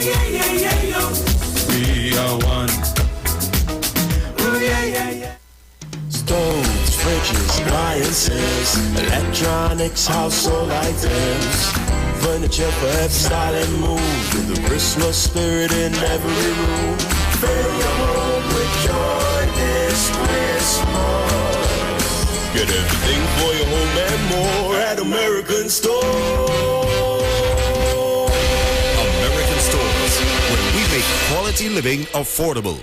yeah, yeah, yeah, yo. We are one. Ooh, yeah, yeah, yeah. Stoves, fridges, appliances, electronics, household items, furniture for every style and mood, with the Christmas spirit in every room. Fill your home with joy this Christmas. Get everything for your home and more at American Stores. American Stores, where we make quality living affordable.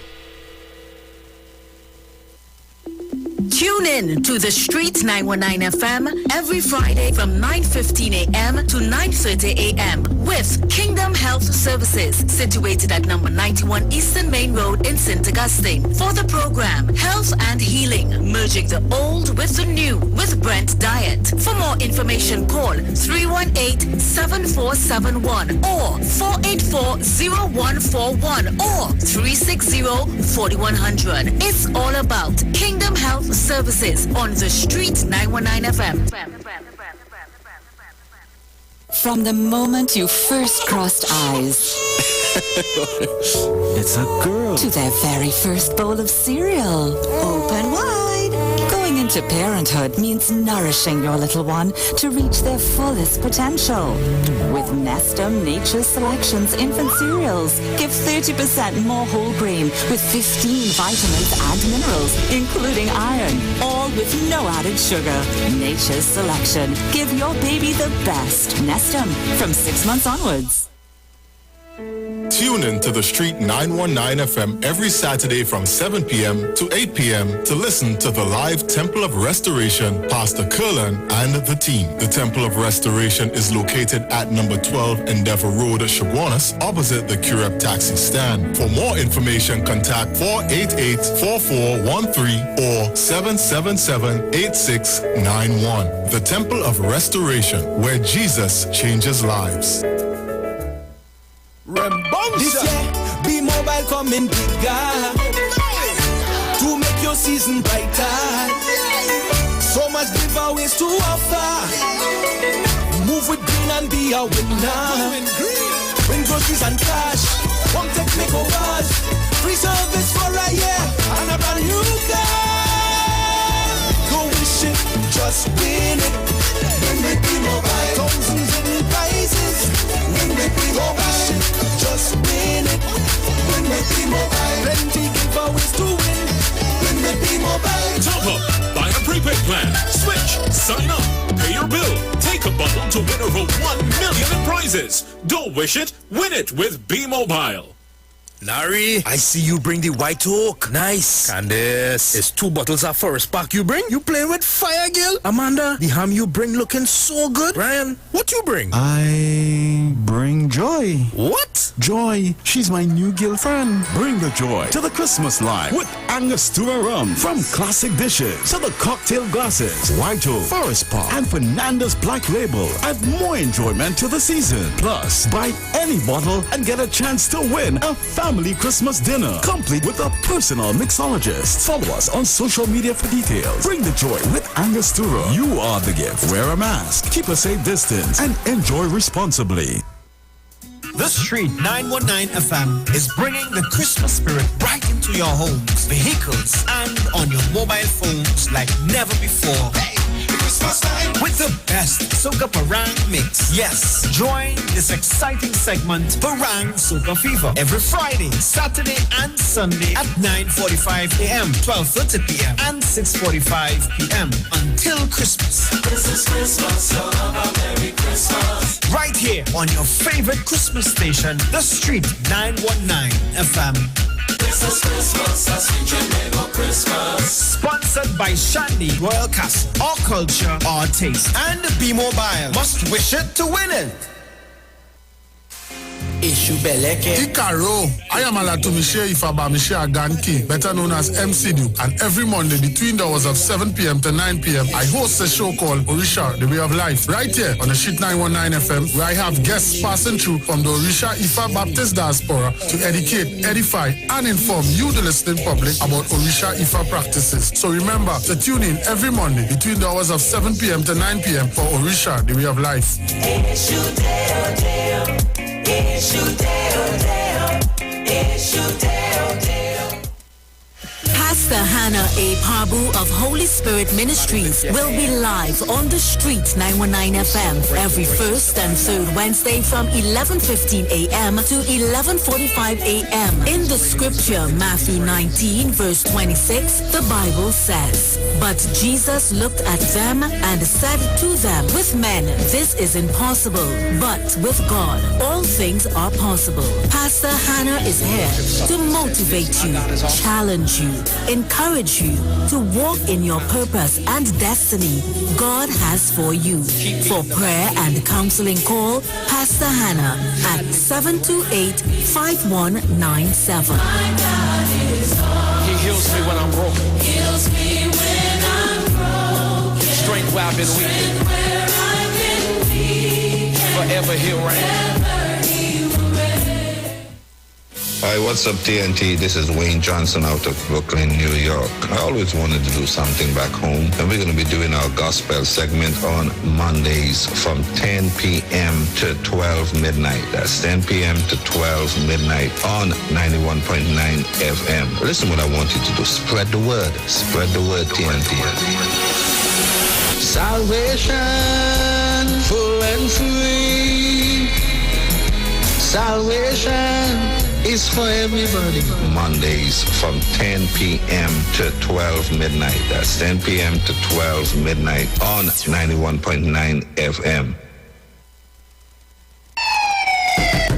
Tune in to the Street 919 FM every Friday from 9:15 a.m. to 9:30 a.m. with Kingdom Health Services, situated at number 91 Eastern Main Road in St. Augustine. For the program, Health and Healing, merging the old with the new with Brent Diet. For more information, call 318-7471 or 484-0141 or 360-4100. It's all about Kingdom Health Services on the Street 919 FM. From the moment you first crossed eyes, it's a girl. To their very first bowl of cereal. Open wide. Going into parenthood means nourishing your little one to reach their fullest potential. With Nestum Nature's Selections infant cereals, give 30% more whole grain with 15 vitamins and minerals, including iron, all with no added sugar. Nature's Selection. Give your baby the best. Nestum, from 6 months onwards. Tune in to the Street 919 FM every Saturday from 7 p.m. to 8 p.m. to listen to the live Temple of Restoration, Pastor Curlan and the team. The Temple of Restoration is located at number 12 Endeavor Road, Chaguanas, opposite the Curep taxi stand. For more information, contact 488-4413 or 777-8691. The Temple of Restoration, where Jesus changes lives. This year, be mobile coming bigger to make your season brighter. So much giveaways to offer. Move with green and be a winner. Win groceries and cash. One tech makeovers. Free service for a year and a brand new car. Go wish it, just win it. Win with B-Mobile. Thousands in prizes. Win with B-Mobile. Just win it. Win with B-Mobile. Plenty giveaways to win. Win with B-Mobile. Top up, buy a prepaid plan, switch, sign up, pay your bill, take a bundle to win over 1 million in prizes. Don't wish it, win it with B-Mobile. Larry, I see you bring the white oak. Nice. Candice, it's 2 bottles of Forest Park you bring? You playing with fire, girl? Amanda, the ham you bring looking so good. Ryan, what you bring? I bring joy. What? Joy. She's my new girlfriend. Bring the joy to the Christmas line with Angostura rum. From classic dishes to the cocktail glasses, White Oak, Forest Park, and Fernanda's Black Label. Add more enjoyment to the season. Plus, buy any bottle and get a chance to win a family Christmas dinner, complete with a personal mixologist. Follow us on social media for details. Bring the joy with Angostura. You are the gift. Wear a mask, keep a safe distance, and enjoy responsibly. The Street 919 FM is bringing the Christmas spirit right into your homes, vehicles, and on your mobile phones like never before. Hey, Christmas time with the best Soca Parang mix. Yes, join this exciting segment, Parang Soca Fever, every Friday, Saturday, and Sunday at 9:45 a.m., 12:30 p.m., and 6:45 p.m. until Christmas. This is Christmas, so have a Merry Christmas. Right here on your favorite Christmas station, The Street 919 FM. This is Christmas, a sweet Jamaican Christmas. Sponsored by Shandy Royal Castle. Our culture, our taste. And B-Mobile. Must wish it to win it. Ikaro, I am Alatumishe Ifaba Mishe Aganki, better known as MC Duke, and every Monday between the hours of 7 p.m. to 9 p.m. I host a show called Orisha, The Way of Life, right here on the Sheet 919 FM, where I have guests passing through from the Orisha Ifa Baptist Diaspora to educate, edify, and inform you, the listening public, about Orisha Ifa practices. So remember to tune in every Monday between the hours of 7 p.m. to 9 p.m. for Orisha, The Way of Life. Pastor Hannah A. Pabu of Holy Spirit Ministries will be live on the street 919 FM every first and third Wednesday from 11:15 a.m. to 11:45 a.m. In the scripture, Matthew 19 verse 26, the Bible says, "But Jesus looked at them and said to them, with men this is impossible, but with God all things are possible." Pastor Hannah is here to motivate you, challenge you, encourage you to walk in your purpose and destiny God has for you. For prayer and counseling, call Pastor Hannah at 728-5197. He heals me when I'm broken. Strength where I've been weak. Forever he'll reign. Hi, what's up, TNT? This is Wayne Johnson out of Brooklyn, New York. I always wanted to do something back home, and we're going to be doing our gospel segment on Mondays from 10 p.m. to 12 midnight. That's 10 p.m. to 12 midnight on 91.9 FM. Listen what I want you to do. Spread the word. Spread the word, TNT. Salvation, full and free. Salvation is for everybody. Mondays from 10 p.m. to 12 midnight. That's 10 p.m. to 12 midnight on 91.9 FM.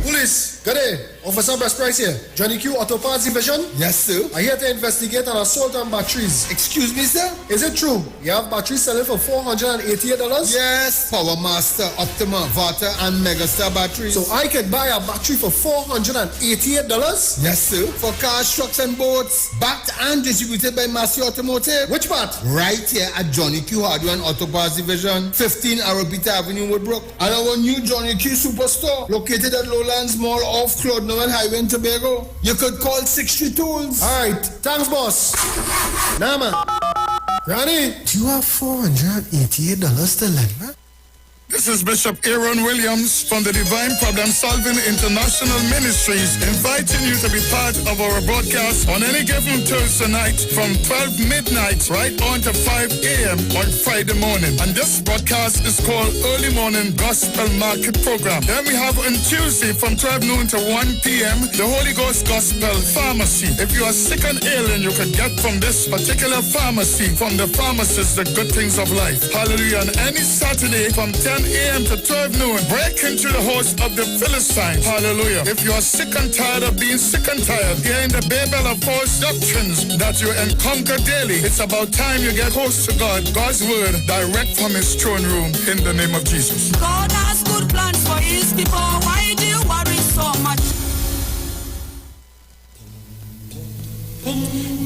Police, good day. Officer Best Price here. Johnny Q Auto Parts Division? Yes, sir. I'm here to investigate an assault on batteries. Excuse me, sir? Is it true? You have batteries selling for $488? Yes. Power Master, Optima, Vata, and Megastar batteries. So I could buy a battery for $488? Yes, sir. For cars, trucks, and boats. Backed and distributed by Massey Automotive. Which part? Right here at Johnny Q Hardware and Auto Parts Division, 15 Arabita Avenue, Woodbrook. And our new Johnny Q Superstore, located at Lowlands Mall off Claude Noel Highway in Tobago. You could call 60 Tools. Alright, thanks, boss. Nah, man. Granny, do you have $488 to lend, man? This is Bishop Aaron Williams from the Divine Problem Solving International Ministries, inviting you to be part of our broadcast on any given Thursday night from 12 midnight right on to 5 a.m. on Friday morning. And this broadcast is called Early Morning Gospel Market Program. Then we have on Tuesday from 12 noon to 1 p.m. the Holy Ghost Gospel Pharmacy. If you are sick and ill and you can get from this particular pharmacy, from the pharmacist, the good things of life. Hallelujah. And any Saturday from 10 a.m. to 12 noon, break into the host of the Philistines. Hallelujah. If you are sick and tired of being sick and tired, hearing the babel of false doctrines that you encounter daily, it's about time you get close to God. God's word direct from his throne room in the name of Jesus. God has good plans for his people. Why do you worry so much?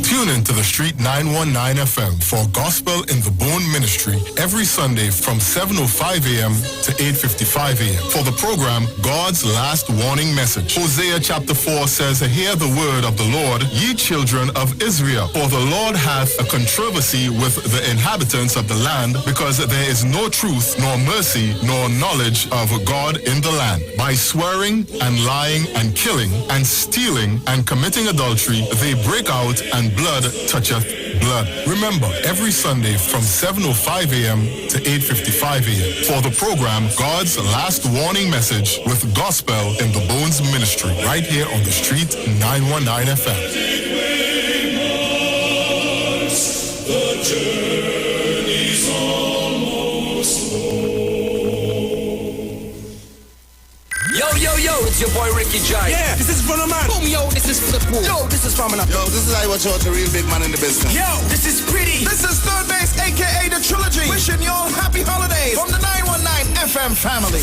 Tune in to the Street 919 FM for Gospel in the Bone Ministry every Sunday from 7:05 a.m. to 8:55 a.m. For the program, God's Last Warning Message. Hosea chapter 4 says, "Hear the word of the Lord, ye children of Israel. For the Lord hath a controversy with the inhabitants of the land, because there is no truth, nor mercy, nor knowledge of God in the land. By swearing and lying and killing and stealing and committing adultery, they break out, and blood toucheth blood." Remember, every Sunday from 7:05 a.m. to 8:55 a.m. for the program God's Last Warning Message with Gospel in the Bones Ministry, right here on the Street 919 FM. The journey's almost Yo, it's your boy Ricky Jai. Yeah, this is Brother Man. Boom, yo, this is Flippool. Yo, this is Famina. Yo, this is Iwer, the real big man in the business. Yo, this is Pretty. This is Third Base, a.k.a. The Trilogy. Wishing you all happy holidays from the 919 FM family.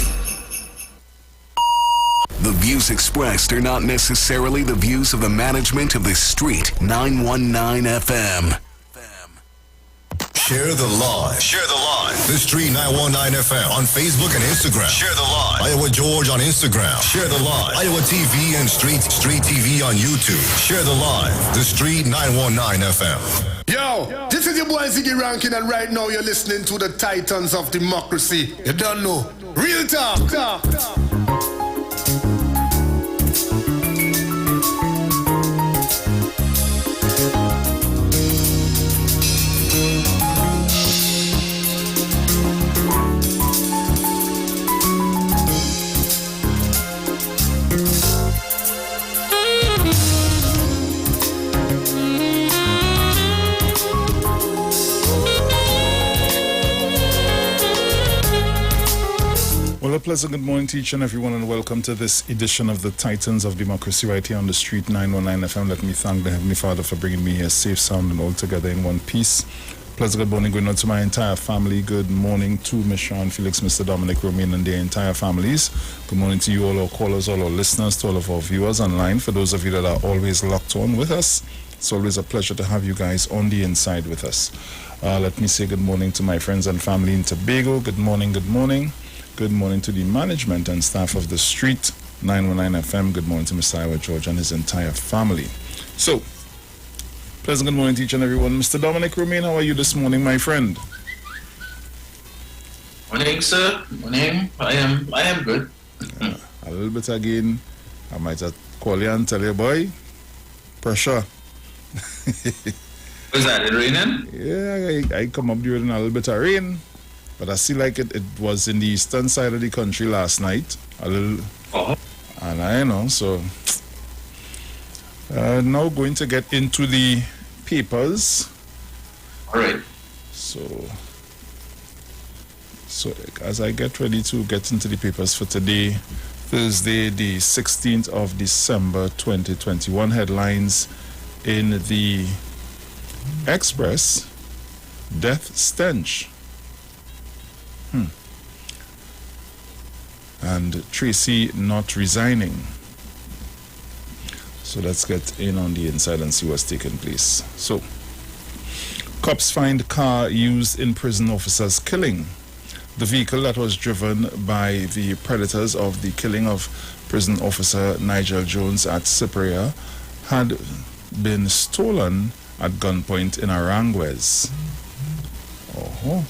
The views expressed are not necessarily the views of the management of the Street 919 FM. Share the live. Share the live. The Street 919 FM on Facebook and Instagram. Share the live. Iwer George on Instagram. Share the live. Iwer TV and Street TV on YouTube. Share the live. The Street 919 FM. Yo, this is your boy Ziggy Rankin, and right now you're listening to the Titans of Democracy. You don't know. Real talk. pleasant good morning to each and everyone, and welcome to this edition of the Titans of Democracy right here on the Street 919 FM. Let me thank the Heavenly Father for bringing me here safe, sound, and all together in one piece. Pleasant good morning going on to my entire family. Good morning to Ms. Sharon Felix, Mr. Dominic Romain, and their entire families. Good morning to you, all our callers, all our listeners, to all of our viewers online. For those of you that are always locked on with us, it's always a pleasure to have you guys on the inside with us. Let me say good morning to my friends and family in Tobago. Good morning, good morning. Good morning to the management and staff of the Street 919 FM. Good morning to Mr. Iwer George and his entire family. So, pleasant good morning to each and everyone. Mr. Dominic Romain, how are you this morning, my friend? Morning, sir. Morning. I am good. A little bit again. I might have call you and tell you, boy, pressure. Was that it raining? Yeah, I come up during a little bit of rain. But I see like it was in the eastern side of the country last night, a little, and I know, so now going to get into the papers. All right. So as I get ready to get into the papers for today, Thursday, the 16th of December, 2021, headlines in the Express: death stench. And Tracy not resigning. So let's get in on the inside and see what's taking place. So, cops find car used in prison officers' killing. The vehicle that was driven by the predators of the killing of prison officer Nigel Jones at Cypria had been stolen at gunpoint in Aranguez. Oh.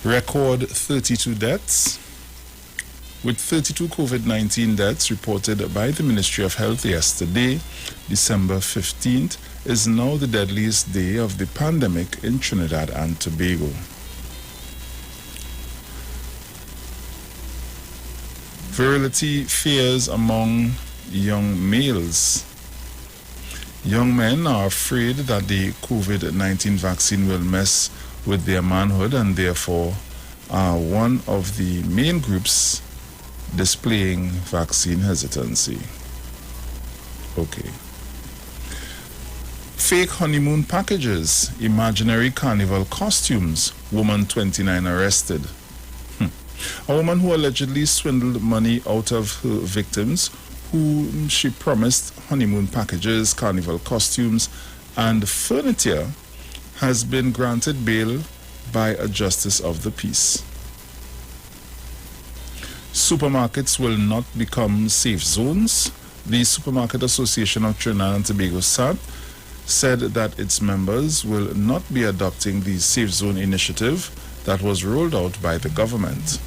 Record 32 deaths, with 32 COVID-19 deaths reported by the Ministry of Health yesterday. December 15th is now the deadliest day of the pandemic in Trinidad and Tobago. Virility fears among young males. Young men are afraid that the COVID-19 vaccine will mess with their manhood and therefore are one of the main groups displaying vaccine hesitancy. Okay. Fake honeymoon packages, imaginary carnival costumes, woman 29 arrested. A woman who allegedly swindled money out of her victims, who she promised honeymoon packages, carnival costumes, and furniture, has been granted bail by a justice of the peace. Supermarkets will not become safe zones. The Supermarket Association of Trinidad and Tobago, SAT, said that its members will not be adopting the Safe Zone initiative that was rolled out by the government.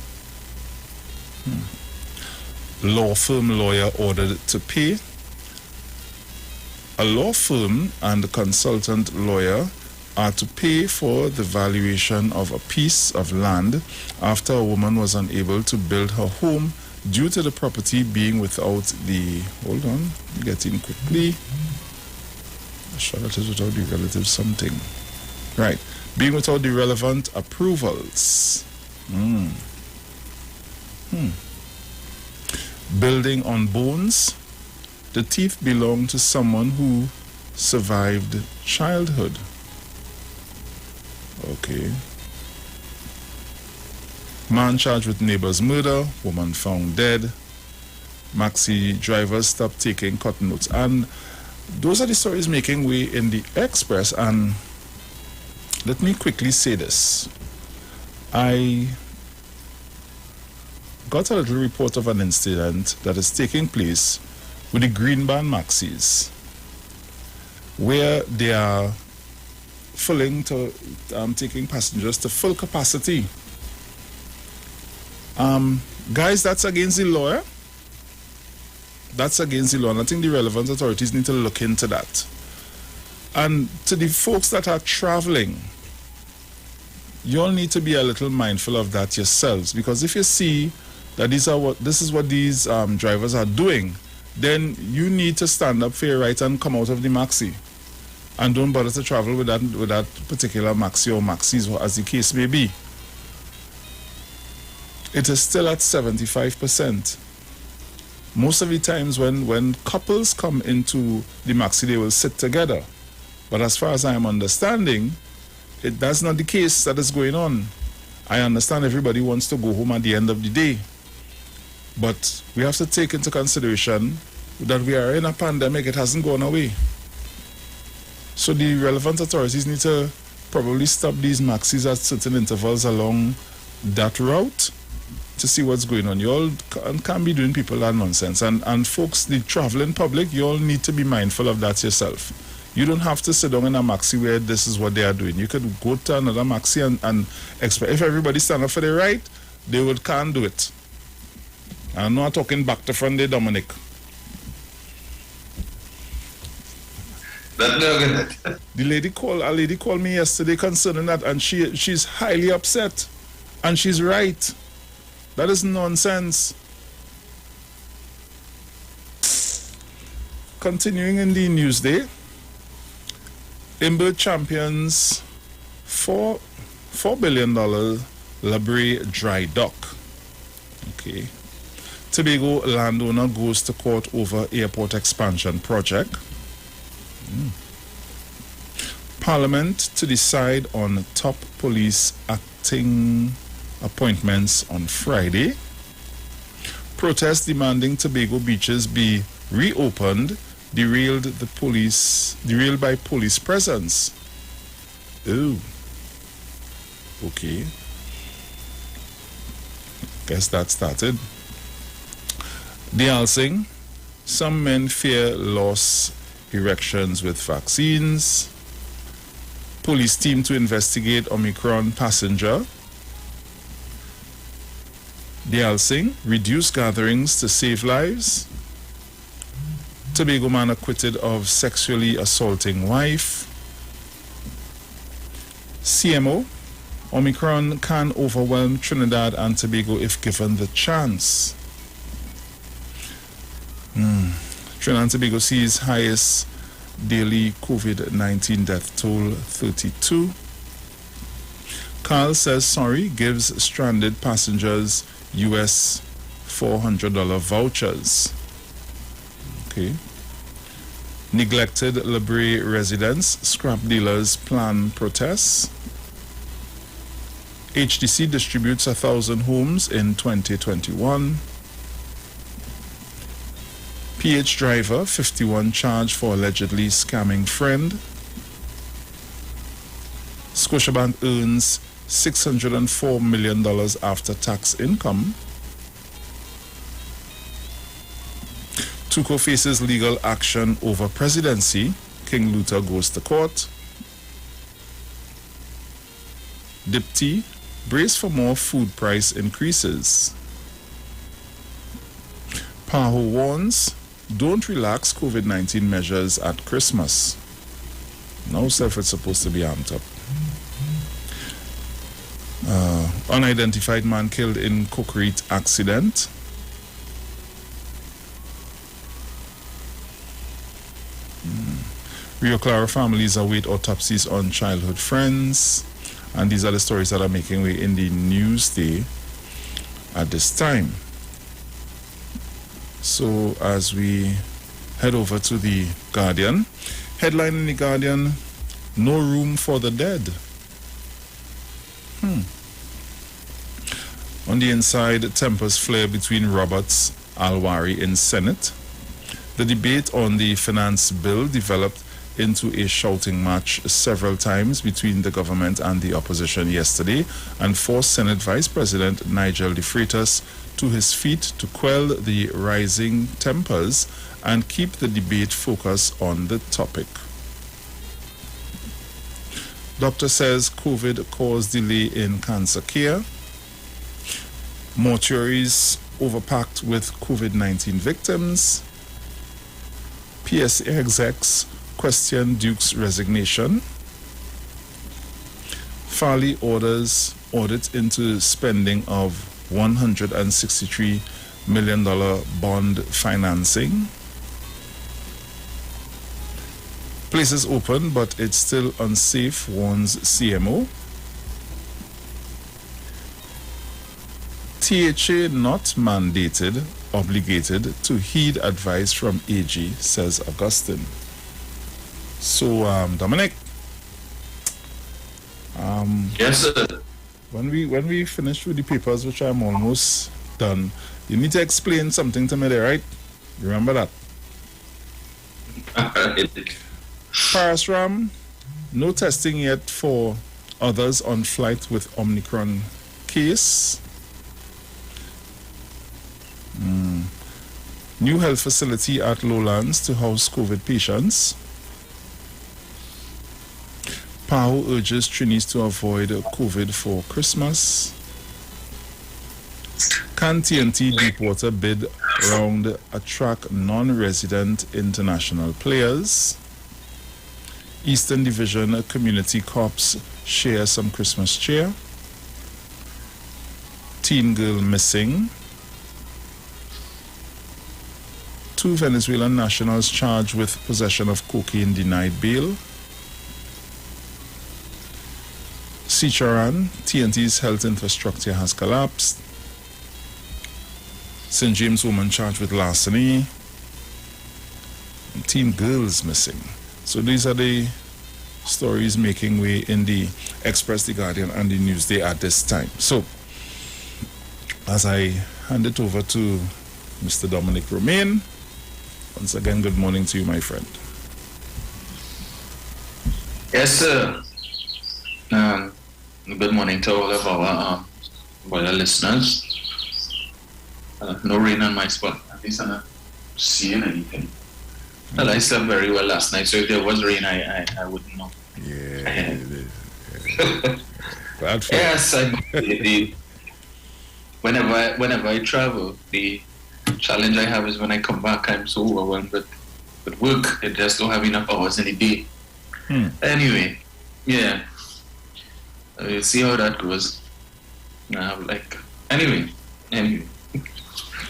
Law firm lawyer ordered to pay. A law firm and a consultant lawyer are to pay for the valuation of a piece of land after a woman was unable to build her home due to the property being without the, hold on, get in quickly. I'm sure that is without the relative something. Right, being without the relevant approvals. Building on bones. The teeth belong to someone who survived childhood. Okay. Man charged with neighbor's murder, woman found dead. Maxi drivers stopped taking cotton notes. And those are the stories making way in the Express. And let me quickly say this. I got a little report of an incident that is taking place with the green band maxis, where they are filling to taking passengers to full capacity. Guys, that's against the law. That's against the law, and I think the relevant authorities need to look into that. And to the folks that are traveling, you all need to be a little mindful of that yourselves, because if you see that this is what these drivers are doing, then you need to stand up for your right and come out of the maxi. and don't bother to travel with that particular maxi or maxis, or as the case may be. It is still at 75%. Most of the times when couples come into the maxi, they will sit together. But as far as I am understanding, that's not the case that is going on. I understand everybody wants to go home at the end of the day. But we have to take into consideration that we are in a pandemic. It hasn't gone away. So the relevant authorities need to probably stop these maxis at certain intervals along that route to see what's going on. You all can't be doing people that nonsense. And folks, the traveling public, you all need to be mindful of that yourself. You don't have to sit down in a maxi where this is what they are doing. You could go to another maxi and expect, if everybody stand up for the right, they can't do it. I'm not talking back to front there, Dominic. A lady called me yesterday concerning that, and she's highly upset. And she's right. That is nonsense. Continuing in the news day, Imber champions $4 billion Labrie dry dock. Okay. Tobago landowner goes to court over airport expansion project. Parliament to decide on top police acting appointments on Friday. Protests demanding Tobago beaches be reopened derailed by police presence. Oh. Okay. Guess that started. The Alsing, some men fear loss erections with vaccines. Police team to investigate Omicron passenger. The Alsing, reduce gatherings to save lives. Tobago man acquitted of sexually assaulting wife. CMO, Omicron can overwhelm Trinidad and Tobago if given the chance. Trinidad and Tobago sees highest daily COVID-19 death toll, 32. Carl says sorry, gives stranded passengers US $400 vouchers. Okay. Neglected Labrie residents, scrap dealers plan protests. HDC distributes 1,000 homes in 2021. PH driver, 51 charged for allegedly scamming friend. Scotiabank earns $604 million after tax income. Tuco faces legal action over presidency. King Luther goes to court. Dipti, brace for more food price increases. Paho warns, don't relax COVID-19 measures at Christmas. No stuff it's supposed to be amped up. Unidentified man killed in Concrete accident. Rio Claro families await autopsies on childhood friends. And these are the stories that are making way in the news day at this time. So as we head over to the Guardian, headline in the Guardian, no room for the dead. On the inside, tempers flare between Roberts Alwari in Senate. The debate on the finance bill developed into a shouting match several times between the government and the opposition yesterday and forced Senate Vice President Nigel De Freitas to his feet to quell the rising tempers and keep the debate focused on the topic. Doctor says COVID caused delay in cancer care. Mortuaries overpacked with COVID-19 victims. PSA execs question Duke's resignation. Farley orders audit into spending of $163 million bond financing. Places open, but it's still unsafe, warns CMO. THA not mandated, obligated to heed advice from AG, says Augustine. So, Dominic. Yes, sir. When we finish with the papers, which I'm almost done, you need to explain something to me there, right? Remember that? Paris-Ram, no testing yet for others on flight with Omicron case. New health facility at Lowlands to house COVID patients. PAO urges Trinis to avoid COVID for Christmas. Can TNT Deepwater bid round attract non-resident international players? Eastern Division Community Corps share some Christmas cheer. Teen girl missing. 2 Venezuelan nationals charged with possession of cocaine denied bail. Sicharan, TNT's health infrastructure has collapsed. St. James woman charged with larceny. Teen girls missing. So these are the stories making way in the Express, the Guardian, and the Newsday at this time. So, as I hand it over to Mr. Dominic Romain, once again, good morning to you, my friend. Yes, sir. Good morning to all of our listeners. No rain on my spot. At least I'm not seeing anything. Well, I slept very well last night, so if there was rain, I wouldn't know. Yeah. Yes, whenever I travel, the challenge I have is when I come back, I'm so overwhelmed with work. I just don't have enough hours in the day. Anyway, yeah. We'll see how that goes. Anyway.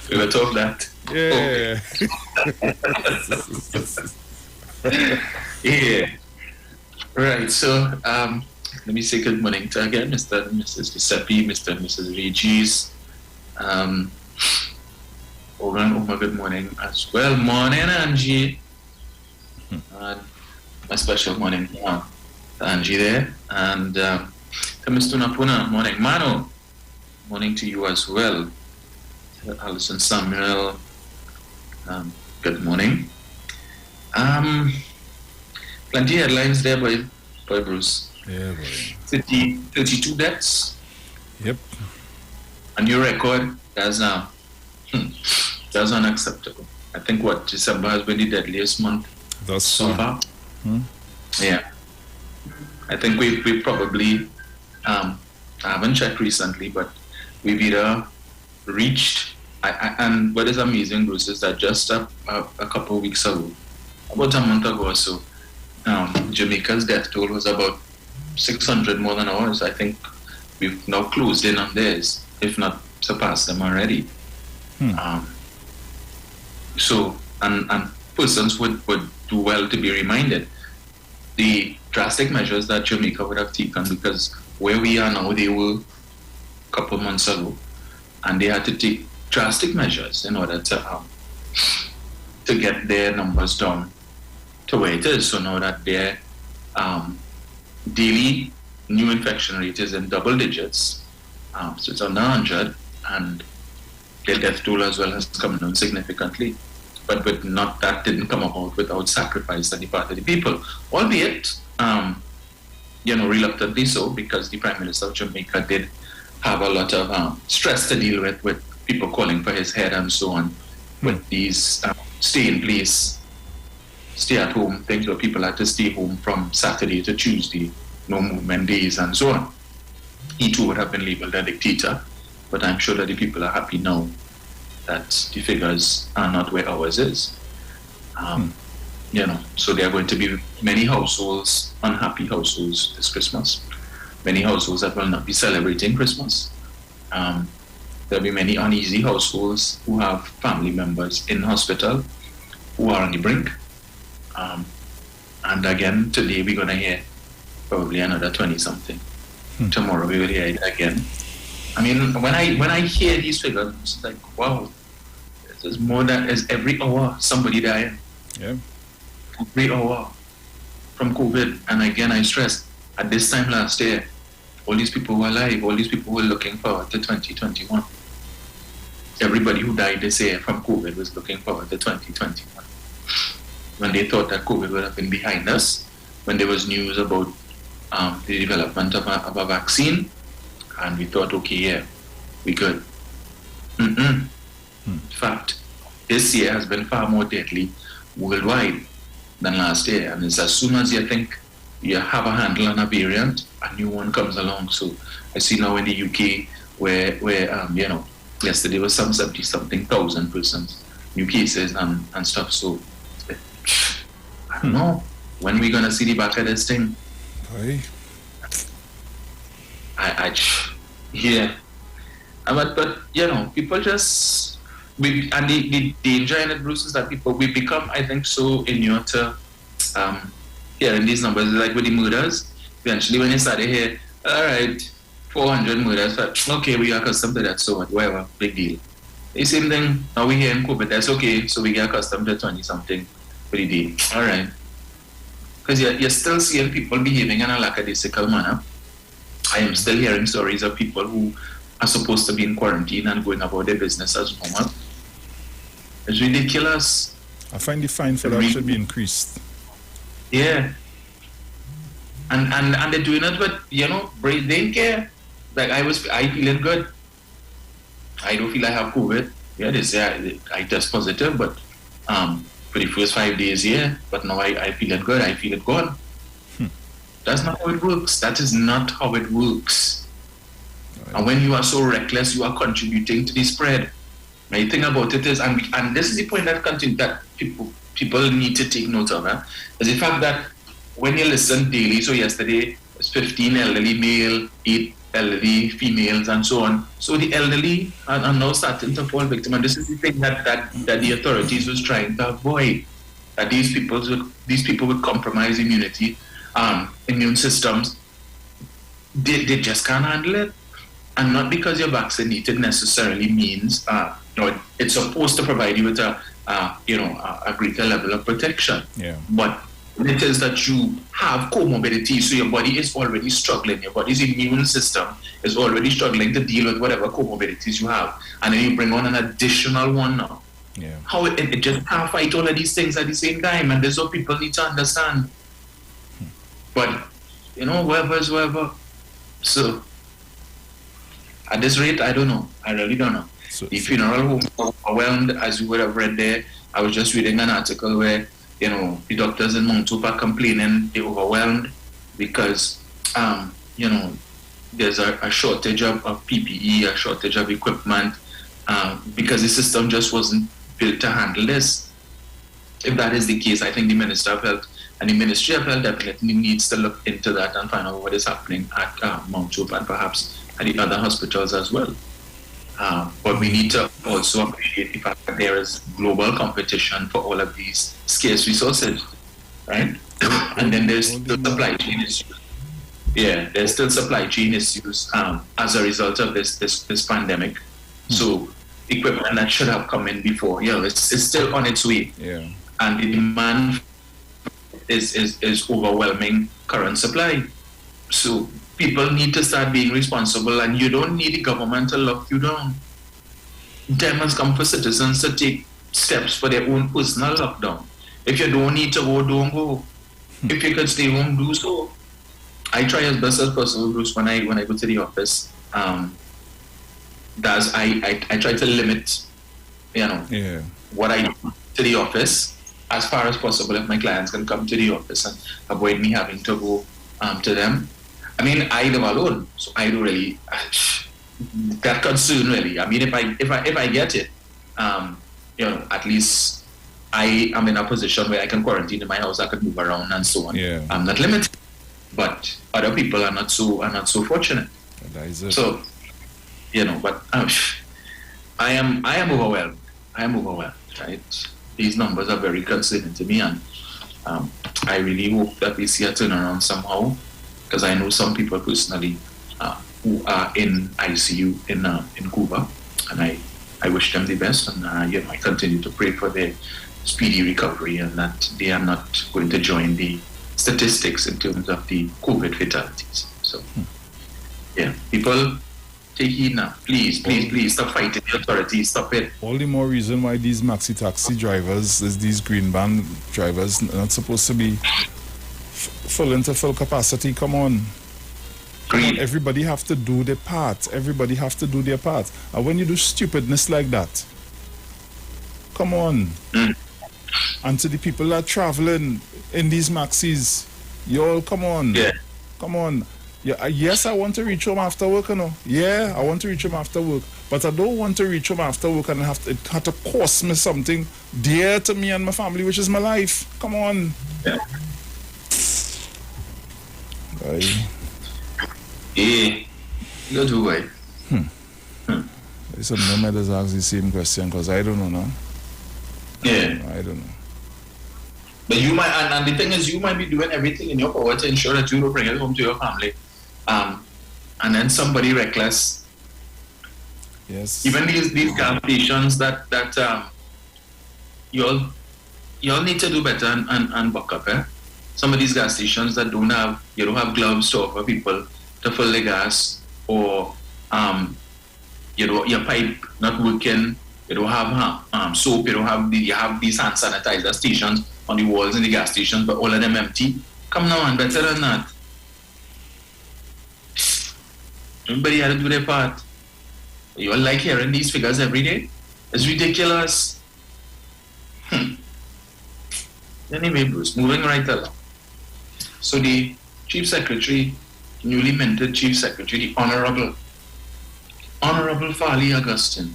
We were told that. Yeah. Okay. Yeah. Right. So, let me say good morning to again, Mr. and Mrs. Giuseppe, Mr. and Mrs. Regis. Oma, good morning as well. Morning, Angie. And a special morning to Angie there. And to Mr. Napuna, morning. Mano, morning to you as well. Alison Samuel, good morning. Plenty of headlines there, boy Bruce. Yeah, boy. 32 deaths. Yep. A new record. That's unacceptable. I think December has been the deadliest month so far. Yeah. I think we probably, I haven't checked recently, but we've either reached, and what is amazing, Bruce, is that just a couple of weeks ago, about a month ago or so, Jamaica's death toll was about 600 more than ours. I think we've now closed in on theirs, if not surpassed them already. So, and persons would do well to be reminded the drastic measures that Jamaica would have taken, because where we are now, they were a couple months ago, and they had to take drastic measures in order to get their numbers down to where it is. So now that their daily new infection rate is in double digits, so it's under 100, and their death toll as well has come down significantly. But that didn't come about without sacrifice on the part of the people, albeit, reluctantly so, because the Prime Minister of Jamaica did have a lot of stress to deal with people calling for his head and so on, with these stay in place, stay at home things where people had to stay home from Saturday to Tuesday, no movement days and so on. He too would have been labeled a dictator, but I'm sure that the people are happy now that the figures are not where ours is. So there are going to be many households, unhappy households this Christmas. Many households that will not be celebrating Christmas. There'll be many uneasy households who have family members in hospital who are on the brink. And again, today we're going to hear probably another 20-something. Tomorrow we will hear it again. I mean, when I hear these figures, it's like, wow, there's more than every hour somebody dying. Yeah. Every hour from COVID. And again, I stress, at this time last year, all these people were alive, all these people were looking forward to 2021. Everybody who died this year from COVID was looking forward to 2021. When they thought that COVID would have been behind us, when there was news about the development of a vaccine, and we thought, okay, yeah, we good. In fact, this year has been far more deadly worldwide than last year. And it's as soon as you think you have a handle on a variant, a new one comes along. So I see now in the UK where yesterday was some 70-something thousand persons, new cases and stuff. So I don't know when we're gonna see the back of this thing. Aye. But people just the danger in it, Bruce, is that we become, I think, so inured to hearing these numbers, like with the murders. Eventually, when you start to hear, all right, 400 murders, okay, we are accustomed to that, so whatever, big deal. The same thing, now we hear in COVID, that's okay, so we get accustomed to 20-something for the day. All right. Because you're still seeing people behaving in a lackadaisical manner. I am still hearing stories of people who are supposed to be in quarantine and going about their business as normal. It's ridiculous. I find the fine for that should be increased. Yeah. And they're doing it with, they didn't care. Like I feeling good. I don't feel I have COVID. Yeah, they say I test positive, but for the first 5 days, yeah. But now I feel it good. I feel it gone. That's not how it works. That is not how it works. Right. And when you are so reckless, you are contributing to the spread. My thing about it is, and this is the point that people need to take note of, is the fact that when you listen daily, so yesterday it was 15 elderly male, 8 elderly females, and so on. So the elderly are now starting to fall victim, and this is the thing that the authorities was trying to avoid. That these people with compromised immunity, immune systems, they just can't handle it. And not because you're vaccinated necessarily means it's supposed to provide you with a greater level of protection. Yeah. But it is that you have comorbidity, so your body is already struggling. Your body's immune system is already struggling to deal with whatever comorbidities you have, and then you bring on an additional one now. Yeah. How it just can't fight all of these things at the same time, and this is what people need to understand. But whoever. So at this rate, I don't know. I really don't know. The funeral home was overwhelmed, as you would have read there. I was just reading an article where the doctors in Mount Hope are complaining they're overwhelmed because there's a shortage of PPE, a shortage of equipment, because the system just wasn't built to handle this. If that is the case, I think the Minister of Health and the Ministry of Health definitely needs to look into that and find out what is happening at Mount Hope and perhaps at the other hospitals as well. But we need to also appreciate the fact that there is global competition for all of these scarce resources, right? And then there's the supply chain issues. Yeah, there's still supply chain issues as a result of this pandemic. So equipment that should have come in before, it's still on its way. Yeah. And the demand is overwhelming current supply. So people need to start being responsible, and you don't need the government to lock you down. Time has come for citizens to take steps for their own personal lockdown. If you don't need to go, don't go. If you can stay home, do so. I try as best as possible, Bruce, when I go to the office. I try to limit, what I do to the office as far as possible. If my clients can come to the office and avoid me having to go to them. I mean, I live alone, so I don't really that concern really. I mean, if I get it, at least I am in a position where I can quarantine in my house, I can move around and so on. Yeah. I'm not limited, but other people are not so fortunate. That is it. So, but I am overwhelmed. Right? These numbers are very concerning to me, and I really hope that we see a turnaround somehow, because I know some people personally who are in ICU in Cuba, and I wish them the best, and I continue to pray for their speedy recovery and that they are not going to join the statistics in terms of the COVID fatalities. So, yeah, people, take heed now. Please, stop fighting the authorities. Stop it. All the more reason why these maxi taxi drivers, these green van drivers, are not supposed to be full into full capacity. Come on. Everybody have to do their part. Everybody have to do their part. And when you do stupidness like that, come on. And to the people that are traveling in these maxis, y'all, come on. Yeah. Come on. Yeah, yes, I want to reach home after work, you know. Yeah, I want to reach home after work. But I don't want to reach home after work and it have to cost me something dear to me and my family, which is my life. Come on. Yeah. Bye. Yeah. You do right. Listen, no matter ask the same question because I don't know now. Yeah. I don't know. But you might, and the thing is, you might be doing everything in your power to ensure that you don't bring it home to your family. And then somebody reckless. Yes. Even these gas stations that you all need to do better and buck up. Some of these gas stations that don't have gloves to offer people to fill the gas, or your pipe not working. You don't have soap. You have these hand sanitizer stations on the walls in the gas stations, but all of them empty. Come now, and better than that. Everybody had to do their part. You all like hearing these figures every day? It's ridiculous. Anyway, Bruce, moving right along. So the Chief Secretary, newly minted Chief Secretary, the Honorable Farley Augustine,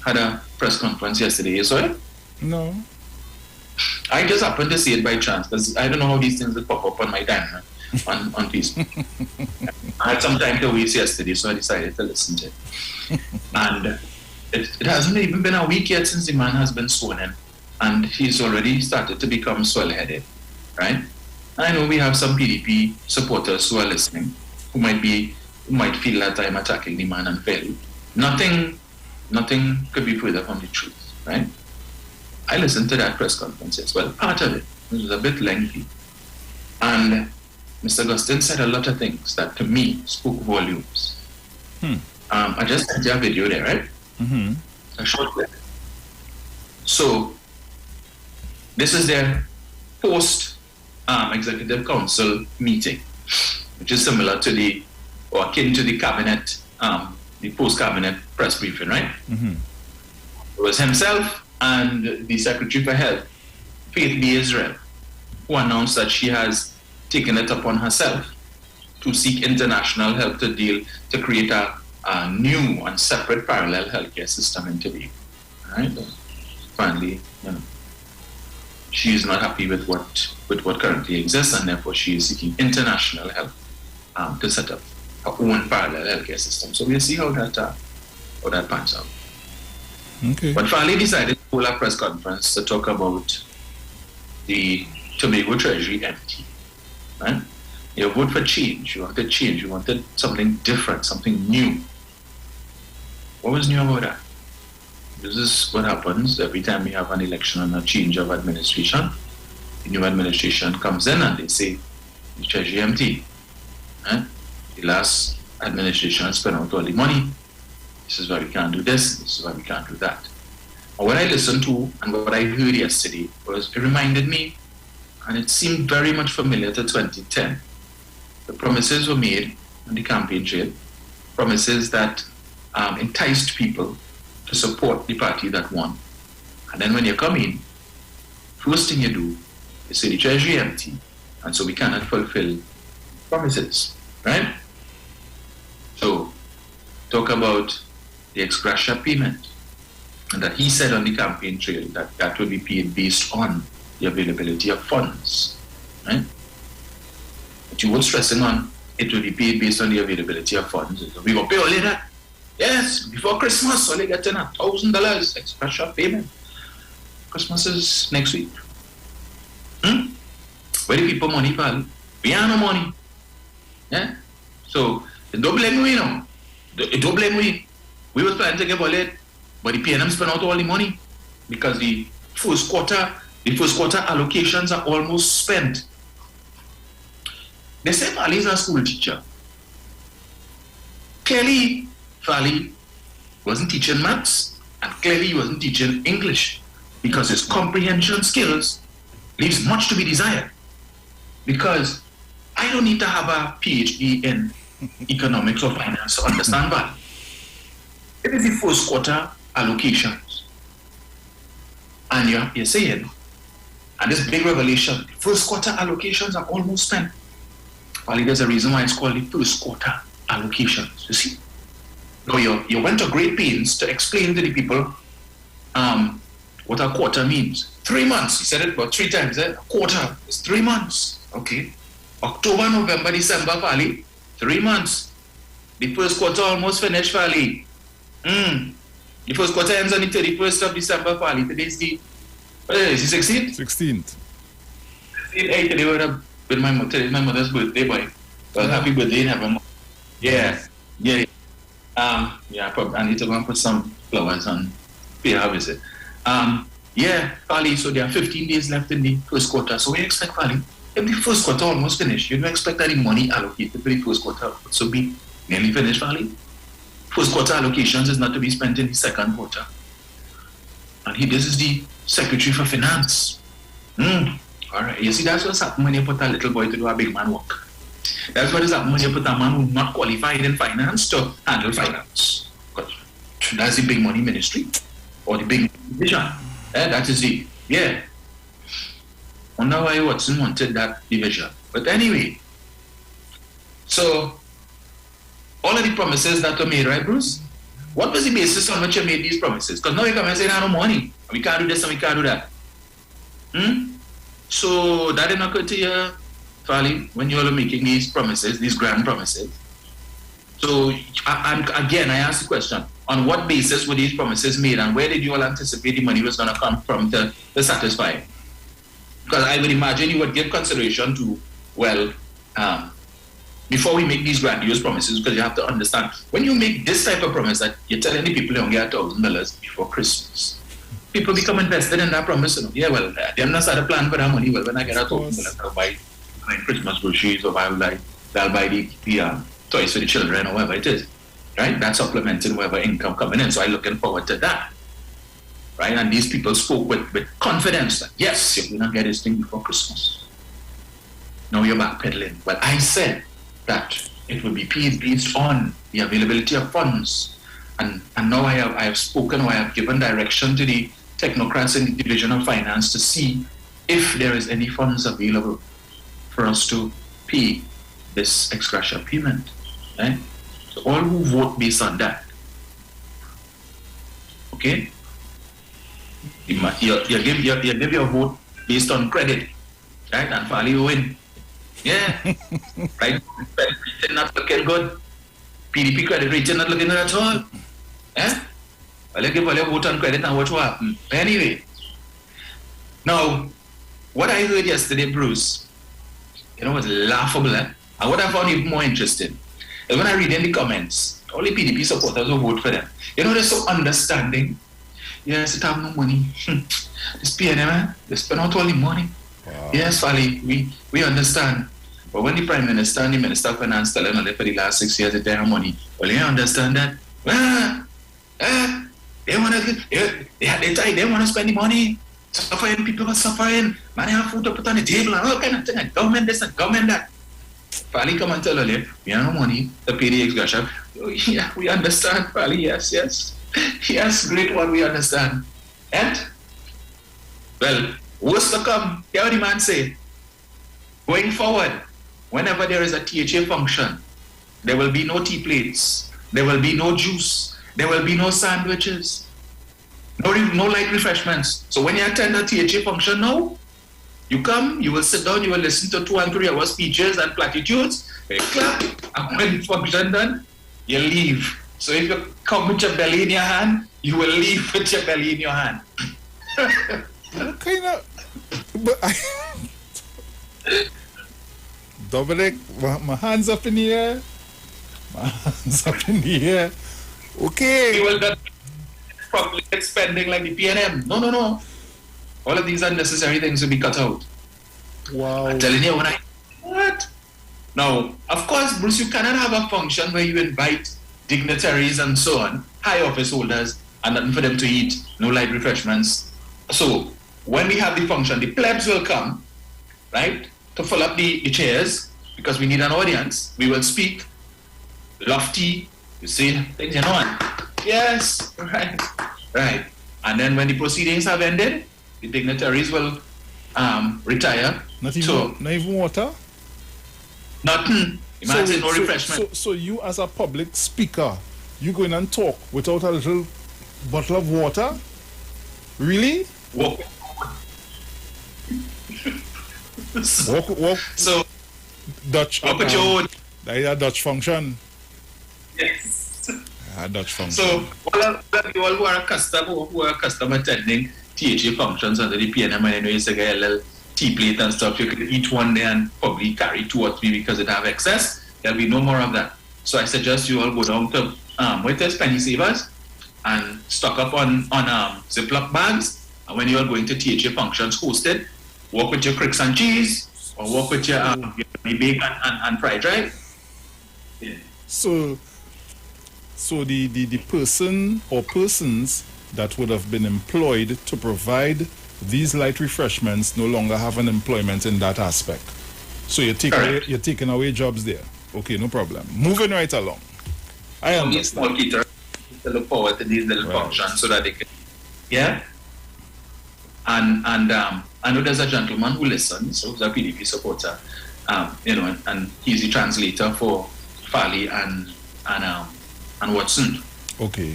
had a press conference yesterday. You saw it? No. I just happened to see it by chance because I don't know how these things will pop up on my timeline on Facebook. I had some time to waste yesterday, so I decided to listen to it. And it hasn't even been a week yet since the man has been sworn in, and he's already started to become swell-headed, right? I know we have some PDP supporters who are listening, who might feel that I'm attacking the man unfairly. Nothing could be further from the truth, right? I listened to that press conference as well. Part of it was a bit lengthy. And Mr. Augustine said a lot of things that to me spoke volumes. I just sent you a video there, right? Mm-hmm. A short clip. So, this is their post-executive council meeting, which is similar to or akin to the cabinet, the post-cabinet press briefing, right? Mm-hmm. It was himself and the Secretary for Health, Faith B. Israel, who announced that she has taken it upon herself to seek international help to create a new and separate parallel healthcare system in Tobago. Right? Finally, she is not happy with what currently exists, and therefore she is seeking international help to set up her own parallel healthcare system. So we'll see how that pans out. Okay. But Farley decided to hold a press conference to talk about the Tobago Treasury empty. Right? You vote for change. You wanted change. You wanted something different, something new. What was new about that? This is what happens every time we have an election and a change of administration. The new administration comes in and they say, the Treasury empty. Right? The last administration spent out all the money. This is why we can't do this. This is why we can't do that. And what I listened to and what I heard yesterday it reminded me, and it seemed very much familiar to 2010. The promises were made on the campaign trail, promises that enticed people to support the party that won. And then when you come in, first thing you do is say the Treasury empty, and so we cannot fulfill promises, right? So, talk about the ex gratia payment, and that he said on the campaign trail that would be paid based on the availability of funds, right? But you were stressing on it will be paid based on the availability of funds. We will pay all of that. Yes, before Christmas, only getting $1,000 ex gratia payment. Christmas is next week. Where the people money, pal? We have no money. Yeah? So, don't blame me, no. Don't blame me. We were planning to get wallet, but the PNM spent out all the money because the first quarter allocations are almost spent. They say Fali is a school teacher. Clearly, Fali wasn't teaching maths, and clearly he wasn't teaching English because his comprehension skills leaves much to be desired. Because I don't need to have a PhD in economics or finance to understand that. It is the first quarter allocations. And you're saying, and this big revelation, the first quarter allocations are almost spent. Well, there's a reason why it's called the first quarter allocations, you see. So you went to great pains to explain to the people what a quarter means. 3 months, he said it about 3 times. A quarter is 3 months, okay? October, November, December, Fali, 3 months. The first quarter almost finished, Fali. The first quarter ends on the 31st of December, Fali. Today's the, what is it, 16th? 16th. 16th, today would have been today's my mother's birthday, boy. Well, happy birthday in heaven. Yeah. Yeah, probably, I need to go and put some flowers on, pay her visit. Yeah, Fali, so there are 15 days left in the first quarter. So we expect, Fali, if the first quarter almost finished, you don't expect any money allocated for the first quarter. So be nearly finished, Fali. First quarter allocations is not to be spent in the second quarter. And this is the Secretary for Finance. All right, you see, that's what's happening when you put a little boy to do a big man work. That's what is happening when you put a man who's not qualified in finance to handle finance. Because that's the big money ministry or the big division. That is the, wonder why Watson wanted that division. But anyway, so all of the promises that were made, right, Bruce? What was the basis on which you made these promises? Because now you come and say, no money. We can't do this and we can't do that. So that didn't occur to you, Fali, when you were making these promises, these grand promises. So, again, I ask the question, on what basis were these promises made and where did you all anticipate the money was going to come from to satisfy? Because I would imagine you would give consideration to, well, before we make these grandiose promises, because you have to understand, when you make this type of promise that you're telling the people you're going to get $1,000 before Christmas, people become invested in that promise. Yeah, well, they're not started plan for that money. Well, when I get $1,000, I'll buy Christmas groceries or I'll buy the toys for the children or whatever it is. Right? That's supplementing whatever income coming in. So I'm looking forward to that. Right? And these people spoke with confidence that, yes, you're going to get this thing before Christmas. Now you're backpedaling. But I said that it would be paid based on the availability of funds. And now I have spoken or I have given direction to the technocrats in the Division of Finance to see if there is any funds available for us to pay this ex gratia payment. Right? So all who vote based on that, okay? You give your vote based on credit, right? And Fali you win. Yeah. Right? Credit rating not looking good. PDP credit rating not looking good at all. Eh? Well, you give all your vote on credit and what will happen. Anyway. Now, what I heard yesterday, Bruce, was laughable, eh? And what I found even more interesting is when I read in the comments, all the PDP supporters who vote for them, they're so understanding. Yes, it have no money. This PNM, they spend out all the money. Wow. Yes, Fali, we understand. But when the Prime Minister and the Minister of Finance tell them that for the last 6 years that they have money, well, you understand that? They want to spend the money. Suffering, people are suffering. Man, have food to put on the table and all kind of things. Government this and government that. Fali come and tell her, we have no money to pay the ex-gratia. Yeah, we understand, Fali, yes. Yes, great one, we understand. And, well, worse to come, hear what the man say. Going forward, whenever there is a THA function, there will be no tea plates, there will be no juice, there will be no sandwiches, no light refreshments. So when you attend a THA function now, you come, you will sit down, you will listen to 2 and 3 hour speeches and platitudes, you clap, and when the function done, you leave. So if you come with your belly in your hand, you will leave with your belly in your hand. Kind of, but Dominic, my hands up in the air. My hands up in the air. Okay. You will not probably get spending like the PNM. No. All of these unnecessary things will be cut out. Wow. I'm telling you, what? Now, of course, Bruce, you cannot have a function where you invite dignitaries and so on, high office holders, and nothing for them to eat, no light refreshments. So, when we have the function, the plebs will come, right, to fill up the chairs, because we need an audience. We will speak, lofty, you see, things, Yes, right. And then when the proceedings have ended, the dignitaries will retire. Not even water? Nothing. Imagine no refreshment. So you as a public speaker, you go in and talk without a little bottle of water? Really? Walk. So Dutch. Walk with your own. That is a Dutch function. Yes. A Dutch function. So all who are accustomed attending THA functions under the PNM, and you say a little tea plate and stuff, you could eat one day and probably carry 2 or 3 because it have excess. There'll be no more of that. So I suggest you all go down to with penny savers and stock up on Ziploc bags. And when you are going to THA functions hosted, walk with your cricks and cheese or walk with your bacon and fried rice. Yeah. So the person or persons that would have been employed to provide these light refreshments no longer have an employment in that aspect. So you're taking away jobs there. Okay, no problem. Moving right along. I understand. Small caterers to look forward to these little functions so that they can, And I know there's a gentleman who listens, who's a PDP supporter, and he's the translator for Farley and Watson. Okay.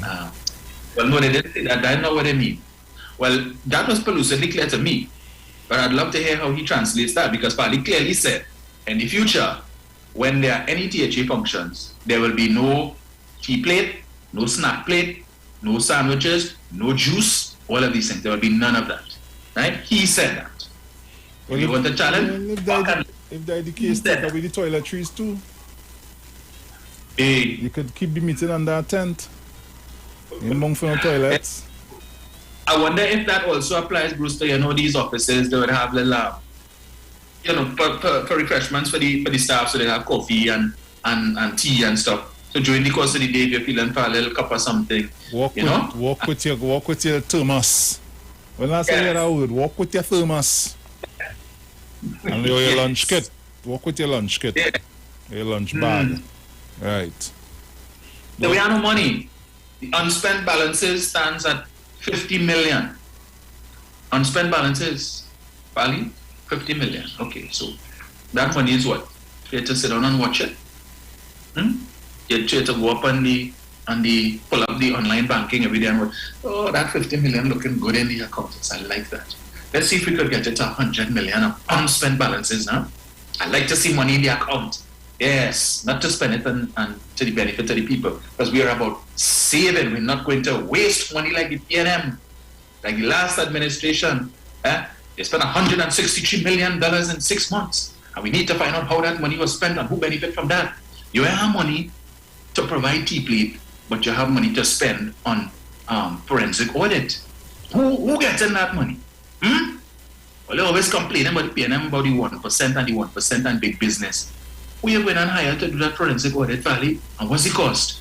Well, no, they didn't say that. I don't know what they mean. Well, that was elucidly clear to me, but I'd love to hear how he translates that, because Farley clearly said, in the future, when there are any THA functions, there will be no tea plate, no snack plate, no sandwiches, no juice, all of these things. There will be none of that. Right? He said that. Well, you want the challenge? If that's the case, take away the toiletries too. Hey. You could keep the meeting under a tent. In Mongfino toilets. I wonder if that also applies, Bruce, to these offices. They would have little, for refreshments for the staff, so they have coffee and tea and stuff. So during the course of the day, if you're feeling for a little cup or something, walk with your thermos. When I say that word, walk with your thermos. And your lunch kit. Walk with your lunch kit. Your lunch bag. Right. So we have no money. The unspent balances stands at 50 million. Unspent balances, Bali, 50 million. Okay, so that money is what? You have to sit down and watch it. You have to go up pull up the online banking every day and go, oh, that 50 million looking good in the accounts. I like that. Let's see if we could get it to 100 million of unspent balances now. I like to see money in the account. Yes, not to spend it and to the benefit of the people, because we are about saving. We're not going to waste money like the PNM, like the last administration. They spent $163 million in 6 months, and we need to find out how that money was spent and who benefit from that. You have money to provide tea plate, but you have money to spend on forensic audit. Who gets in that money? Well, they always complaining about the PNM, about the 1% and the 1% and big business. Who you going and hire to do that forensic audit, Valley? And what's the cost?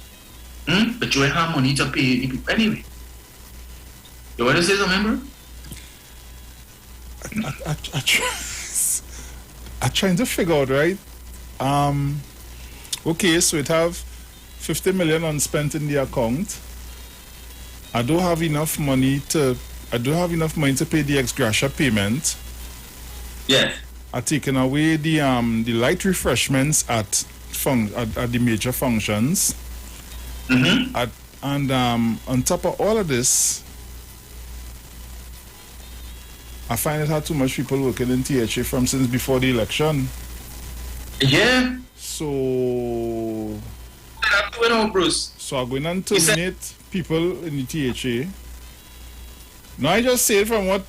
But you have money to pay the people anyway. You want to say something, bro? I'm trying to figure out, right? Okay, so it have 50 million unspent in the account. I don't have enough money to pay the ex gratia payment. Yes. I've taken away the light refreshments at the major functions. And on top of all of this, I find it had too much people working in THA from since before the election. Yeah. So Bruce. So I'm going to terminate people in the THA. Now I just say it from what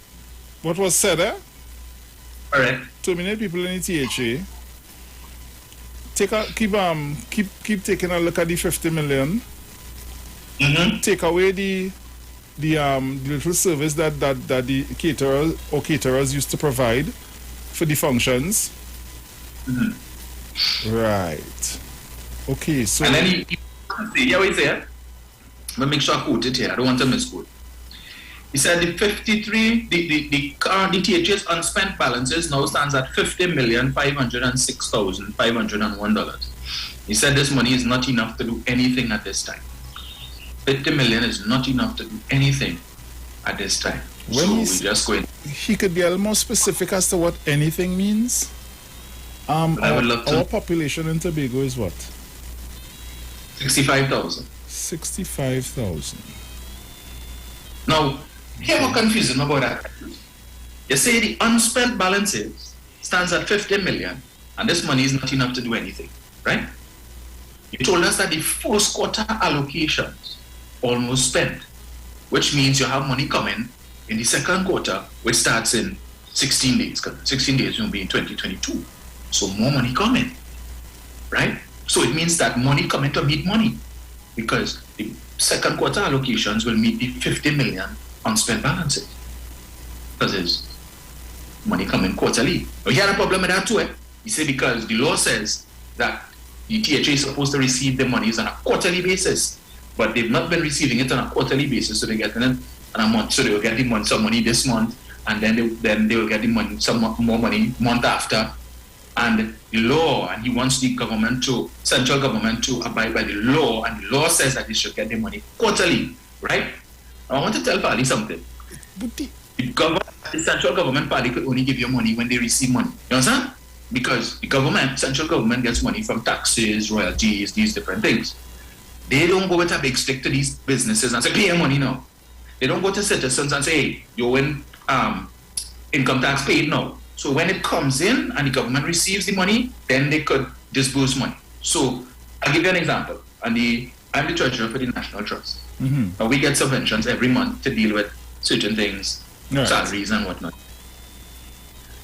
was said, Correct. Terminate people in the THA. Keep taking a look at the 50 million. Take away the little service that the caterers used to provide for the functions. Right. Okay, so... And then he what he said? But make sure I quote it here. I don't want to misquote. He said the THA's unspent balances now stands at $50,506,501. He said this money is not enough to do anything at this time. 50 million is not enough to do anything at this time. We're just going. He could be a little more specific as to what anything means. I would love to. Our population in Tobago is what? 65,000. 65,000. Now, here's what confusing about that. You say the unspent balances stands at 50 million, and this money is not enough to do anything, right? You told us that the first quarter allocations almost spent, which means you have money coming in the second quarter, which starts in 16 days, because 16 days will be in 2022. So more money coming, right? So it means that money coming to meet money, because the second quarter allocations will meet the 50 million unspent balances, because there's money coming quarterly. But he had a problem with that too, eh? He said because the law says that the THA is supposed to receive the monies on a quarterly basis, but they've not been receiving it on a quarterly basis, so they're getting it on a month. So they will get some money this month, and then they will get the money, some more money month after. And the law, and he wants the central government to abide by the law, and the law says that they should get the money quarterly, right? I want to tell Pali something. The central government Pali could only give you money when they receive money. You understand? Because the central government gets money from taxes, royalties, these different things. They don't go with a big stick to these businesses and say, pay your money now. They don't go to citizens and say, hey, you're in income tax paid now. So when it comes in and the government receives the money, then they could disburse money. So I'll give you an example. I'm the treasurer for the National Trust. And we get subventions every month to deal with certain things, salaries and whatnot.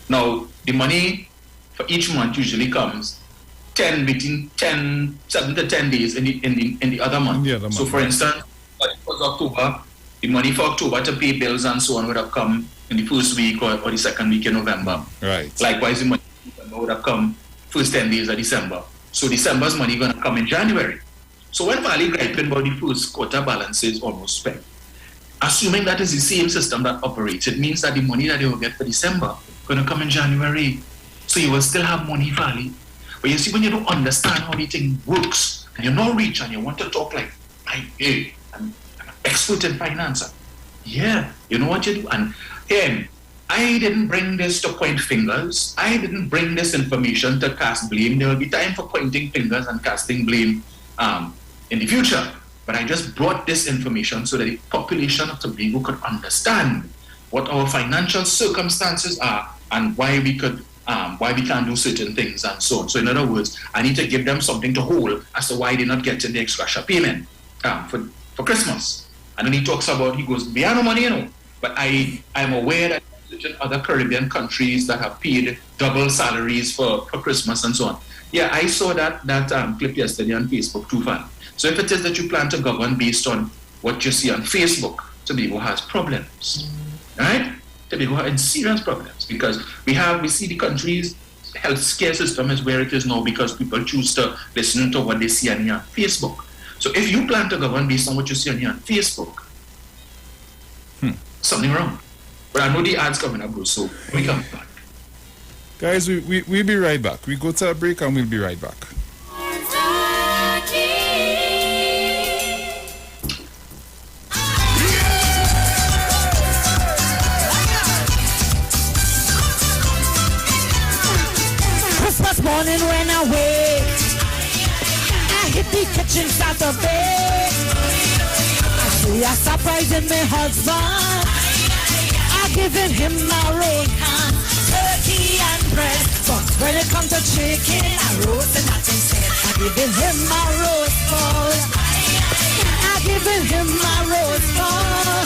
Now, the money for each month usually comes between 7 to 10 days in the other month. So for instance, it was October, the money for October to pay bills and so on would have come in the first week or the second week in November. Right. Likewise, the money would have come first 10 days of December. So December's money going to come in January. So when Valley griping about the first quarter balances almost spent, assuming that is the same system that operates, it means that the money that they will get for December going to come in January. So you will still have money, Valley. But you see, when you don't understand how the thing works, and you're not rich and you want to talk like, I'm an expert in finance. Yeah, you know what you do? And I didn't bring this to point fingers. I didn't bring this information to cast blame. There will be time for pointing fingers and casting blame in the future. But I just brought this information so that the population of Tobago could understand what our financial circumstances are and why we can't do certain things and so on. So in other words, I need to give them something to hold as to why they're not getting the extra payment for Christmas. And then he talks about, he goes, we have no money, you know. But I'm aware that certain other Caribbean countries that have paid double salaries for Christmas and so on. Yeah, I saw that clip yesterday on Facebook too, fan. So if it is that you plan to govern based on what you see on Facebook, Tobago has problems, right? Tobago has serious problems because we see the country's healthcare system is where it is now because people choose to listen to what they see on here on Facebook. So if you plan to govern based on what you see on here on Facebook, something wrong. But I know the ads coming up, bro, so we come back. Guys, we'll be right back. We go to a break and we'll be right back. Christmas morning when I wake, I hit the kitchen, start to bake. I see a surprise in my husband. I given him my roast ham, turkey and bread. But when it comes to chicken, I roast and that instead. I given him my roast ball. I given him my roast ball.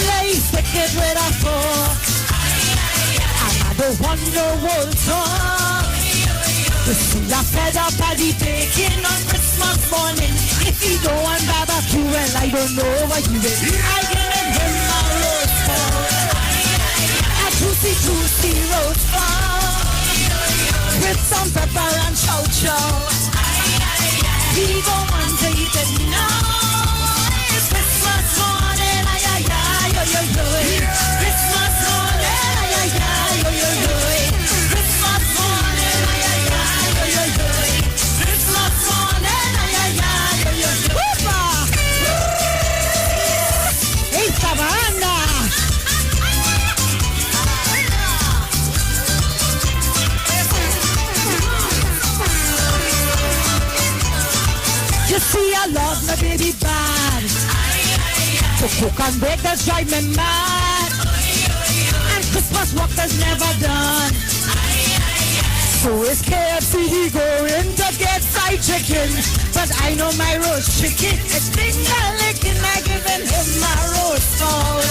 Lay stick it with a fork. And I don't want no world talk. You see, I fed up at the baking on Christmas morning. If he don't want barbecue, well, I don't know what you will. I give him my roast pork, a juicy roast pork, with some pepper and chow. He don't want to eat it now. It's Christmas morning, ay, ay, ay, yo, yo, yo. Christmas morning, ay, ay, ay, yo, yo, yo. Christmas morning, ay, ay, ay, yo, yo, yo. Christmas morning, ay, ay, ay, yo, yo, yo. Whoopa! Hey, Savannah! You see, I love my baby bad. To cook and bake does drive me mad. And Christmas work is never done. So it's KFC, he going to get fried chicken. But I know my roast chicken is finger-licking. I given him my roast ball.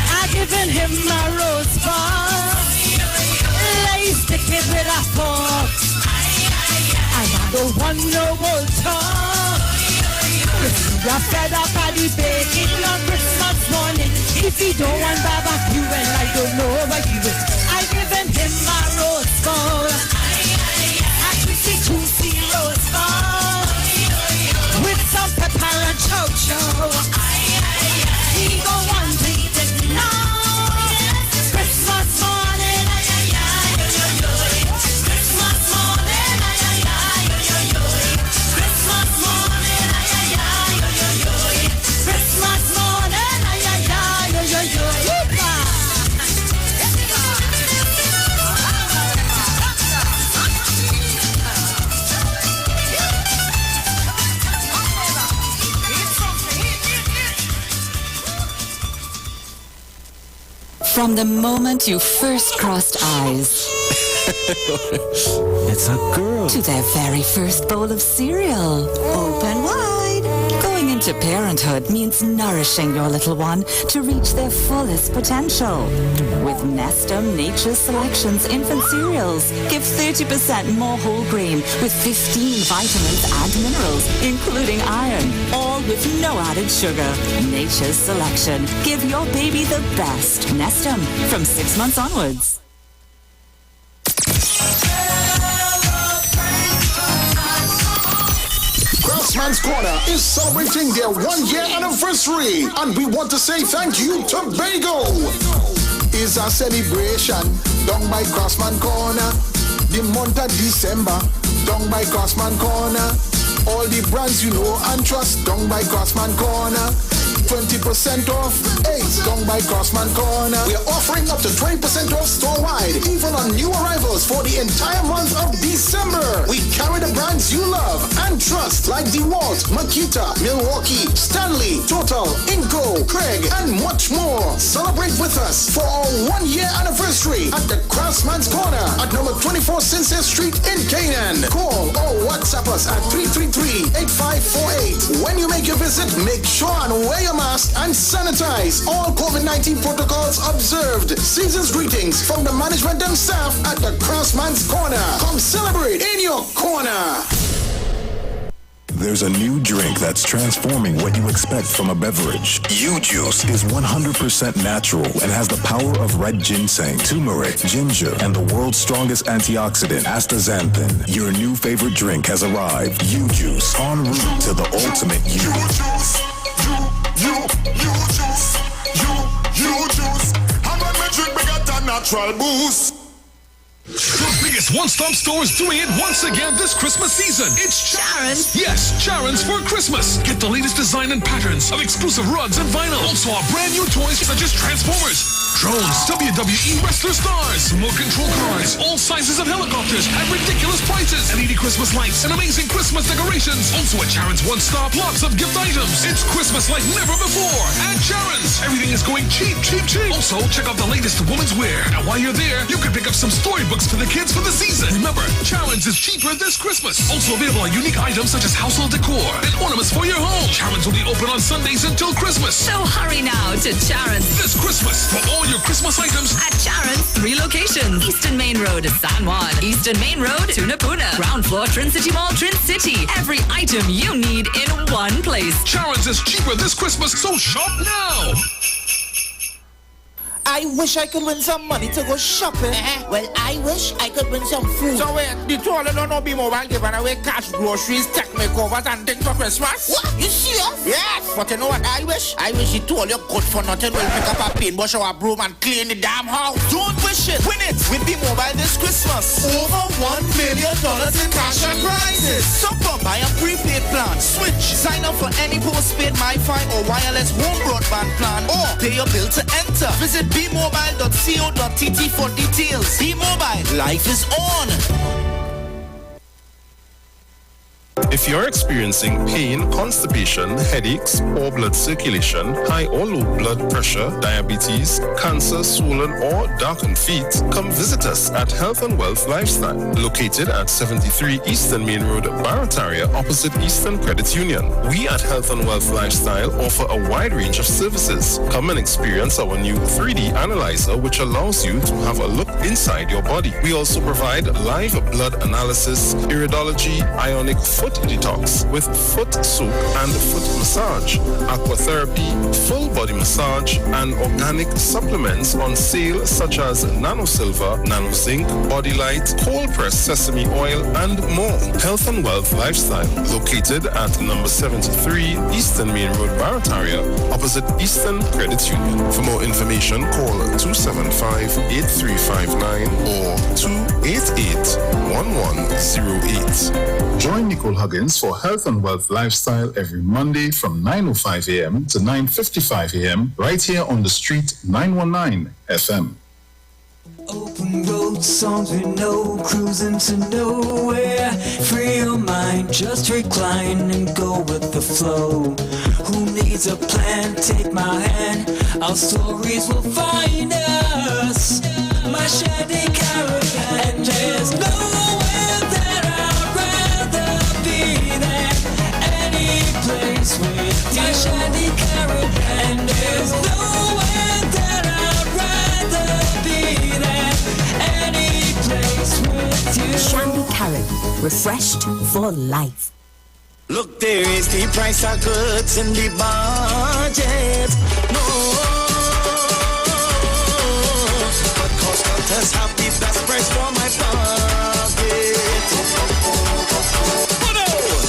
I given him my roast ball. Let's stick it with a fork. I don't want no more talk. You're fed up at the baking on Christmas morning. If he don't want barbecue, well, I don't know what he will. I given him my roast ball. A juicy roast ball, with some pepper and chow. He don't want to eat it now. Christmas morning, Christmas morning, Christmas morning, Christmas morning, From the moment you first crossed eyes, It's a girl. to their very first bowl of cereal. Open wide. Going into parenthood means nourishing your little one to reach their fullest potential. With Nestum Nature's Selections infant cereals, give 30% more whole grain with 15 vitamins and minerals, including iron, all with no added sugar. Nature's Selection. Give your baby the best. Nestum, from 6 months onwards. Craftsman's Corner is celebrating their 1-year anniversary, and we want to say thank you to Bagel. It's a celebration done by Craftsman Corner. The month of December, done by Craftsman Corner. All the brands you know and trust, done by Craftsman Corner. 20% off, done by Craftsman Corner. We are offering up to 20% off store-wide, even on new arrivals for the entire month of December. We carry the brands you love and trust, like DeWalt, Makita, Milwaukee, Stanley, Total, Inco, Craig, and much more. Celebrate with us for our 1-year anniversary at the Craftsman's Corner at number 24 Sincere Street in Canaan. Call or WhatsApp us at 333-8548. When you make your visit, make sure and wear your mask and sanitize. All COVID-19 protocols observed. Season's greetings from the management and staff at the Craftsman's Corner. Come celebrate in your corner. There's a new drink that's transforming what you expect from a beverage. U-Juice is 100% natural and has the power of red ginseng, turmeric, ginger, and the world's strongest antioxidant, astaxanthin. Your new favorite drink has arrived. U-Juice, en route to the ultimate you. U-Juice. How about my drink bigger than natural boost? The biggest one-stop store is doing it once again this Christmas season. It's Charon's. Yes, Charon's for Christmas. Get the latest design and patterns of exclusive rugs and vinyl. Also, our brand new toys such as Transformers, drones, WWE wrestler stars, remote control cars, all sizes of helicopters at ridiculous prices, LED Christmas lights, and amazing Christmas decorations. Also at Charon's One Stop, lots of gift items. It's Christmas like never before at Charon's. Everything is going cheap, cheap, cheap. Also, check out the latest women's wear. And while you're there, you can pick up some storybooks for the kids for the season. Remember, Charon's is cheaper this Christmas. Also available are unique items such as household decor and ornaments for your home. Charon's will be open on Sundays until Christmas. So hurry now to Charon's this Christmas for all your your Christmas items at Sharon's 3 locations. Eastern Main Road, San Juan. Eastern Main Road, Tunapuna. Ground floor, Trin City Mall, Trin City. Every item you need in one place. Sharon's is cheaper this Christmas, so shop now. I wish I could win some money to go shopping. Well, I wish I could win some food. So wait, the two of them don't know be mobile giving away cash, groceries, tech makeovers and things for Christmas? What? You serious? Yes. But you know what I wish? I wish the two of you good for nothing will pick up a paintbrush or a broom and clean the damn house. Don't wish it. Win it with B-Mobile this Christmas. Over $1 million in cash and prizes. So come buy a prepaid plan. Switch. Sign up for any postpaid MiFi or wireless home broadband plan or pay your bill to enter. Visit bmobile.co.tt for details. B-Mobile. Life is on. If you're experiencing pain, constipation, headaches, poor blood circulation, high or low blood pressure, diabetes, cancer, swollen or darkened feet, come visit us at Health and Wealth Lifestyle, located at 73 Eastern Main Road, Barataria, opposite Eastern Credit Union. We at Health and Wealth Lifestyle offer a wide range of services. Come and experience our new 3D analyzer, which allows you to have a look inside your body. We also provide live blood analysis, iridology, ionic foot detox with foot soak and foot massage, aquatherapy, full body massage, and organic supplements on sale such as Nano Silver, Nano Zinc, Body Light, cold pressed sesame oil, and more. Health and Wealth Lifestyle, located at number 73 Eastern Main Road, Barataria, opposite Eastern Credit Union. For more information, call 275-8359 or 288-1108. Join Nicole Huggins for Health and Wealth Lifestyle every Monday from 9:05 a.m. to 9:55 a.m. right here on the street 919 FM. Open road songs we know, cruising to nowhere. Free your mind, just recline and go with the flow. Who needs a plan? Take my hand, our stories will find us. My shiny caravan, and there's nowhere that I'd rather be than any place with my shiny caravan. And there's nowhere that I'd rather be than any place with you. Shandy Carrot, refreshed for life. Look, there is the price of goods in the budget. No, but cost cutters have the best price for my pocket.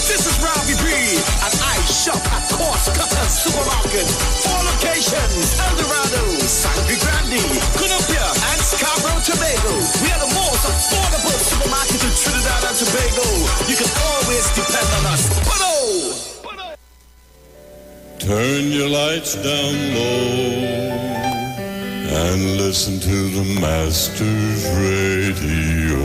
This is Robbie B, and I shop at Cost Cutters Supermarket. 4 locations: El Dorado, Sangre Grande, Columbia, and Scarborough, Tobago. We are the most affordable supermarket in Trinidad and Tobago. You can always depend on us. Turn your lights down low and listen to the Master's Radio.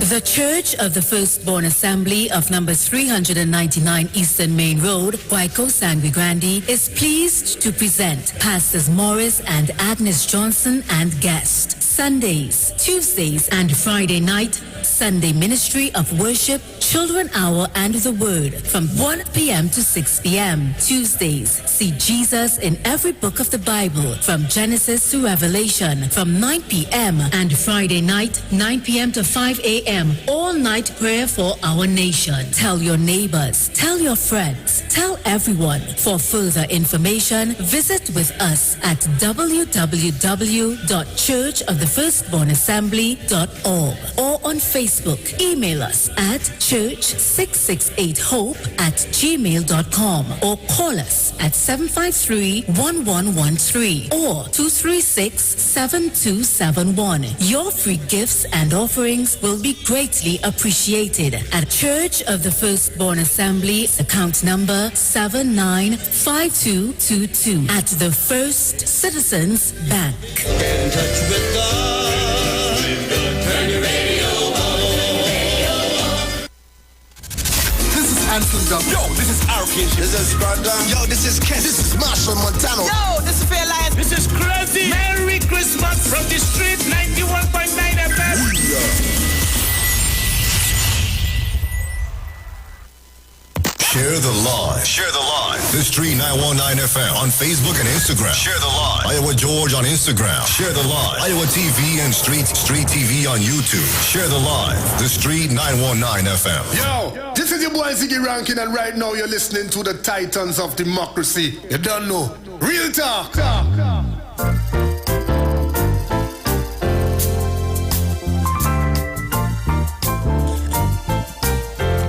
The Church of the Firstborn Assembly of number 399 Eastern Main Road, Guayco, Sangre Grande, is pleased to present Pastors Morris and Agnes Johnson and guest. Sundays, Tuesdays, and Friday night, Sunday Ministry of Worship, Children Hour, and the Word from 1 p.m. to 6 p.m. Tuesdays, see Jesus in every book of the Bible from Genesis to Revelation from 9 p.m. and Friday night, 9 p.m. to 5 a.m. all-night prayer for our nation. Tell your neighbors, tell your friends, tell everyone. For further information, visit with us at www.churchofthefirstbornassembly.org or on Facebook. Email us at church668hope@gmail.com or call us at 753-1113 or 236-7271. Your free gifts and offerings will be greatly appreciated at Church of the Firstborn Assembly, account number 795222 at the First Citizens Bank. Get in touch with God. Turn your radio on. This is Anson Dub. Yo, this is Arkin. This is Brandon. Yo, this is Kes. This is Marshall Montano. Yo, this is Fair Lion. This is Crazy. Merry Christmas from the street 91.9 FM. Share the live. Share the live. The Street 919 FM on Facebook and Instagram. Share the live. Iowa George on Instagram. Share the live. Iowa TV and Street TV on YouTube. Share the live. The Street 919 FM. Yo, this is your boy Ziggy Rankin, and right now you're listening to the Titans of Democracy. You don't know. Real talk.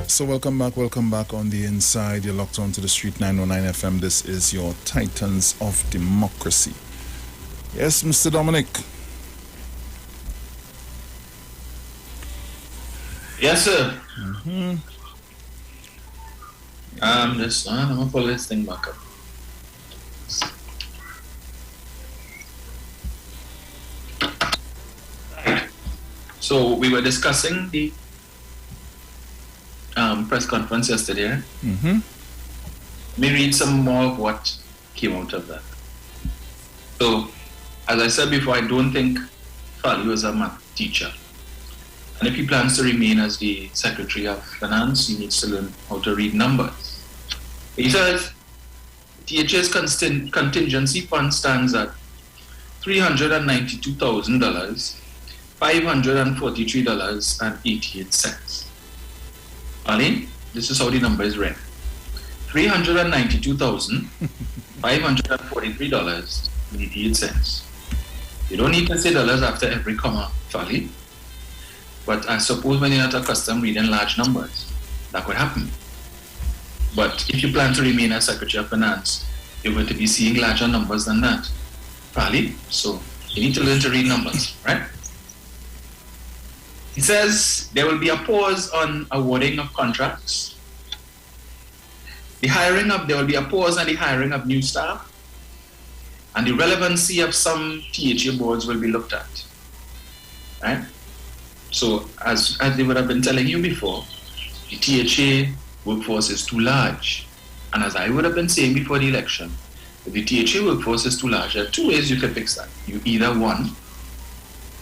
So welcome back on the inside. You're locked on to the Street 919 FM. This is your Titans of Democracy. Yes, Mr. Dominic. Yes, sir. I'm gonna pull this thing back up. So we were discussing the press conference yesterday. Let me read some more of what came out of that. So, as I said before, I don't think Fali was a math teacher. And if he plans to remain as the Secretary of Finance, he needs to learn how to read numbers. He says, THA's contingency fund stands at $392,000, $543.88. Ali, this is how the number is read. $392,543.88. You don't need to say dollars after every comma, Fali. But I suppose when you're not accustomed reading large numbers, that could happen. But if you plan to remain as Secretary of Finance, you're going to be seeing larger numbers than that, Fali. So you need to learn to read numbers, right? He says there will be a pause on awarding of contracts. There will be a pause on the hiring of new staff, and the relevancy of some THA boards will be looked at. Right? So as they would have been telling you before, the THA workforce is too large. And as I would have been saying before the election, if the THA workforce is too large, there are two ways you can fix that. You either, one,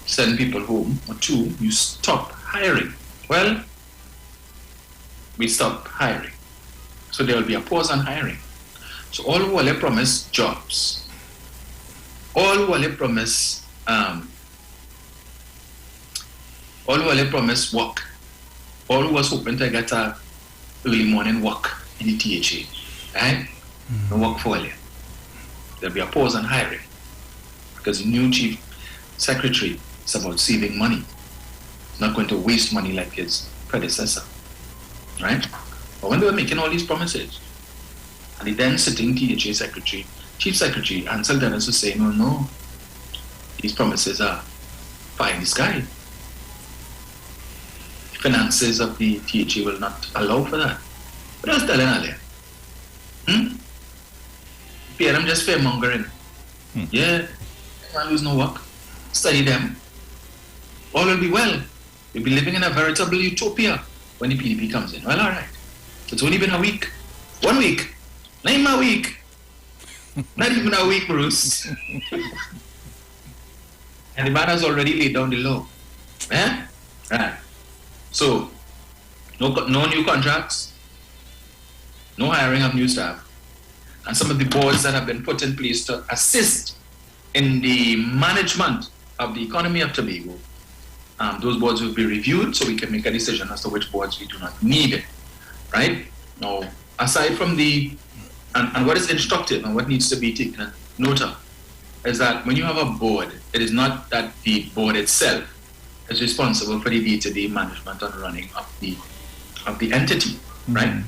send people home, or two, you stop hiring. Well, we stop hiring. So there will be a pause on hiring. So all who will promise jobs, all who will promise work, all who was hoping to get a early morning work in the THA, right? No work for you. There'll be a pause on hiring because the new chief secretary is about saving money. He's not going to waste money like his predecessor, right? But when they were making all these promises, and the then sitting THA secretary, chief secretary, Ansel Dennis was saying, no, these promises are pie in the sky. Finances of the THA will not allow for that. But I was telling earlier, pay them just fair mongering. Yeah, can't lose no work. Study them. All will be well. We'll be living in a veritable utopia when the PDP comes in. Well, all right. It's only been a week. 1 week. Not even a week. Not even a week, Bruce. And the man has already laid down the law. Eh? Right. So, no new contracts, no hiring of new staff, and some of the boards that have been put in place to assist in the management of the economy of Tobago, those boards will be reviewed so we can make a decision as to which boards we do not need it, right? Now, aside from and what is instructive and what needs to be taken note of is that when you have a board, it is not that the board itself is responsible for the day-to-day management and running of the entity, right?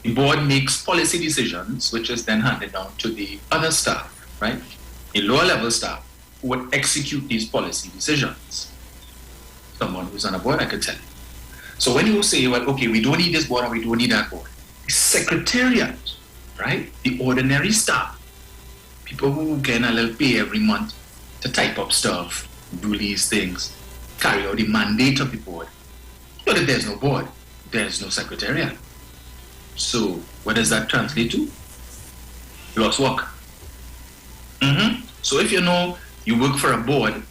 The board makes policy decisions, which is then handed down to the other staff, right? The lower level staff who would execute these policy decisions. Someone who's on a board, I could tell you. So when you say, well, okay, we don't need this board or we don't need that board, the secretariat, right? The ordinary staff, people who get a little pay every month to type up stuff, do these things, carry out the mandate of the board. But if there's no board, there's no secretariat. So what does that translate to? Lost work. So if you know you work for a board,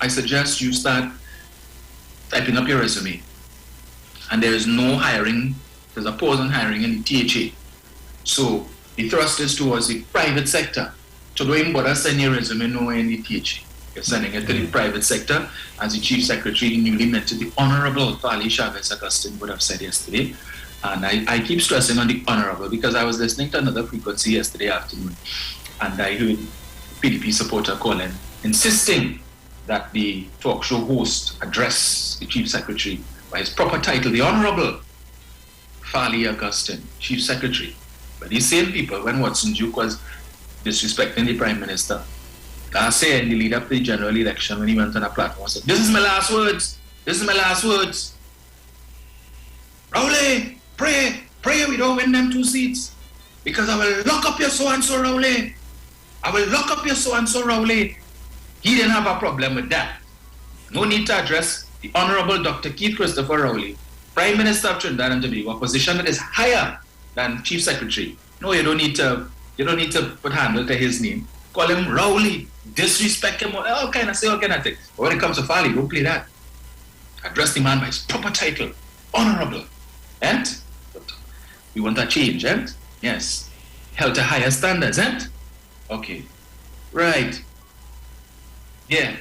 I suggest you start typing up your resume. And there is no hiring, there's a pause on hiring in the THA. So the thrust is towards the private sector. So don't even bother sending your resume nowhere in the THA. You're sending it to the private sector. As the Chief Secretary, newly minted, the Honorable Fali Chavez Augustine would have said yesterday. And I keep stressing on the Honorable because I was listening to another frequency yesterday afternoon, and I heard PDP supporter calling, insisting that the talk show host address the Chief Secretary by his proper title, the Honorable Fali Augustine, Chief Secretary. But these same people, when Watson Duke was disrespecting the Prime Minister, last year in the lead up to the general election, when he went on a platform, said, "This is my last words. This is my last words. Rowley, pray we don't win them 2 seats. Because I will lock up your so-and-so, Rowley. I will lock up your so-and-so, Rowley." He didn't have a problem with that. No need to address the Honorable Dr. Keith Christopher Rowley, Prime Minister of Trinidad and Tobago, a position that is higher than Chief Secretary. No, you don't need to put handle to his name. Call him Rowley, disrespect him, all kind of things. But when it comes to Fali, don't play that. Address the man by his proper title, Honorable. And we want that change, and yes, held to higher standards, and okay, right, yeah.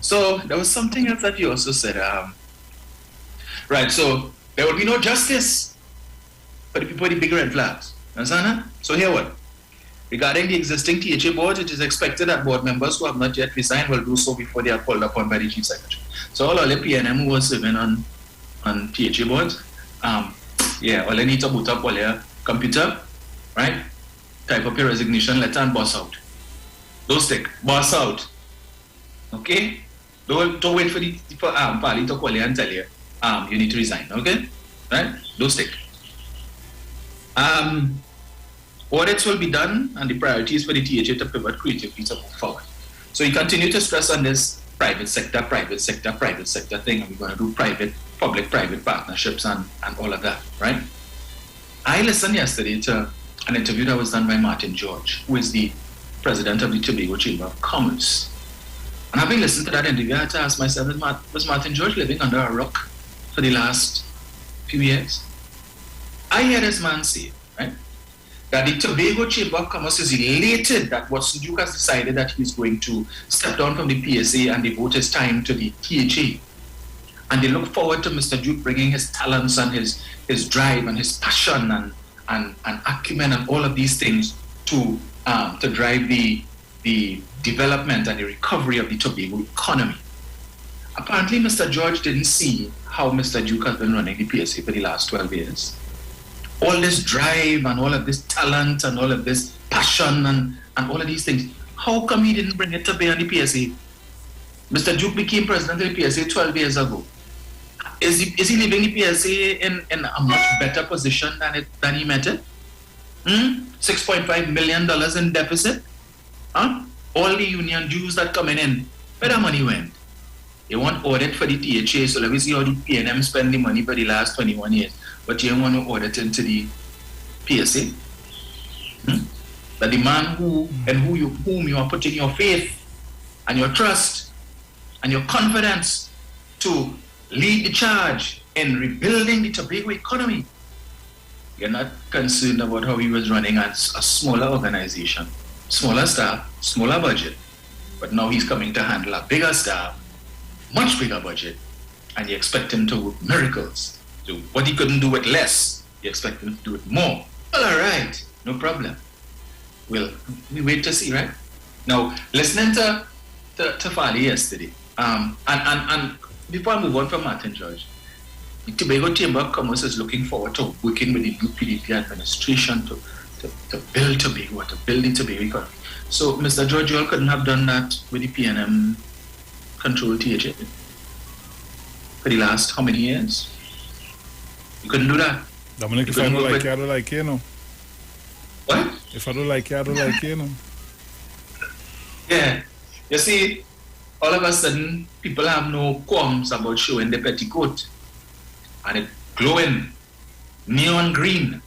So there was something else that you also said. Right, so there will be no justice for the people with the big red flags. Understand? So here what? Regarding the existing THA board, it is expected that board members who have not yet resigned will do so before they are called upon by the Chief Secretary. So all the PNM who was serving on THA boards, all they need to boot up all their computer, right? Type up your resignation letter and boss out. Don't stick, boss out. Okay? Don't wait for the party to call you and tell you you need to resign, okay? Right? Don't stick. Audits will be done, and the priorities for the THA to pivot creatively to move forward. So you continue to stress on this private sector thing, and we're going to do public-private partnerships and all of that, right? I listened yesterday to an interview that was done by Martin George, who is the president of the Tobago Chamber of Commerce. And having listened to that interview, I had to ask myself, was Martin George living under a rock for the last few years? I hear this man say, right, that the Tobago Chamber of Commerce is elated that Watson Duke has decided that he's going to step down from the PSA and devote his time to the THA. And they look forward to Mr. Duke bringing his talents and his drive and his passion and acumen and all of these things to drive the development and the recovery of the Tobago economy. Apparently, Mr. George didn't see how Mr. Duke has been running the PSA for the last 12 years. All this drive and all of this talent and all of this passion and all of these things. How come he didn't bring it to bear on the PSA? Mr. Duke became president of the PSA 12 years ago. Is he leaving the PSA in a much better position than he met it? $6.5 million in deficit? Huh? All the union dues that coming in, where the money went? You want audit for the THA, so let me see how the PNM spend the money for the last 21 years. But you don't want to audit into the PSA. That the man whom you are putting your faith and your trust and your confidence to lead the charge in rebuilding the Tobago economy. You're not concerned about how he was running as a smaller organization, smaller staff, smaller budget. But now he's coming to handle a bigger staff, much bigger budget, and you expect him to work miracles. So what he couldn't do with less, you expect him to do it more. Well, all right, no problem. Well, we wait to see, right? Now, listening to Fali yesterday, and before I move on from Martin George, the Tobago Chamber of Commerce is looking forward to working with the new PDP administration to build Tobago, to build the Tobago economy. So, Mr. George, you all couldn't have done that with the PNM control THA for the last how many years? You couldn't do that. Dominic, if I don't like you, I don't like you, no. What? If I don't like you, I don't like you, no. Yeah. You see, all of a sudden, people have no qualms about showing the petticoat. And it glowing, neon green.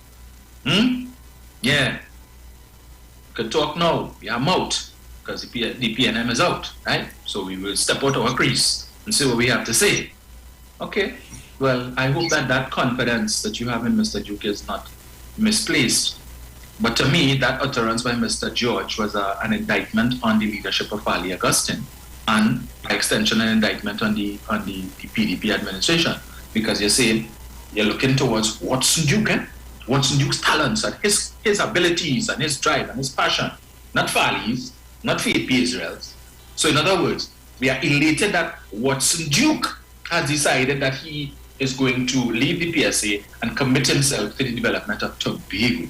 Yeah. You can talk now, we are out, because the PNM is out, right? So we will step out our crease and see what we have to say. Okay. Well, I hope that confidence that you have in Mr. Duke is not misplaced. But to me, that utterance by Mr. George was an indictment on the leadership of Ali Augustine, and by extension, an indictment on the PDP administration, because you're saying you're looking towards Watson Duke, Watson Duke's talents and his abilities and his drive and his passion, not Fali's, not Faith P. Israel's. So in other words, we are elated that Watson Duke has decided that he is going to leave the PSA and commit himself to the development of Tobago.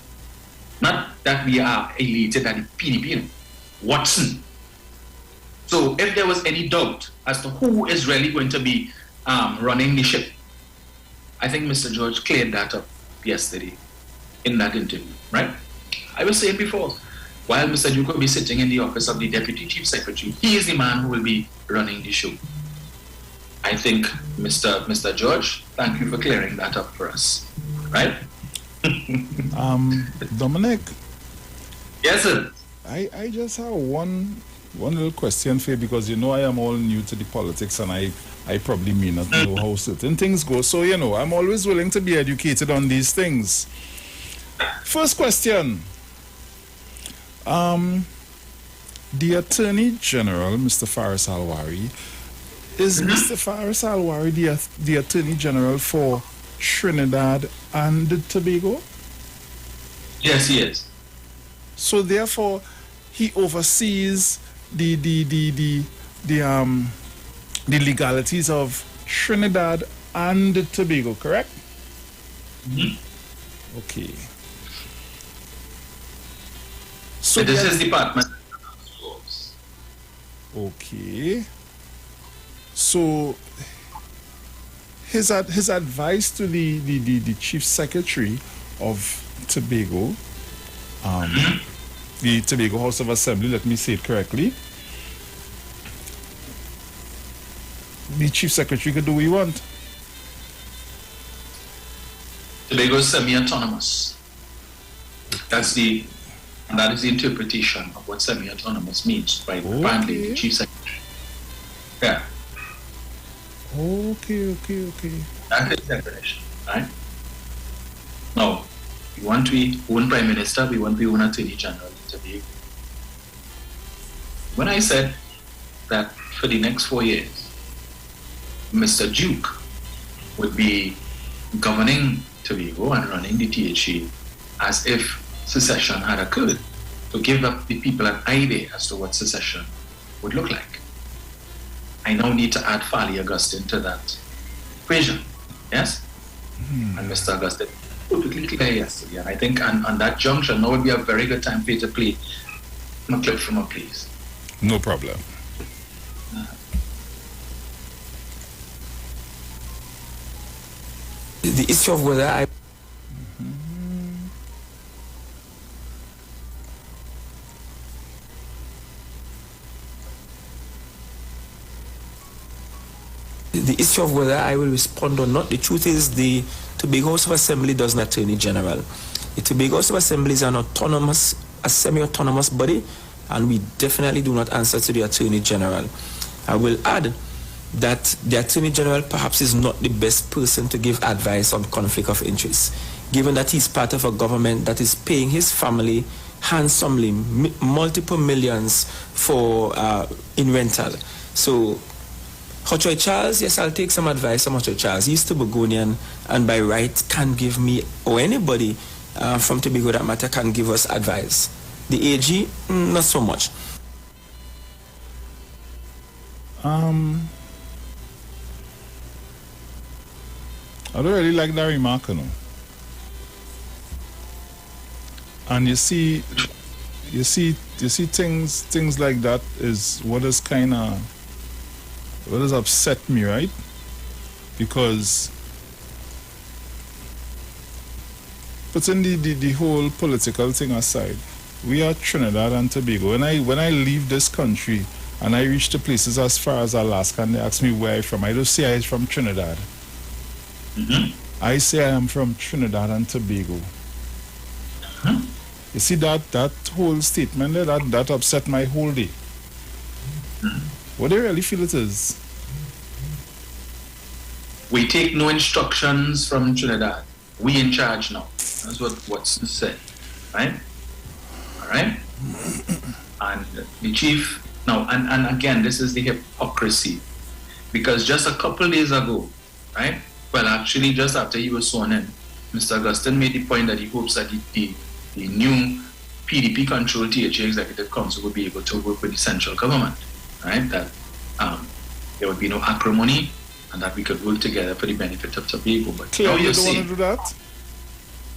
Not that we are elated that the PDP, Watson. So if there was any doubt as to who is really going to be running the ship, I think Mr. George cleared that up yesterday in that interview, right? I was saying before, while Mr. Duke will be sitting in the office of the Deputy Chief Secretary, he is the man who will be running the show. I think, Mr. George, thank you for clearing that up for us, right? Dominic. Yes, sir. I just have one little question for you, because you know I am all new to the politics and I probably may not know how certain things go. So, you know, I'm always willing to be educated on these things. First question. The Attorney General, Mr. Faris Alwari, is Mr. Faris Alwari the Attorney General for Trinidad and Tobago? Yes, he is. So therefore, he oversees the legalities of Trinidad and Tobago, correct? Mm-hmm. Okay. So this is Department. Okay. So his advice to the Chief Secretary of Tobago, the Tobago House of Assembly, let me say it correctly. The Chief Secretary could do what he want. Tobago is semi-autonomous. That is the interpretation of what semi-autonomous means by apparently the Chief Secretary. Yeah. Okay. That is the definition, right? Now, we want to be one Prime Minister, we want to be one Attorney General in Tobago. When I said that for the next 4 years, Mr. Duke would be governing Tobago and running the THA as if secession had occurred, to give up the people an idea as to what secession would look like. I now need to add Fali Augustine to that equation, yes? And Mr. Augustine perfectly clear yesterday, and I think on that junction, now would be a very good time for you to play a clip from a place. No problem. The issue of whether I the issue of whether I will respond or not, the truth is the Tobago House of Assembly does not Attorney General. The Tobago House of Assembly is a semi-autonomous body, and we definitely do not answer to the Attorney General. I will add that the Attorney General perhaps is not the best person to give advice on conflict of interest, given that he's part of a government that is paying his family handsomely multiple millions for in rental. So Hochoy Charles, yes, I'll take some advice from Hochoy Charles. He's Tobagonian and by right can give me, or anybody from Tobago that matter can give us advice. The AG, not so much. I don't really like that remark, you know. And you see things like that is what has upset me, right? Because putting the whole political thing aside, we are Trinidad and Tobago. When I leave this country and I reach the places as far as Alaska and they ask me where I'm from, I don't say I'm from Trinidad. I say I am from Trinidad and Tobago. You see that whole statement there, that upset my whole day. What do you really feel it is? We take no instructions from Trinidad. We in charge now. That's what Watson said, right? All right? And the chief, now, and again, this is the hypocrisy. Because just a couple days ago, right? Well, actually, just after he was sworn in, Mr. Augustine made the point that he hopes that the new PDP-controlled THA Executive Council will be able to work with the central government, right? That there would be no acrimony and that we could work together for the benefit of Tobago. But now you don't want to do that?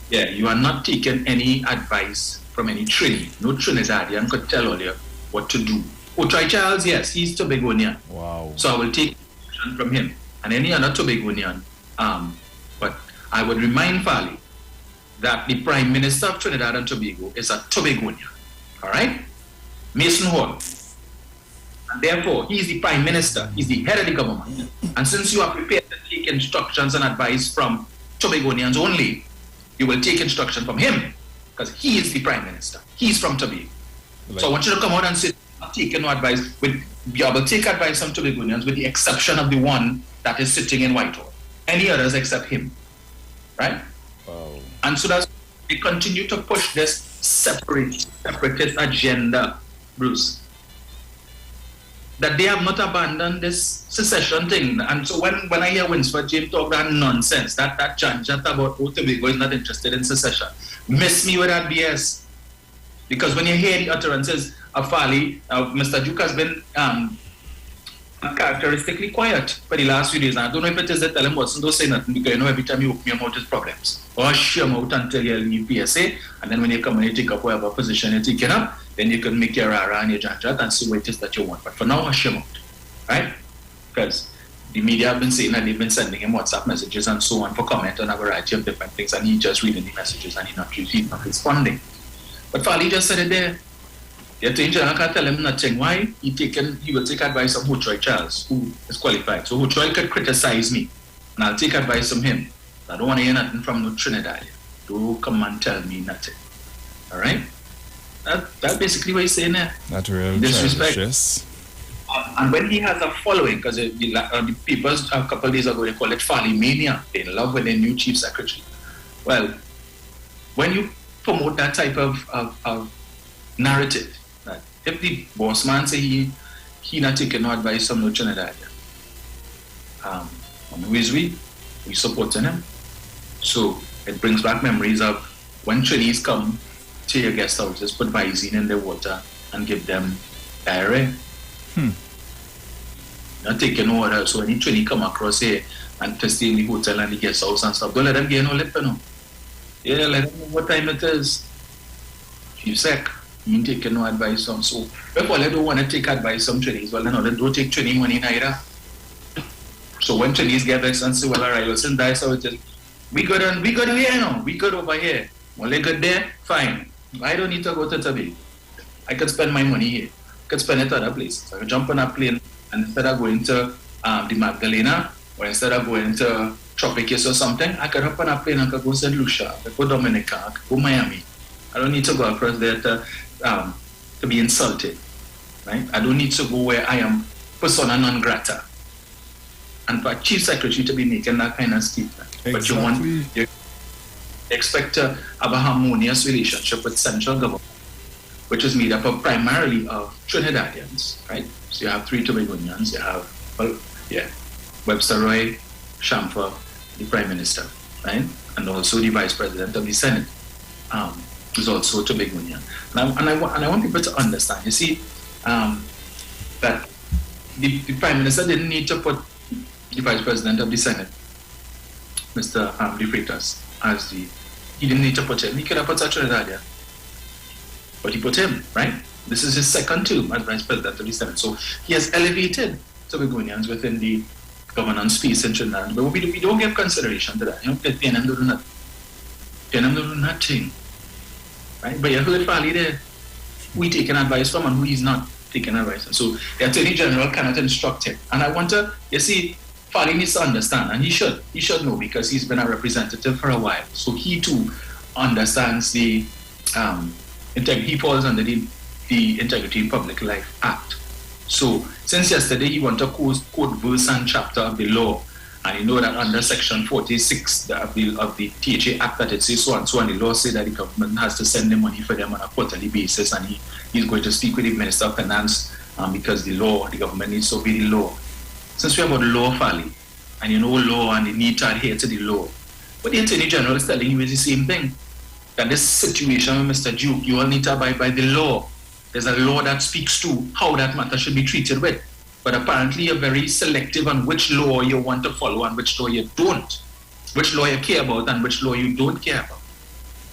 Yeah, you are not taking any advice from any Trini. No Trinidadian could tell all you what to do. Otrai Charles, yes, he's Tobagonian. Wow. So I will take from him and any other Tobagonian. But I would remind Fali that the Prime Minister of Trinidad and Tobago is a Tobagonian. All right? Mason Hall. And therefore, he is the Prime Minister. He's the head of the government. And since you are prepared to take instructions and advice from Tobagonians only, you will take instruction from him because he is the Prime Minister. He's from Tobago. So I want you to come out and say, I'm taking no advice. I will take advice from Tobagonians with the exception of the one that is sitting in Whitehall. Any others except him. Right? Wow. And so that's, they continue to push this separatist agenda, Bruce. That they have not abandoned this secession thing. And so when I hear Winsford James talk that nonsense, that janja about Tobago is not interested in secession, miss me with that BS. Because when you hear the utterances of Fali, Mr. Duke has been uncharacteristically quiet for the last few days. And I don't know if it is that tell him Watson don't say nothing because you know every time you open your mouth is problems. Or shut your mouth until you leave PSA, and then when you come and you take up whatever position you're taking up, then you can make your rara and your janjat and see what it is that you want. But for now, hush your mouth, right? Because the media have been saying that they've been sending him WhatsApp messages and so on for comment on a variety of different things, and he's just reading the messages and he's not responding. But Fali just said it there. The Attorney General can't tell him nothing. Why? He will take advice from Hotroy Charles, who is qualified. So Hotroy could criticize me, and I'll take advice from him. I don't want to hear nothing from no Trinidad. Don't come and tell me nothing. All right? That's basically what he's saying there. Not real disrespect. Yes. And when he has a following, because the papers a couple of days ago, they call it Fali Mania. They love with their new chief secretary. Well, when you promote that type of narrative, that if the boss man say he not taking no advice from no Trinidad, on the ways we supporting him. So it brings back memories of when Trinis come to your guest houses, put Visine in their water and give them diarrhea. Not taking no water. So when Trini come across here and to stay in the hotel and the guest house and stuff, don't let them get no lip, you know. Yeah, let them know what time it is. If you're sick, you ain't taking no advice from. So if all they don't want to take advice from Trinis, well, then they don't take Trini money neither. So when Trinis get vexed and say, well, all right, listen, that's how it is. We good here now. We good over here. Well, they good there, fine. I don't need to go to Tobago. I could spend my money here. I could spend it other places. I could jump on a plane and instead of going to the Magdalena or instead of going to Tropicus or something, I could hop on a plane and could go St. Lucia, I could go Dominica, I could go Miami. I don't need to go across there to be insulted. Right? I don't need to go where I am persona non grata. And for a chief secretary to be making that kind of statement. Exactly. But you expect to have a harmonious relationship with central government, which is made up of primarily of Trinidadians, right? So you have 3 Tobagonians. You have, Webster Roy, Shamfa, the Prime Minister, right? And also the Vice President of the Senate, who's also Tobagonian. And I want people to understand, you see, that the Prime Minister didn't need to put the Vice President of the Senate, Mr. De Freitas, he didn't need to put him. He could have put a Trinidadian. But he put him, right? This is his second term as Vice President of the Senate. So he has elevated Tobagonians within the governance space in Trinidad. But we don't give consideration to that. You know, PNM don't do nothing. PNM don't do nothing. Right? But you heard Fali there. Who he taking advice from and who he's not taking advice from. So the Attorney General cannot instruct him. And I want to, you see, Fali needs to understand, and he should know because he's been a representative for a while. So he too understands the integrity. He falls under the Integrity in Public Life Act. So since yesterday he wanted to quote verse and chapter of the law And you know that under Section 46 of the THA Act that it says so and so, and the law says that the government has to send the money for them on a quarterly basis, and he's going to speak with the Minister of Finance because the government needs to obey the law. Since we have about law, Fali, and you know law and the need to adhere to the law, what the Attorney General is telling you is the same thing. That this situation with Mr. Duke, you all need to abide by the law. There's a law that speaks to how that matter should be treated with. But apparently you're very selective on which law you want to follow and which law you don't. Which law you care about and which law you don't care about.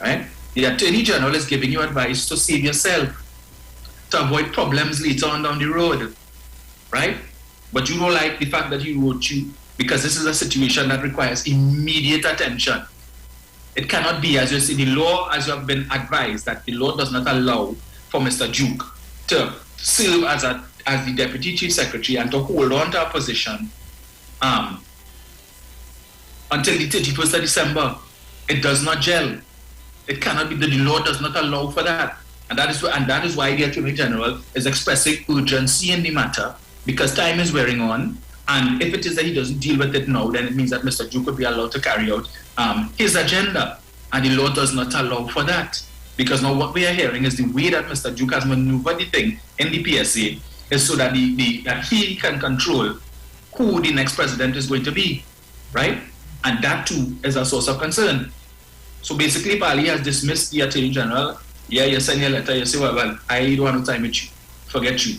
Right? The Attorney General is giving you advice to save yourself, to avoid problems later on down the road. Right? But you don't like the fact that he wrote you because this is a situation that requires immediate attention. It cannot be, as you see, the law, as you have been advised, that the law does not allow for Mr. Duke to serve as the Deputy Chief Secretary and to hold on to a position until the 31st of December. It does not gel. It cannot be. The law does not allow for that. And that is why the Attorney General is expressing urgency in the matter, because time is wearing on. And if it is that he doesn't deal with it now, then it means that Mr. Duke could be allowed to carry out his agenda. And the law does not allow for that. Because now what we are hearing is the way that Mr. Duke has maneuvered the thing in the PSA is so that that he can control who the next president is going to be, right? And that too is a source of concern. So basically, Pali has dismissed the Attorney General. Yeah, you send your letter, you say, well, I don't have no time with you. Forget you.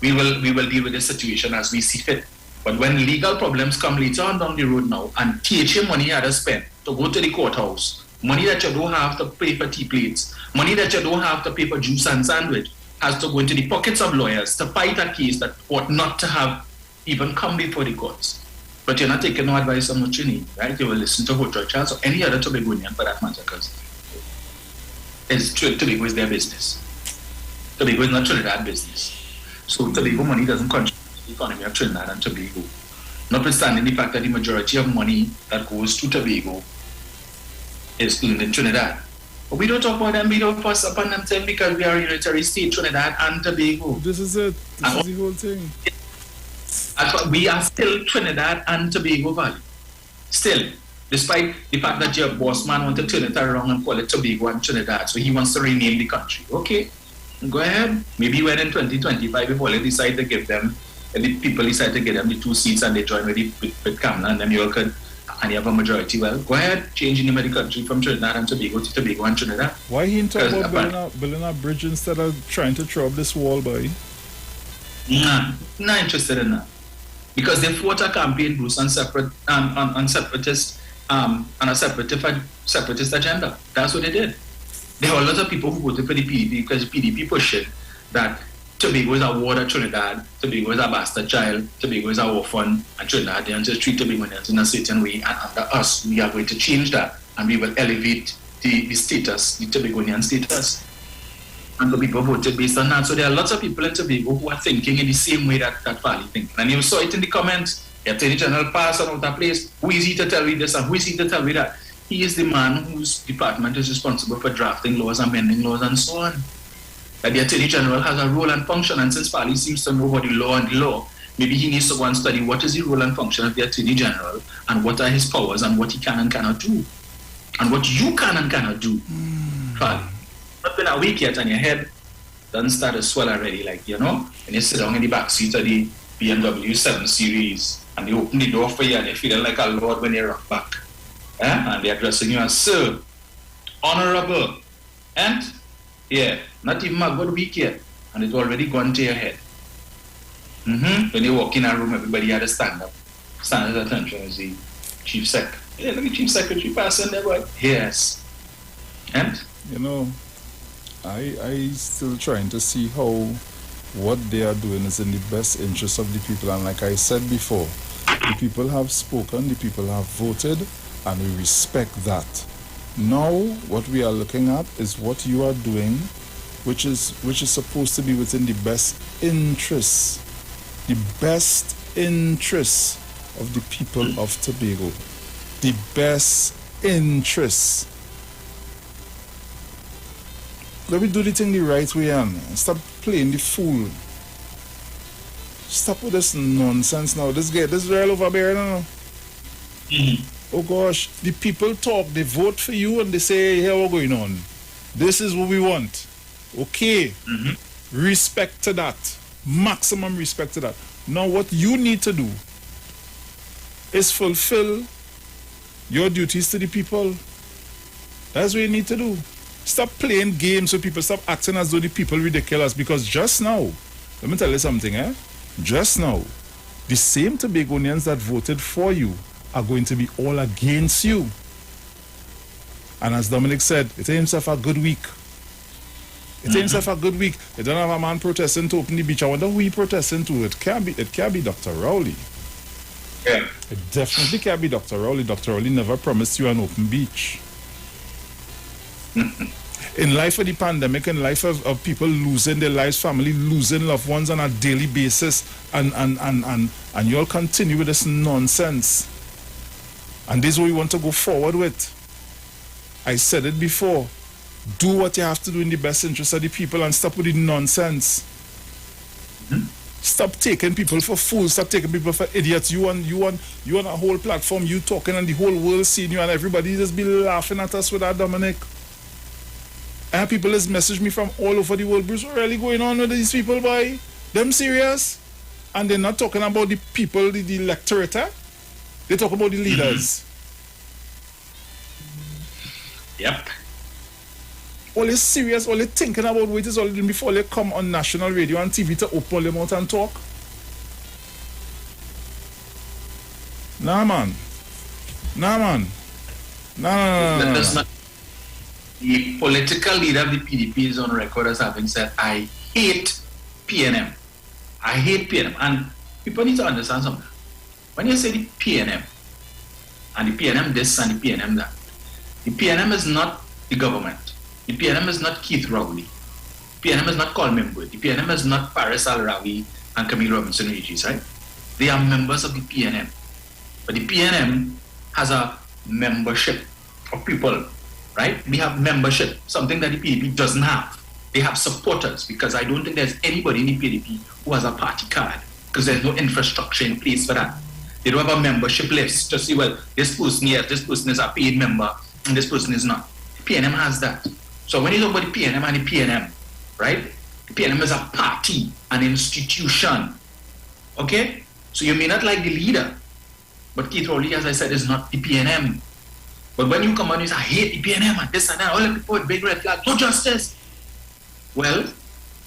We will deal with this situation as we see fit. But when legal problems come later on down the road now, and THA money had to spend to go to the courthouse, money that you don't have to pay for tea plates, money that you don't have to pay for juice and sandwich, has to go into the pockets of lawyers to fight a case that ought not to have even come before the courts. But you're not taking no advice on what you need, right? You will listen to Hotel Charles or any other Tobagonian for that matter, because Tobago is their business. Tobago is not Trinidad business. So Tobago money doesn't contribute to the economy of Trinidad and Tobago. Notwithstanding the fact that the majority of money that goes to Tobago is earned in Trinidad. But we don't talk about them, we don't fuss upon them because we are a unitary state, Trinidad and Tobago. This is it. This is the whole thing. We are still Trinidad and Tobago Valley. Still. Despite the fact that your boss man wants to turn it around and call it Tobago and Trinidad. So he wants to rename the country. Okay. Go ahead. Maybe when in 2025, if all they decide to give them, and the people decide to give them the 2 seats and they join with Kamala and then you all could, and you have a majority, well, go ahead, change the name of the country from Trinidad and Tobago to Tobago and Trinidad. Why he talk about building a bridge instead of trying to throw up this wall, boy? Not interested in that. Because they fought a campaign, Bruce, on separatist, on a separatist agenda. That's what they did. There were a lot of people who voted for the PDP because the PDP pushed that Tobago is a ward of Trinidad, Tobago is a bastard child, Tobago is a orphan, and Trinidad, they just treat Tobagonians in a certain way, and under us, we are going to change that, and we will elevate the status, the Tobagonian status. And the people voted based on that. So there are lots of people in Tobago who are thinking in the same way that Fali thinks. And you saw it in the comments, the Attorney General passed on out of place, who is he to tell me this and who is he to tell me that? He is the man whose department is responsible for drafting laws, amending laws, and so on. That the Attorney General has a role and function, and since Fali seems to know about the law and the law, maybe he needs to go and study what is the role and function of the Attorney General, and what are his powers, and what he can and cannot do, and what you can and cannot do. Fali, not been a week yet, and your head doesn't start to swell already, like, you know, and you sit down in the back seat of the BMW 7 Series, and they open the door for you, and you feel like a lord when you rock back. And they're addressing you as Sir, Honorable, and yeah, not even a good week yet, and it's already gone to your head. When you walk in a room, everybody had to stand up, stand at attention as the Chief Sec. Yeah, let me Chief Secretary pass in there, boy. Yes. And? You know, I still trying to see how what they are doing is in the best interest of the people, and like I said before, the people have spoken, the people have voted, and we respect that. Now, what we are looking at is what you are doing, which is supposed to be within the best interests of the people of Tobago. The best interests. Let me do the thing the right way, and stop playing the fool. Stop with this nonsense now. This is real overbearing now. Oh gosh, the people talk, they vote for you and they say, here what's going on. This is what we want. Okay. Respect to that. Maximum respect to that. Now what you need to do is fulfill your duties to the people. That's what you need to do. Stop playing games with people. Stop acting as though the people ridiculous. Because just now, let me tell you something, just now, the same Tobagonians that voted for you are going to be all against you. And as Dominic said, it ain't himself a good week. It ain't himself a good week. They don't have a man protesting to open the beach. I wonder who he protesting to. It can't be Dr. Rowley. Yeah. It definitely can't be Dr. Rowley. Dr. Rowley never promised you an open beach. In life of the pandemic, in life of people losing their lives, family losing loved ones on a daily basis, and you all continue with this nonsense. And this is what we want to go forward with. I said it before. Do what you have to do in the best interest of the people and stop with the nonsense. Stop taking people for fools. Stop taking people for idiots. You on a whole platform, you talking and the whole world seeing you and everybody just be laughing at us with that, Dominic. And people just message me from all over the world. Bruce, what's really going on with these people, boy? Them serious? And they're not talking about the people, the electorate. They talk about the leaders. Yep. All is serious, all they thinking about what is all doing before they come on national radio and TV to open their mouth and talk. Nah, man. Nah. The political leader of the PDP is on record as having said, I hate PNM. I hate PNM. And people need to understand something. When you say the PNM, and the PNM this and the PNM that, the PNM is not the government. The PNM is not Keith Rowley. The PNM is not Colin Wood. The PNM is not Paris Al-Rawi and Camille Robinson Regis, right? They are members of the PNM. But the PNM has a membership of people, right? We have membership, something that the PDP doesn't have. They have supporters, because I don't think there's anybody in the PDP who has a party card, because there's no infrastructure in place for that. They don't have a membership list to see, well, this person is a paid member, and this person is not. The PNM has that. So when you talk about the PNM and the PNM, right? The PNM is a party, an institution. Okay? So you may not like the leader, but Keith Rowley, as I said, is not the PNM. But when you come on, you say, I hate the PNM and this and that, all the people with big red flag, no justice. Well,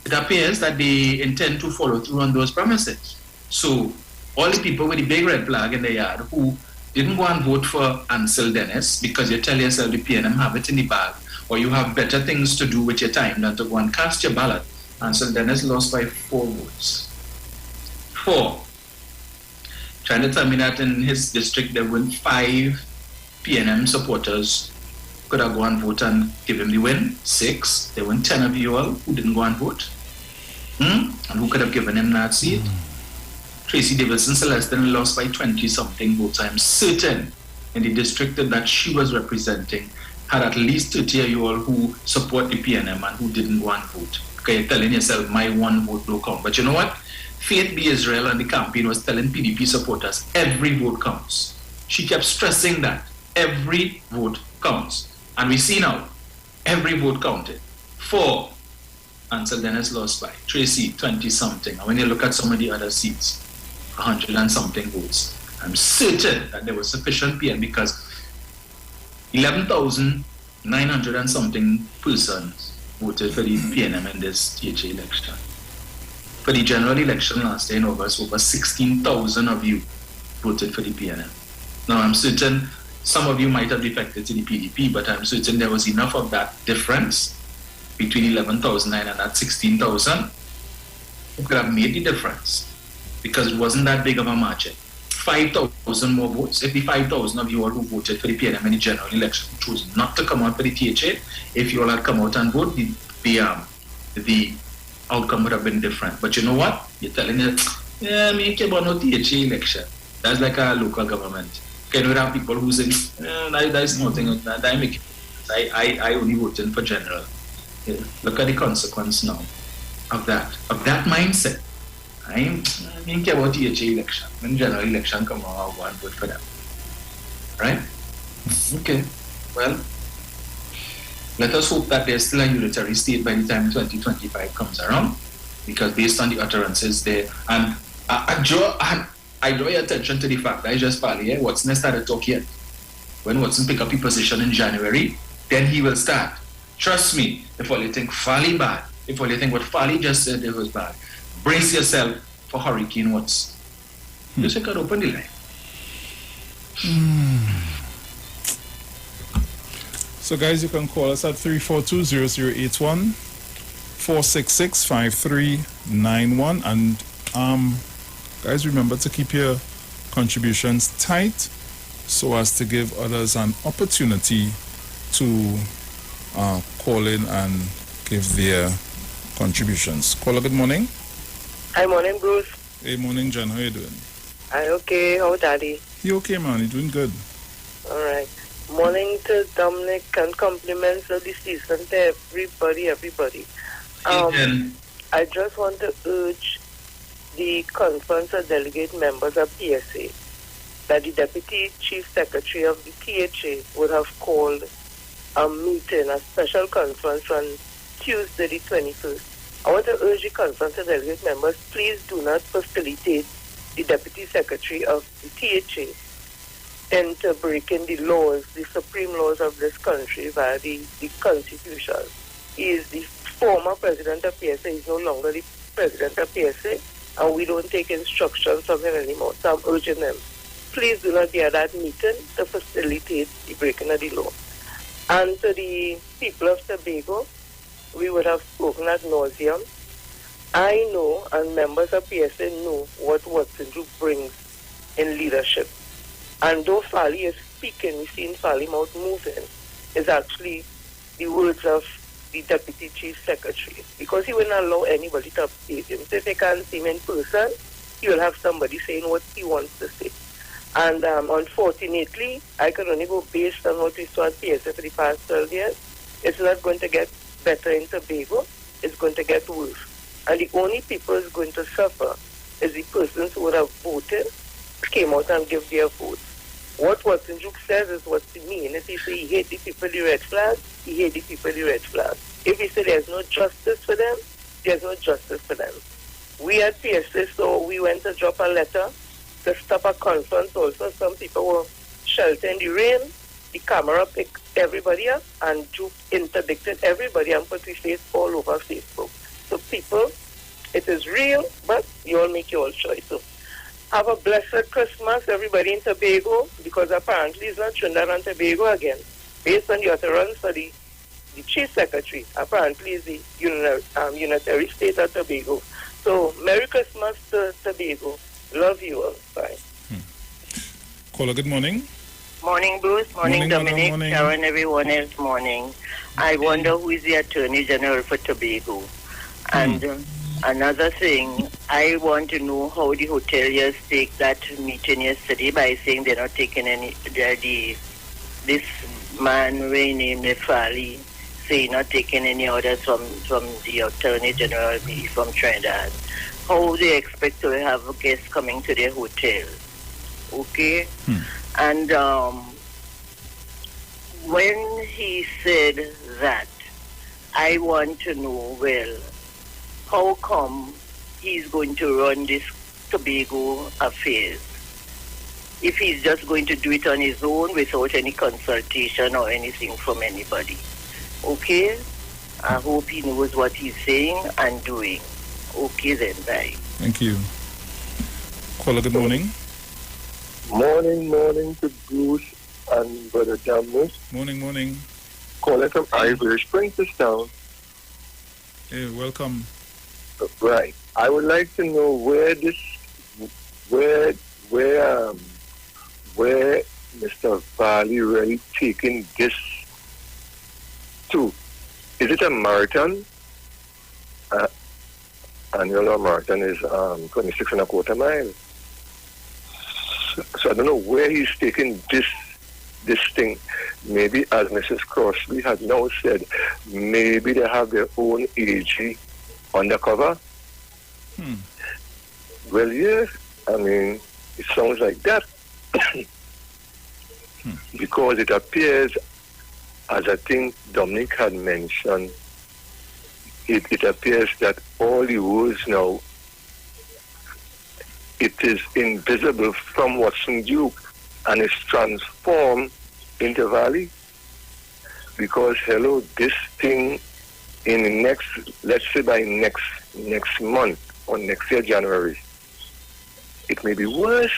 it appears that they intend to follow through on those promises. So all the people with the big red flag in the yard who didn't go and vote for Ansel Dennis because you tell yourself the PNM have it in the bag, or you have better things to do with your time than to go and cast your ballot. Ansel Dennis lost by 4 votes. 4. Trying to tell me that in his district there were 5 PNM supporters could have gone and vote and give him the win. 6. There were 10 of you all who didn't go and vote. And who could have given him that seat? Tracy Davidson Celestin lost by 20-something votes. I'm certain in the district that she was representing had at least 30 of you all who support the PNM and who didn't go and vote. Okay, you're telling yourself, my one vote will count. But you know what? Faith B. Israel on the campaign was telling PDP supporters, every vote counts. She kept stressing that. Every vote counts. And we see now, every vote counted. 4, Ansel Dennis lost by. Tracy, 20-something. And when you look at some of the other seats, 100 and something votes. I'm certain that there was sufficient PM because 11,900 and something persons voted for the PNM in this THA election. For the general election last year in August, over 16,000 of you voted for the PNM. Now, I'm certain some of you might have defected to the PDP, but I'm certain there was enough of that difference between 11,009 and that 16,000 who could have made the difference because it wasn't that big of a margin. 5,000 more votes. If the 5,000 of you all who voted for the PNM in the general election chose not to come out for the THA, if you all had come out and voted, the outcome would have been different. But you know what? You're telling me, yeah, me care about no THA election. That's like a local government. Can we have people who say, that's nothing, I only voted for general. Yeah. Look at the consequence now of that mindset. I don't care about the election. When general election come out, I want to vote for them. Right? Okay. Well, let us hope that there's still a unitary state by the time 2025 comes around, because based on the utterances there, and I draw your attention to the fact that I just partly here, Watson has started talk yet. When Watson pick up his position in January, then he will start. Trust me, if all you think Farley bad, if all you think what Farley just said there was bad, brace yourself for Hurricane Watson. Just can open the line. So guys, you can call us at 342-0081, 466-5391, and guys, remember to keep your contributions tight so as to give others an opportunity to call in and give their contributions. Caller, good morning. Hi, morning, Bruce. Hey, morning, John. How you doing? Hi, okay. How Daddy? You okay, man? You doing good? All right. Morning to Dominic and compliments of the season to everybody. I just want to urge the conference of delegate members of PSA that the Deputy Chief Secretary of the THA would have called a meeting, a special conference on Tuesday the 21st. I want to urge the conference of delegate members, please do not facilitate the Deputy Secretary of the THA into breaking the laws, the supreme laws of this country via the Constitution. He is the former president of PSA. He is no longer the president of PSA, and we don't take instructions from him anymore. So I'm urging them, please do not be at that meeting to facilitate the breaking of the law. And to the people of Tobago, we would have spoken ad nauseum. I know, and members of PSA know, what Watson Group brings in leadership. And though Farley is speaking, we've seen Farley mouth moving, is actually the words of the Deputy Chief Secretary, because he will not allow anybody to update him. So if they can't see him in person, he will have somebody saying what he wants to say. And unfortunately, I can only go based on what we saw at PSA for the past 12 years. It's not going to get better in Tobago. It's going to get worse. And the only people who's going to suffer is the persons who would have voted, came out and give their votes. What Watson Duke says is what he means. If he say he hate the people the red flag, he hate the people the red flag. If he say there's no justice for them, there's no justice for them. We at PSA, so we went to drop a letter to stop a conference also. Some people were sheltering the rain. The camera picked everybody up, and Duke interdicted everybody and put his face all over Facebook. So people, it is real, but you all make your own choice. So have a blessed Christmas, everybody in Tobago, because apparently it's not Trinidad and Tobago again. Based on the utterance of the Chief Secretary, apparently it's the unitary state of Tobago. So Merry Christmas to Tobago. Love you all. Bye. Caller, good morning. Morning, Bruce. Morning, Dominic. Morning. Sharon, everyone else. Morning. I wonder who is the Attorney General for Tobago. And another thing, I want to know how the hoteliers take that meeting yesterday by saying they're not taking any. This man, Ray named Farley, say not taking any orders from the Attorney General from Trinidad. How they expect to have guests coming to their hotel? Okay. And when he said that, I want to know, well, how come he's going to run this Tobago affairs? If he's just going to do it on his own without any consultation or anything from anybody. Okay? I hope he knows what he's saying and doing. Okay then, bye. Thank you. Caller, good morning. Morning to Bruce and Brother Dominic. Morning. Calling from Iwer, Springfield. Hey, welcome. Right. I would like to know where Mr. Farley really taking this to. Is it a marathon? Annual marathon is 26.25 miles. So I don't know where he's taking this thing. Maybe, as Mrs. Crosby has now said, maybe they have their own AG undercover. Well, yes. I mean, it sounds like that. Because it appears, as I think Dominic had mentioned, it appears that all the roads now, it is invisible from Watson Duke and it's transformed into Valley. Because, hello, this thing in the next, let's say by next month or next year, January, it may be worse.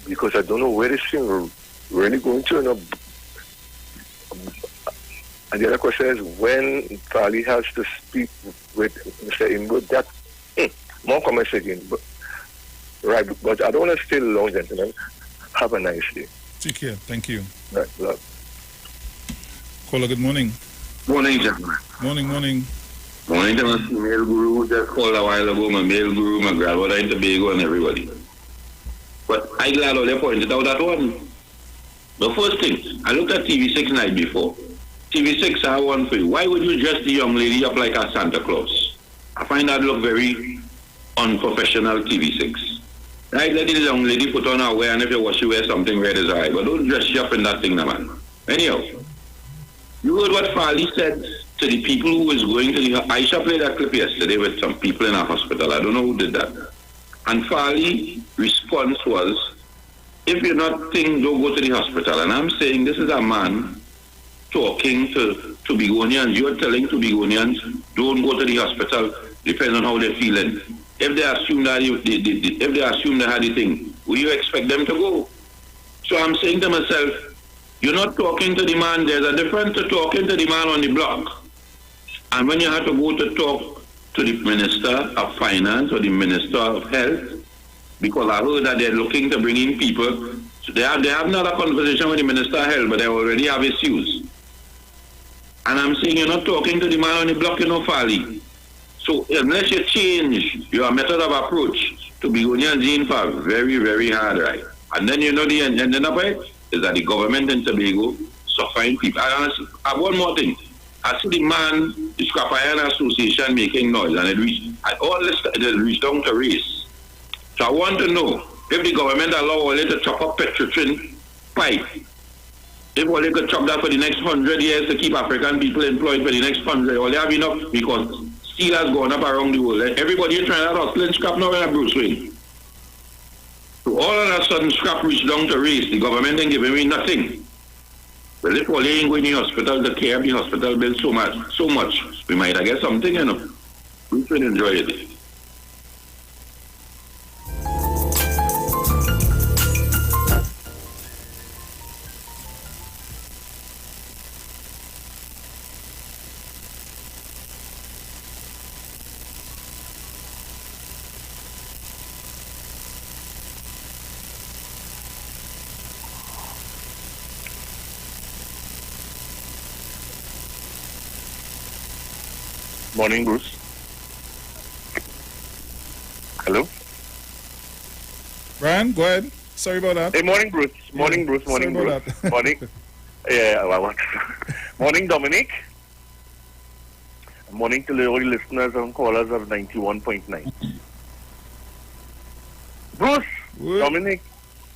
Because I don't know where this thing really going to end up. And the other question is when Fali has to speak with Mr. Inwood, that more comments again. But, right, but I don't want to stay long, gentlemen. Have a nice day. Take care. Thank you. Right, love. Caller, good morning. Morning, gentlemen. Morning. Morning to my male guru just called a while ago, my male guru, my grandmother in Tobago, and everybody. But I'm glad how they pointed out that one. The first thing, I looked at TV6 night before. TV6, I have one for you. Why would you dress the young lady up like a Santa Claus? I find that look very unprofessional, TV6. Right, let the young lady put on her wear, and if you wash, you wear something red is alright. But don't dress you up in that thing, man. Anyhow, you heard what Farley said to the people who was going to the... Aisha played that clip yesterday with some people in a hospital. I don't know who did that. And Farley's response was, if you're not thinking, don't go to the hospital. And I'm saying this is a man talking to Begonians. You're telling to Begonians, don't go to the hospital, depending on how they're feeling. If they assume that if they assume they had the thing, will you expect them to go? So I'm saying to myself, you're not talking to the man. There's a difference to talking to the man on the block. And when you have to go to talk to the Minister of Finance or the Minister of Health, because I heard that they're looking to bring in people. So they have not a conversation with the Minister of Health, but they already have issues. And I'm saying you're not talking to the man on the block, Fali. So unless you change your method of approach to Begonians in for very, very hard, right? And then the ending up it is that the government in Tobago suffering people. And one more thing. I see the man, the Scrapayan Association making noise, and it reached down to race. So I want to know if the government allow all to chop up petrotrin pipe, if all they could chop that for the next 100 years to keep African people employed for the next 100, all they have enough because steel has gone up around the world. Everybody is trying to hustle scrap now in a Bruce Wayne. So all of a sudden scrap reached down to race. The government ain't giving me nothing. Well, if all they ain't going to the hospital to care of the hospital bill so much, we might have get something, We should enjoy it. Morning, Bruce. Hello? Brian, go ahead. Sorry about that. Hey, morning, Bruce. Morning, Bruce. Morning, Bruce. Morning. Morning, Dominic. Morning to all the listeners and callers of 91.9. Bruce, Dominic,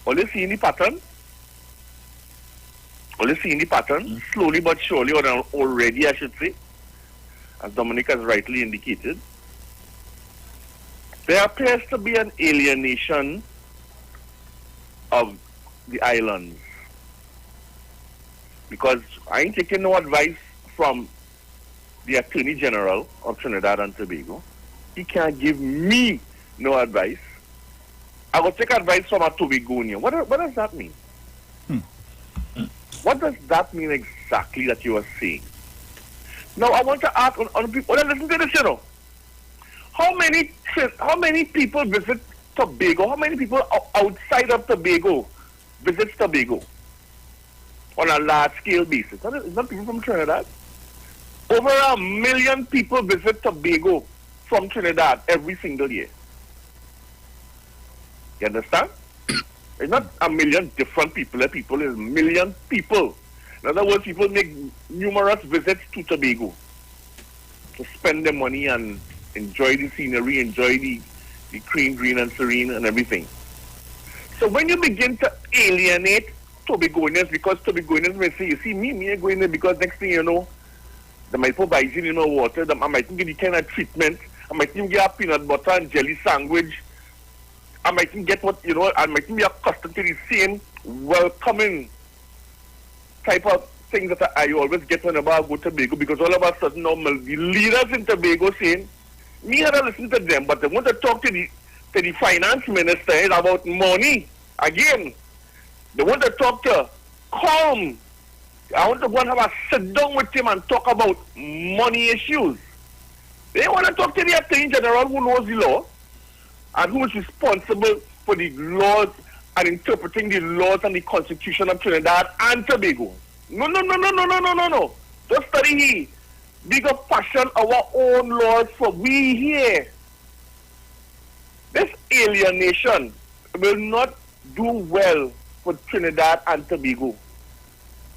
all you see in the pattern? Slowly but surely, or already, I should say, as Dominic has rightly indicated, there appears to be an alienation of the islands. Because I ain't taking no advice from the Attorney General of Trinidad and Tobago. He can't give me no advice. I will take advice from a Tobagonian. What does that mean? What does that mean exactly that you are saying? Now I want to ask on people. Listen to this, How many people visit Tobago? How many people outside of Tobago visit Tobago on a large scale basis? It's not people from Trinidad. Over 1 million people visit Tobago from Trinidad every single year. You understand? It's not 1 million different people. It's 1 million people. In other words, people make numerous visits to Tobago to spend their money and enjoy the scenery, enjoy the the green and serene and everything. So when you begin to alienate Tobagoans, because Tobagoans may say, you see, me I go in there because next thing you know, they might provide you know water, I might get the kind of treatment, I might even get a peanut butter and jelly sandwich, I might even get what, you know, I might even be accustomed to the same welcoming type of things that I always get whenever I go to Tobago, because all of a sudden now the leaders in Tobago saying, me had to listen to them, but they want to talk to the finance minister about money. Again, they want to talk to calm. I want to go and have a sit down with him and talk about money issues. They want to talk to the Attorney General who knows the law and who is responsible for the laws and interpreting the laws and the Constitution of Trinidad and Tobago. No. Just study here. Bigger fashion our own laws for we here. This alienation will not do well for Trinidad and Tobago.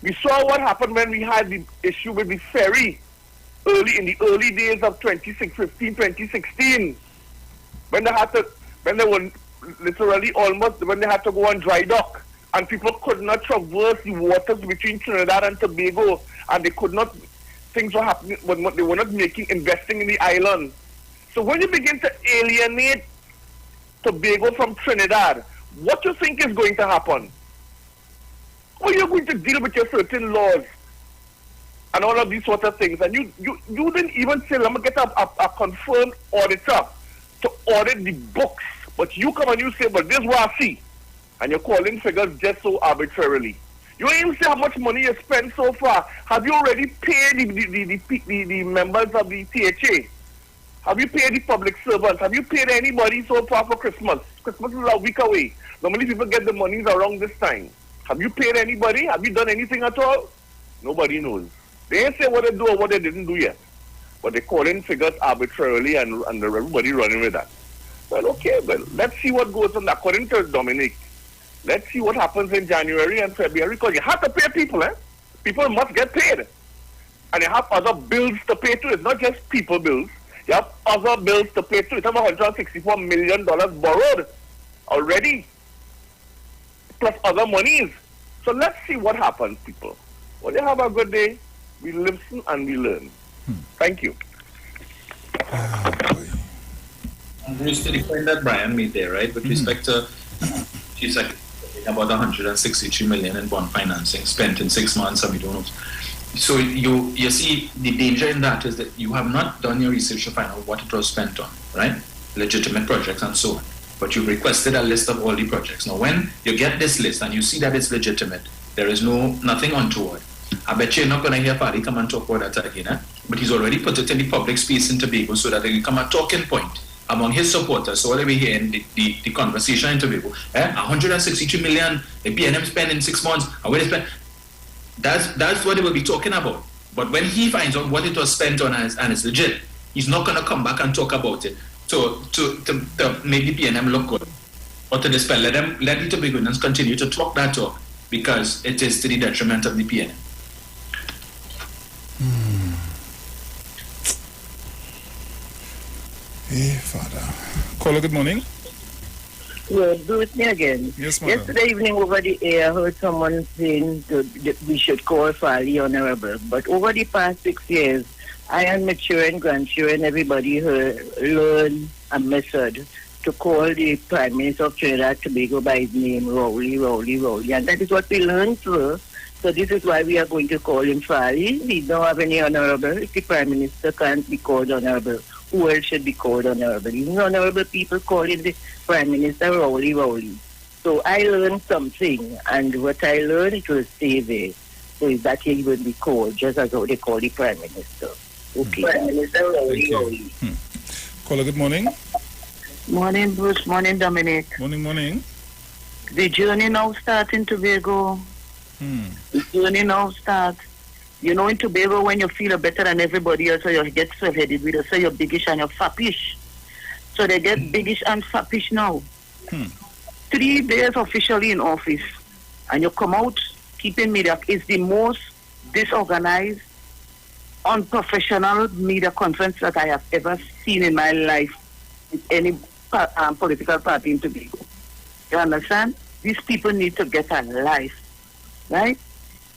We saw what happened when we had the issue with the ferry in the early days of 2016, when they were literally almost when they had to go on dry dock and people could not traverse the waters between Trinidad and Tobago, and they could not. Things were happening, but they were not investing in the island. So when you begin to alienate Tobago from Trinidad, what do you think is going to happen? How are you going to deal with your certain laws and all of these sort of things? And you didn't even say, let me get a confirmed auditor to audit the books. But you come and you say, but this is what I see. And you're calling figures just so arbitrarily. You ain't even say how much money you spent so far. Have you already paid the members of the THA? Have you paid the public servants? Have you paid anybody so far for Christmas? Christmas is a week away. Normally people get the monies around this time. Have you paid anybody? Have you done anything at all? Nobody knows. They ain't say what they do or what they didn't do yet. But they call in figures arbitrarily and everybody running with that. Well, okay, well, let's see what goes on. According to Dominic, let's see what happens in January and February, because you have to pay people, eh? People must get paid. And you have other bills to pay too. It's not just people bills. You have other bills to pay too. It's about $164 million borrowed already, plus other monies. So let's see what happens, people. Well, you have a good day. We listen and we learn. Thank you. Bruce, to the point that Brian made there, right, with respect to, she's like about 163 million in bond financing spent in 6 months, and we don't know. So you see, the danger in that is that you have not done your research to find out what it was spent on, right? Legitimate projects and so on. But you've requested a list of all the projects. Now, when you get this list and you see that it's legitimate, there is nothing untoward. I bet you're not going to hear Paddy come and talk about that again, eh? But he's already put it in the public space in Tobago so that they can come a talking point among his supporters. So all we hear in the conversation in Tobago, 163 million, the PNM spent in 6 months, and where they spent, that's what they will be talking about. But when he finds out what it was spent on and it's legit, he's not going to come back and talk about it to make the PNM look good or to dispel. Let the Tobagoans continue to talk that talk, because it is to the detriment of the PNM. Hey, Father. Caller, good morning. Well, do with me again. Yes, ma'am. Yesterday evening over the air, I heard someone saying that we should call Fali honorable. But over the past 6 years, I and my children, grandchildren, everybody learned a method to call the Prime Minister of Trinidad and Tobago by his name, Rowley. And that is what we learned first. So this is why we are going to call him Fali. We don't have any honorable. If the Prime Minister can't be called honorable, who else should be called honorable? Even honorable people calling the Prime Minister Rowley. So I learned something, and what I learned, it will stay there. So is that he will be called, just as how they call the Prime Minister. Okay. Prime Minister Rowley. Caller, good morning. Morning, Bruce. Morning, Dominic. Morning. The journey now starts in Tobago. The journey now starts. You know, in Tobago, when you feel better than everybody else, so you get so headed with us, so you're biggish and you're fappish. So they get biggish and fappish now. 3 days officially in office, and you come out keeping media. It's the most disorganized, unprofessional media conference that I have ever seen in my life with any political party in Tobago. You understand? These people need to get a life, right?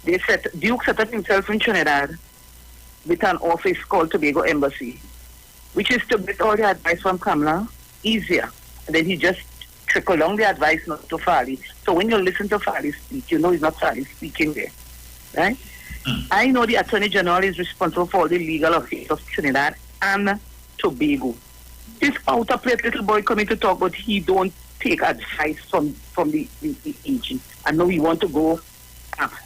Duke set up himself in Trinidad with an office called Tobago Embassy, which is to get all the advice from Kamala easier. And then he just trickle along the advice not to Farley. So when you listen to Farley speak, you know it's not Farley speaking there, right? I know the Attorney General is responsible for all the legal affairs of Trinidad and Tobago. This outer plate little boy coming to talk, but he don't take advice from the agent. And now he want to go.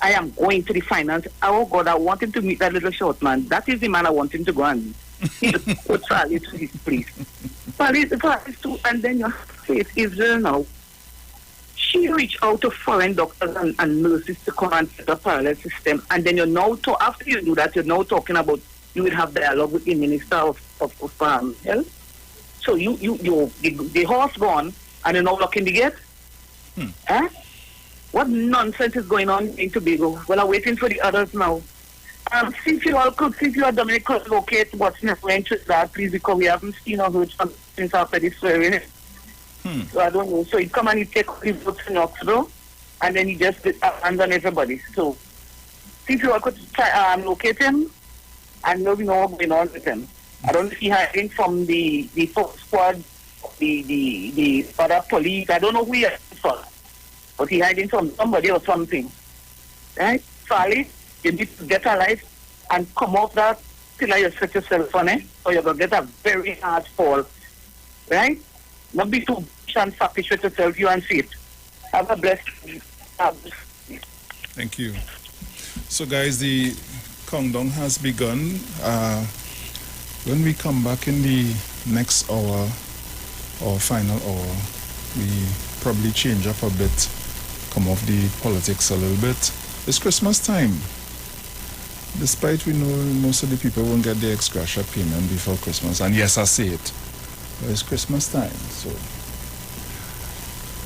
I am going to the finance. Oh God, I want him to meet that little short man. That is the man I want him to go and meet. He just put Farley to his place. Farley too, and then your faith Israel now. She reached out to foreign doctors and nurses to come and set up a parallel system. And then after you do that, you're now talking about you will have dialogue with the Minister of Health. So the horse gone and you're now locking the gate? Eh? What nonsense is going on in Tobago? Well, I'm waiting for the others now. See if you are Dominic, could locate what's next to that, please, because we haven't seen or heard something since after this swearing. So I don't know. So he come and he take the votes in Oxbow, and then he just abandon everybody. So see if you all could try locate him, and know what's going on with him. I don't know if he hiding from the Fox squad, the other police. I don't know who he is for, but he hiding from somebody or something. Right? Farley, you need to get a life and come off that till you set yourself on it, or you're going to get a very hard fall. Right? Not be too and fappish with yourself, you and faith. Have a blessed Thank you. So guys, the countdown has begun. When we come back in the next hour or final hour, we probably change up a bit, come off the politics a little bit. It's Christmas time. Despite we know most of the people won't get their ex-gratia payment before Christmas, and yes, I say it, but it's Christmas time, so.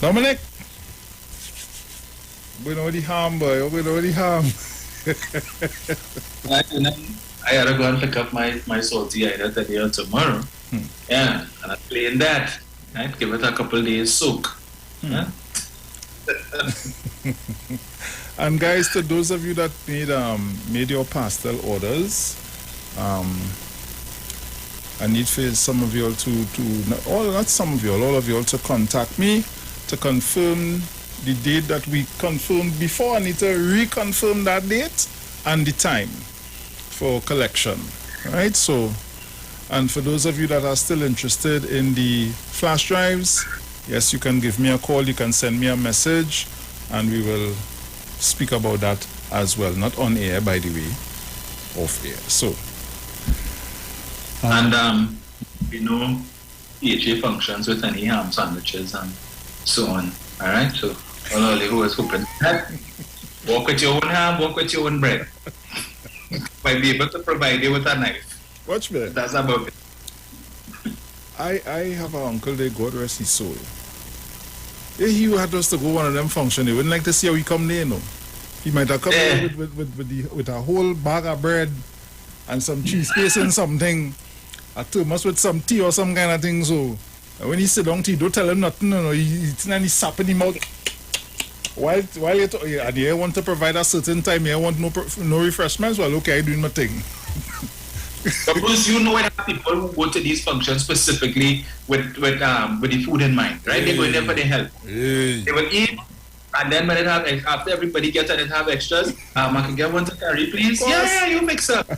Dominic, we know the harm, boy, we know the harm. I gotta go and pick up my salty either today or tomorrow. Yeah, and I'm playing that. Right? Give it a couple days soak. Yeah? And guys, to those of you that made your pastel orders, I need for some of you all all of you all to contact me to confirm the date that we confirmed before. I need to reconfirm that date and the time for collection. Right? So, and for those of you that are still interested in the flash drives, yes, you can give me a call, you can send me a message, and we will speak about that as well. Not on air, by the way, off air. So, and PHA functions with any ham sandwiches and so on. All right, so all who is hoping that walk with your own ham, walk with your own bread. Might be able to provide you with a knife. Watch me. That's about it. I have an uncle there, God rest his soul. He had us to go one of them functions. He wouldn't like to see how we come there, no. He might have come there with a whole bag of bread and some cheese paste and something. A thermos with some tea or some kind of thing. So when he sit down, don't tell him nothing. No, he's sap in his mouth. While you want to provide a certain time, you want no refreshments. Well, okay, I'm doing my thing. Because you know that people who go to these functions specifically with the food in mind, right? They go there for their health. They will eat, and then when it have after everybody gets and it have extras, I can get one to carry, please. Yeah, you mix up.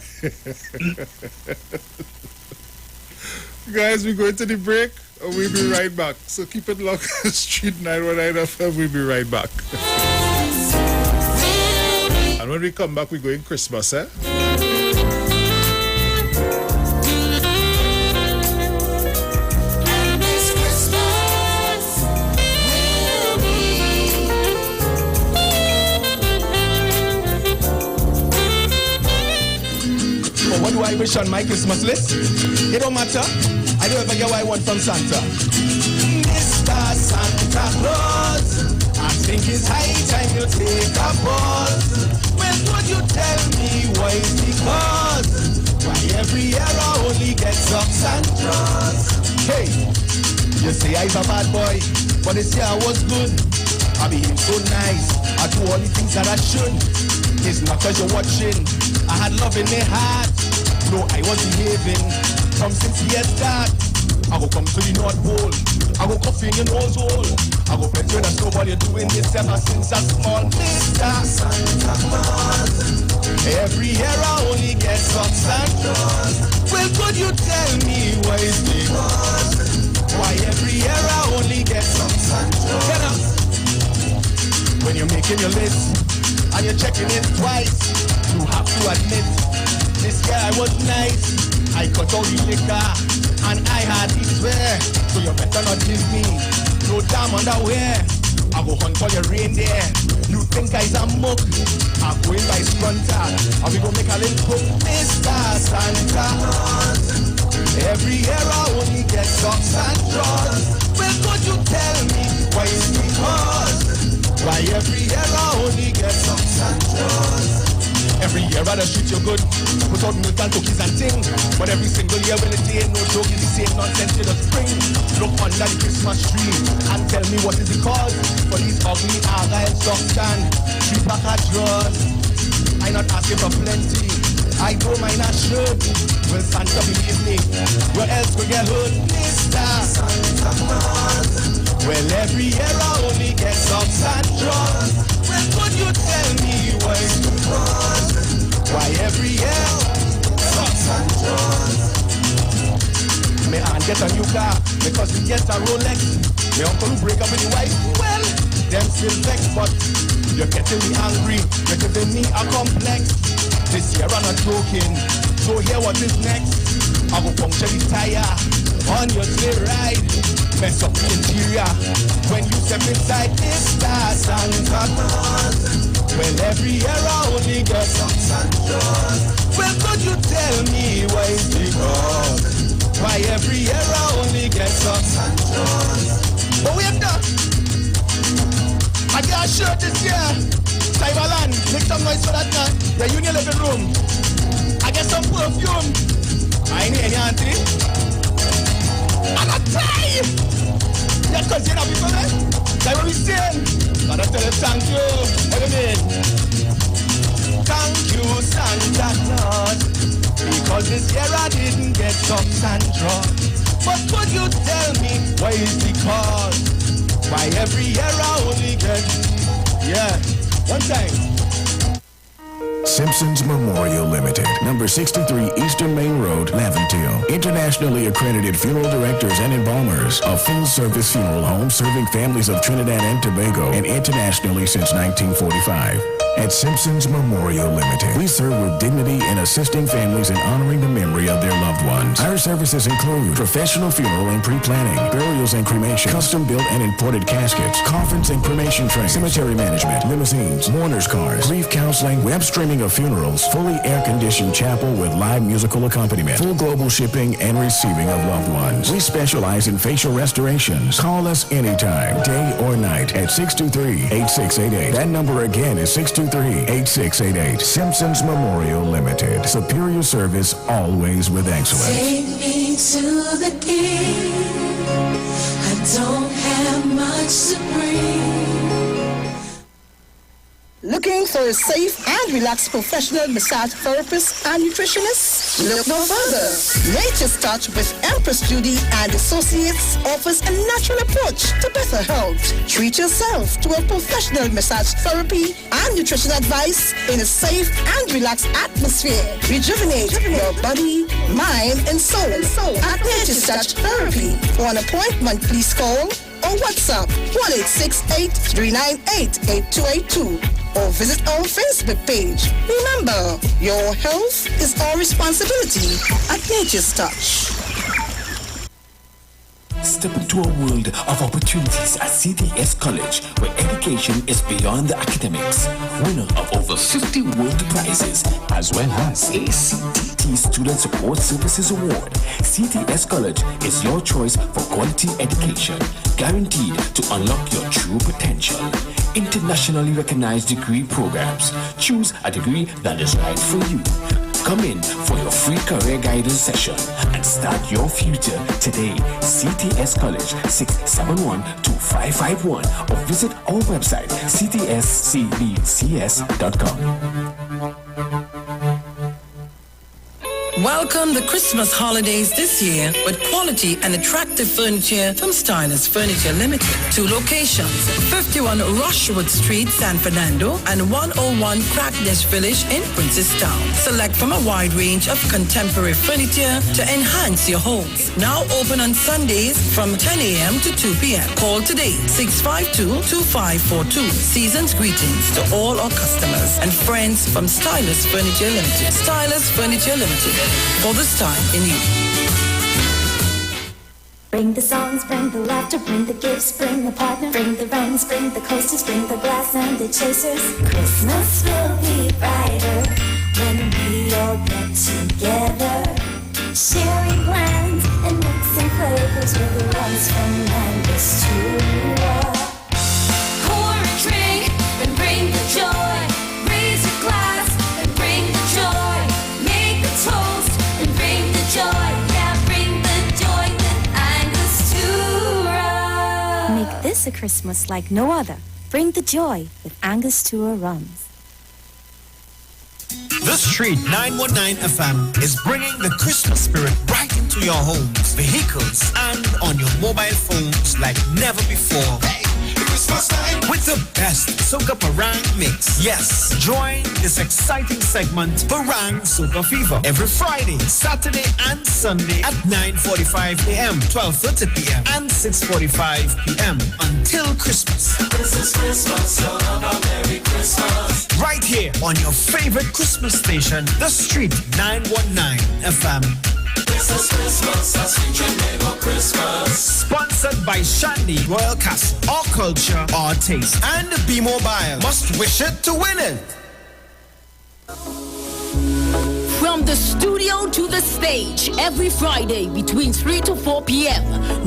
Guys, we're going to the break. We'll be right back. So keep it locked. Street 919 FM. We'll be right back. And when we come back, we're going Christmas, eh? What do I wish on my Christmas list? It don't matter. I don't ever get what I want from Santa. Mr. Santa Claus, I think it's high time you take a pause. Well, would you tell me why it's because why every year I only get socks and drawers? Hey, you You say I's a bad boy, but this year I was good. I behave so nice, I do all the things that I should. It's not cause you're watching, I had love in my heart. No, I was behaving from since the start. I go come to the North Pole, I go coffee in your nose hole. I go play with a snowball, you're doing this ever since I'm small. Mr. Santa Claus, every year I only get socks and drawers. Well, could you tell me why it's because? Why every year I only get socks and drawers? Get up. When you're making your list and you're checking it twice, you have to admit, this year I was nice. I cut all the liquor and I had to swear. So you better not give me no damn underwear. I go hunt for your reindeer. You think I's a mug? I'm going by Sprunter and we go make a little cook. Mr. Santa Claus, every year I only get socks and drawers. Well, could you tell me why it's because? Why every year I only get socks and drawers? Every year I treat you good, put out milk and cookies and things. But every single year when it ain't no joke, it's the same nonsense till the spring. Look under the Christmas tree and tell me what is the cause for these ugly argyle socks and 3-pack of drawers. I not asking for plenty, I don't mind a shirt. Well, Santa, believe me, where else could get hurt? Mr. Santa Claus, well, every year I only get socks and drawers. Well, could you tell me why it's because? Why every year socks and drawers? My aunt get a new car because we get a Rolex. My uncle who break up with the wife, well, them still vex, but you're getting me angry, you're giving me a complex. This year I'm not joking, so here what is next? I go puncture the tire on your sleigh ride, mess up the interior when you step inside. Mr. Santa Claus, well, every year I only get socks and drawers. Well, could you tell me why it's because? Why every year I only get socks and drawers? But we have done. I got a shirt this year. Cyberland, make some noise for that man. Yeah, you in your living room. I get some perfume. I ain't any auntie. And a tie! Yeah, cause you know people, man. That's what we saying. Gotta tell them thank you. Everything. Thank you, Santa Claus. Because this year I didn't get socks and drawers. But could you tell me why is the cause? Why every year I only get, yeah, one time. Simpsons Memorial Limited, number 63 Eastern Main Road, Laventille. Internationally accredited funeral directors and embalmers. A full-service funeral home serving families of Trinidad and Tobago and internationally since 1945. At Simpsons Memorial Limited, we serve with dignity in assisting families in honoring the memory of their loved ones. Our services include professional funeral and pre-planning, burials and cremation, custom-built and imported caskets, conference and cremation training, cemetery management, limousines, mourners cars, grief counseling, web streaming of funerals, fully air-conditioned chapel with live musical accompaniment, full global shipping and receiving of loved ones. We specialize in facial restorations. Call us anytime, day or night, at 623-8688. That number again is 623-8688. Simpsons Memorial Limited. Superior service, always with excellence. Take me to the king. I don't have much to bring. Looking for a safe and relaxed professional massage therapist and nutritionist? Look no further. Nature's Touch with Empress Judy and Associates offers a natural approach to better health. Treat yourself to a professional massage therapy and nutrition advice in a safe and relaxed atmosphere. Rejuvenate your body, mind, and soul at Nature's Touch Therapy. For an appointment, please call or WhatsApp 1-868-398-8282 or visit our Facebook page. Remember, your health is our responsibility at Nature's Touch. Step into a world of opportunities at CTS College, where education is beyond the academics. Winner of over 50 world prizes, as well as a CTT Student Support Services Award. CTS College is your choice for quality education, guaranteed to unlock your true potential. Internationally recognized degree programs. Choose a degree that is right for you. Come in for your free career guidance session and start your future today. CTS College, 671-2551, or visit our website, ctscbcs.com. Welcome the Christmas holidays this year with quality and attractive furniture from Stylus Furniture Limited. 2 locations, 51 Rushwood Street, San Fernando, and 101 Crackness Village in Princestown. Select from a wide range of contemporary furniture to enhance your homes. Now open on Sundays from 10 a.m. to 2 p.m. Call today, 652-2542. Season's greetings to all our customers and friends from Stylus Furniture Limited. Stylus Furniture Limited. For this time in you. Bring the songs, bring the laughter, bring the gifts, bring the partner, bring the rhymes, bring the coasters, bring the glass and the chasers. Christmas will be brighter when we all get together, sharing plans and mixing flavors with the ones from Angus to pour a drink and bring the joy. Raise a glass and bring the joy. Make the toast and bring the joy. Yeah, bring the joy with Angus to rum. Make this a Christmas like no other. Bring the joy with Angostura Rums. The Street 919 FM is bringing the Christmas spirit right into your homes, vehicles, and on your mobile phones like never before. Hey, Christmas time with the best Soca Parang mix. Yes, join this exciting segment, Parang Soca Fever, every Friday, Saturday, and Sunday at 9:45 a.m., 12:30 p.m., and 6:45 p.m. until Christmas. This is Christmas, so have a Merry Christmas. Right here on your favorite Christmas station, The Street 919 FM. This is Christmas, a sweet dream of Christmas. Sponsored by Shandy Royal Castle. Our culture, our taste. And B-Mobile. Must wish it to win it. From the studio to the stage, every Friday between 3 to 4 p.m.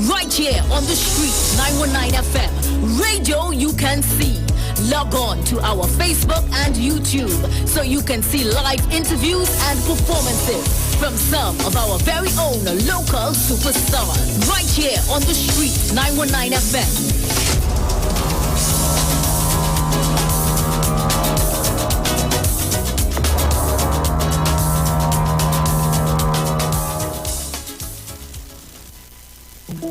Right here on The Street 919 FM. Radio you can see. Log on to our Facebook and YouTube so you can see live interviews and performances from some of our very own local superstars. Right here on The Street 919 FM.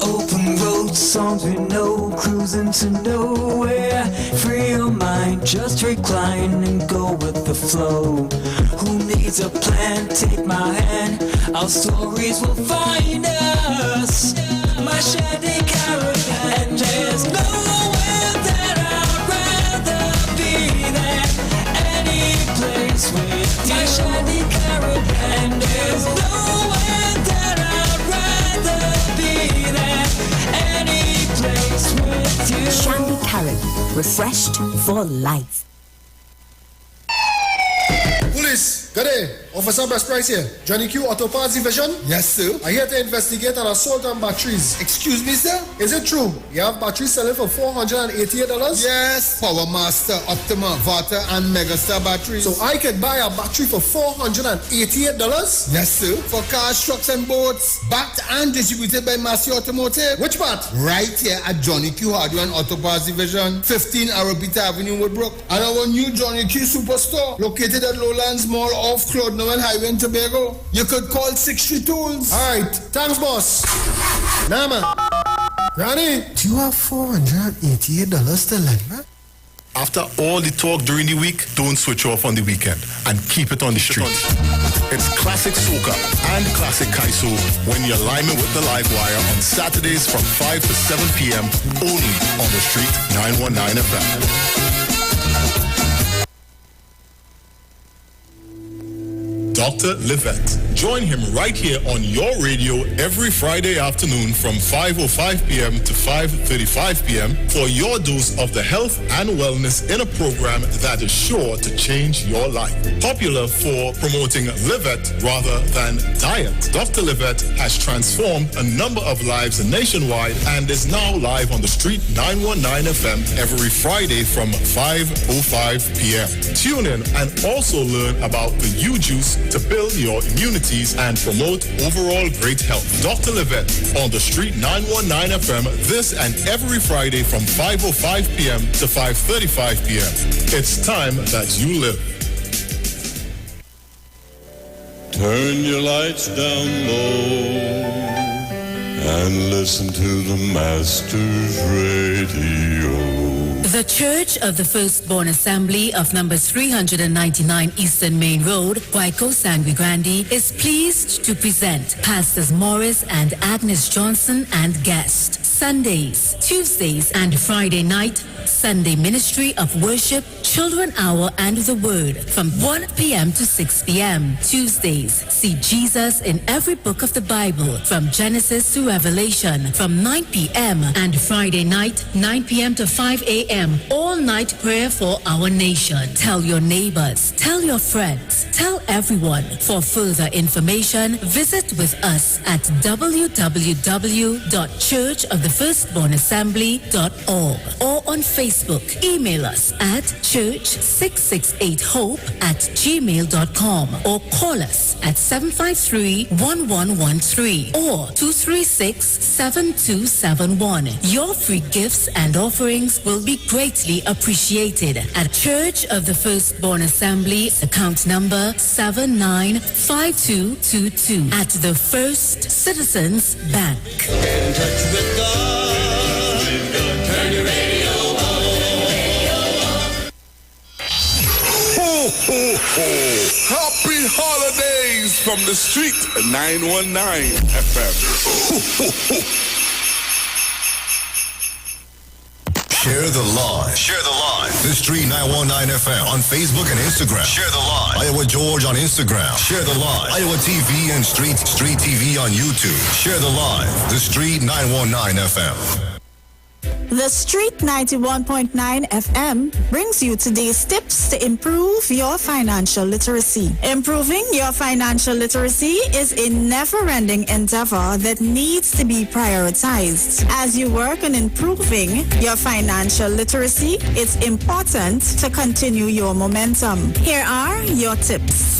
Open road songs we know, cruising to nowhere. Free your mind, just recline and go with the flow. Who needs a plan? Take my hand, our stories will find us. My shiny caravan, there's nowhere that I'd rather be than any place with you. My shiny caravan, there's nowhere that I'd rather be than any place with you. Shandy Carib, refreshed for life. Police, good day. Officer Best Price here. Johnny Q Auto Parts Division? Yes, sir. I'm here to investigate an assault on batteries. Excuse me, sir? Is it true? You have batteries selling for $488? Yes. Power Master, Optima, Vata, and Megastar batteries. So I could buy a battery for $488? Yes, sir. For cars, trucks, and boats. Backed and distributed by Massey Automotive. Which part? Right here at Johnny Q Hardware and Auto Parts Division, 15 Arabita Avenue, Woodbrook. And our new Johnny Q Superstore, located at Lowlands Mall off Claude Noel Highway in Tobago. You could call 63 Tools. Alright, thanks boss. Nah man. Granny, do you have $488 to lend, man? After all the talk during the week, don't switch off on the weekend and keep it on the street. It's classic soca and classic kaiso when you're liming with the live wire on Saturdays from 5 to 7 p.m. only on the Street 919 FM. Dr. Livette. Join him right here on your radio every Friday afternoon from 5:05 p.m. to 5:35 p.m. for your dose of the health and wellness in a program that is sure to change your life. Popular for promoting Livette rather than diet, Dr. Livette has transformed a number of lives nationwide and is now live on the Street 919 FM every Friday from 5:05 p.m. Tune in and also learn about the U-Juice to build your immunities and promote overall great health. Dr. Livette on the Street 919 FM this and every Friday from 5:05 p.m. to 5:35 p.m. It's time that you live. Turn your lights down low and listen to the Master's Radio. The Church of the Firstborn Assembly of number 399 Eastern Main Road, Guayco Sangre Grande, is pleased to present Pastors Morris and Agnes Johnson and guests. Sundays, Tuesdays, and Friday night, Sunday Ministry of Worship, Children Hour, and the Word from 1 p.m. to 6 p.m. Tuesdays, see Jesus in every book of the Bible from Genesis to Revelation from 9 p.m. and Friday night, 9 p.m. to 5 a.m. all night prayer for our nation. Tell your neighbors, tell your friends, tell everyone. For further information, visit with us at www.churchofthefirstbornassembly.org or on Facebook. Email us at church668hope@gmail.com or call us at 753-1113 or 236-7271. Your free gifts and offerings will be greatly appreciated at Church of the Firstborn Assembly, account number 795222 at the First Citizens Bank. Get in touch with God. Turn your radio on. Ho, ho, ho. Happy holidays from the Street 919 FM. Ho, ho, ho. Share the live. Share the live. The Street 919 FM on Facebook and Instagram. Share the live. Iowa George on Instagram. Share the live. Iowa TV and Street TV on YouTube. Share the live. The Street 919 FM. The Street 91.9 FM brings you today's tips to improve your financial literacy. Improving your financial literacy is a never-ending endeavor that needs to be prioritized. As you work on improving your financial literacy, it's important to continue your momentum. Here are your tips.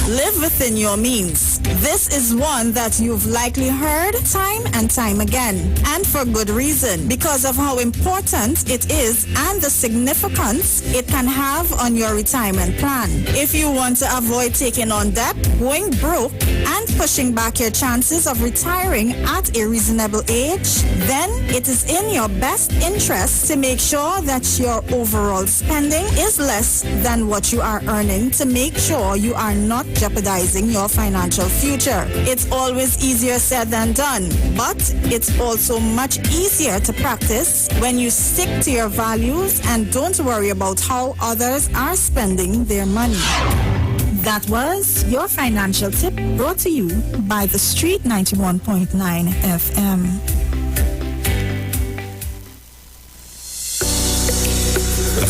Live within your means. This is one that you've likely heard time and time again, and for good reason, because of how important it is and the significance it can have on your retirement plan. If you want to avoid taking on debt, going broke, and pushing back your chances of retiring at a reasonable age, then it is in your best interest to make sure that your overall spending is less than what you are earning to make sure you are not jeopardizing your financial future. It's always easier said than done, but it's also much easier to practice when you stick to your values and don't worry about how others are spending their money. That was your financial tip brought to you by the Street 91.9 FM.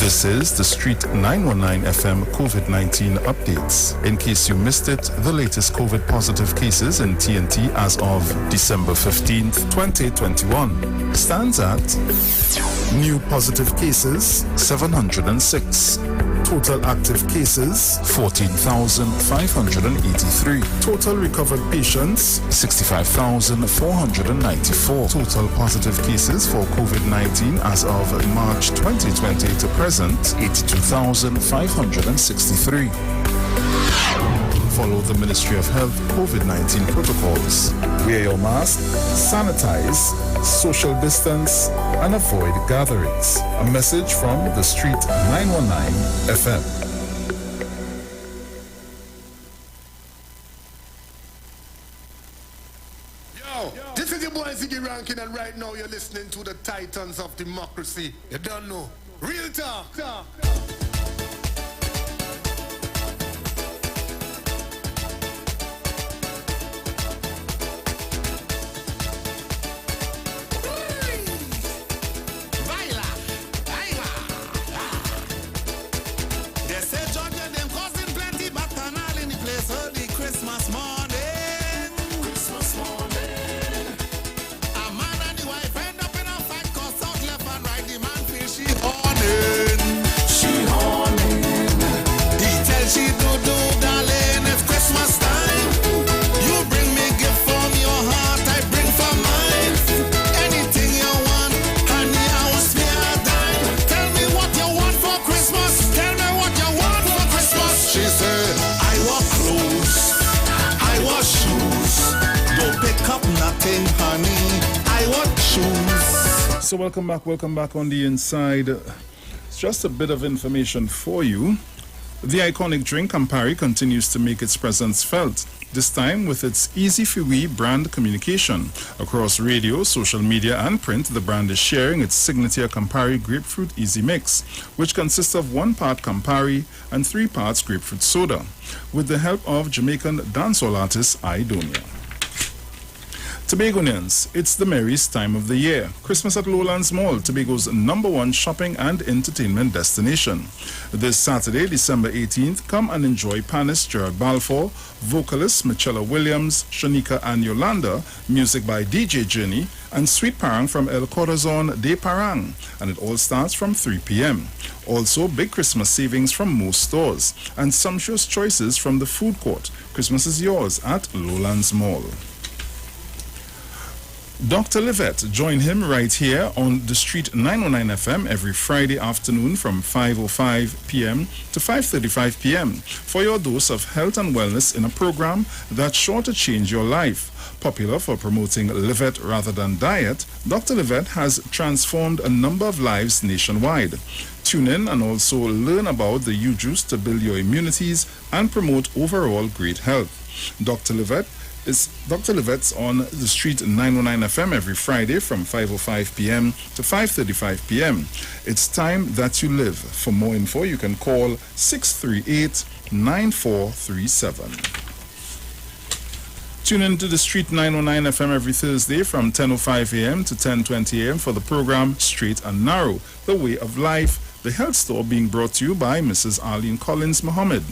This is the Street 919 FM COVID-19 updates. In case you missed it, the latest COVID positive cases in TNT as of December 15th, 2021 stands at new positive cases 706. Total active cases 14,583. Total recovered patients 65,494. Total positive cases for COVID-19 as of March 2020 to present 82,563. Follow the Ministry of Health COVID-19 protocols. Wear your mask, sanitize, social distance, and avoid gatherings. A message from the Street 919 FM. Yo, this is your boy Ziggy Rankin, and right now you're listening to the Titans of Democracy. You don't know. Real talk. She So welcome back on the inside. It's just a bit of information for you. The iconic drink Campari continues to make its presence felt, this time with its Easy For We brand communication. Across radio, social media and print, the brand is sharing its signature Campari Grapefruit Easy Mix, which consists of 1 part Campari and 3 parts grapefruit soda, with the help of Jamaican dancehall artist Idonia. Tobagonians, it's the merriest time of the year. Christmas at Lowlands Mall, Tobago's #1 shopping and entertainment destination. This Saturday, December 18th, come and enjoy panelist Gerard Balfour, vocalists Michella Williams, Shanika and Yolanda, music by DJ Journey, and Sweet Parang from El Corazon de Parang, and it all starts from 3 p.m. Also, big Christmas savings from most stores, and sumptuous choices from the food court. Christmas is yours at Lowlands Mall. Dr. Livette, join him right here on the Street 909 FM every Friday afternoon from 5:05 p.m. to 5:35 p.m. for your dose of health and wellness in a program that's sure to change your life. Popular for promoting Livette rather than diet, Dr. Livette has transformed a number of lives nationwide. Tune in and also learn about the U-Juice to build your immunities and promote overall great health. Dr. Livette's on the Street 909 FM every Friday from 5:05 p.m. to 5:35 p.m. It's time that you live. For more info, you can call 638-9437. Tune in to the Street 909 FM every Thursday from 10:05 a.m. to 10:20 a.m. for the program Straight and Narrow, The Way of Life, the health store being brought to you by Mrs. Arlene Collins Mohammed.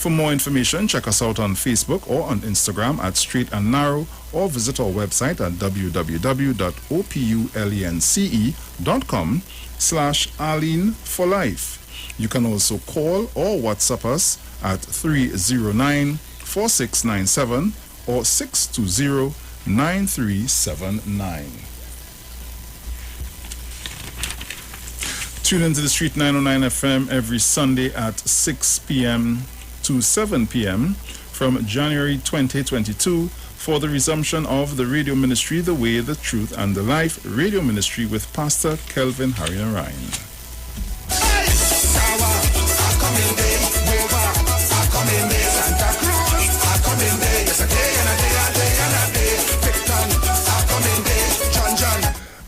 For more information, check us out on Facebook or on Instagram at Straight and Narrow, or visit our website at www.opulence.com/Arlene for Life. You can also call or WhatsApp us at 309-4697 or 620-9379. Tune into the Street 909 FM every Sunday at 6 p.m. to 7 p.m. from January 2022 for the resumption of the radio ministry, The Way, the Truth, and the Life radio ministry with Pastor Kelvin Harry-Ryan.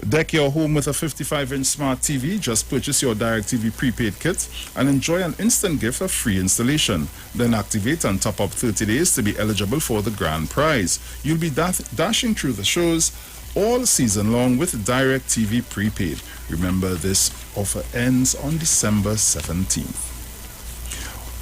Deck your home with a 55-inch smart TV. Just purchase your DirecTV prepaid kit and enjoy an instant gift of free installation. Then activate and top up 30 days to be eligible for the grand prize. You'll be dashing through the shows all season long with DirecTV prepaid. Remember, this offer ends on December 17th.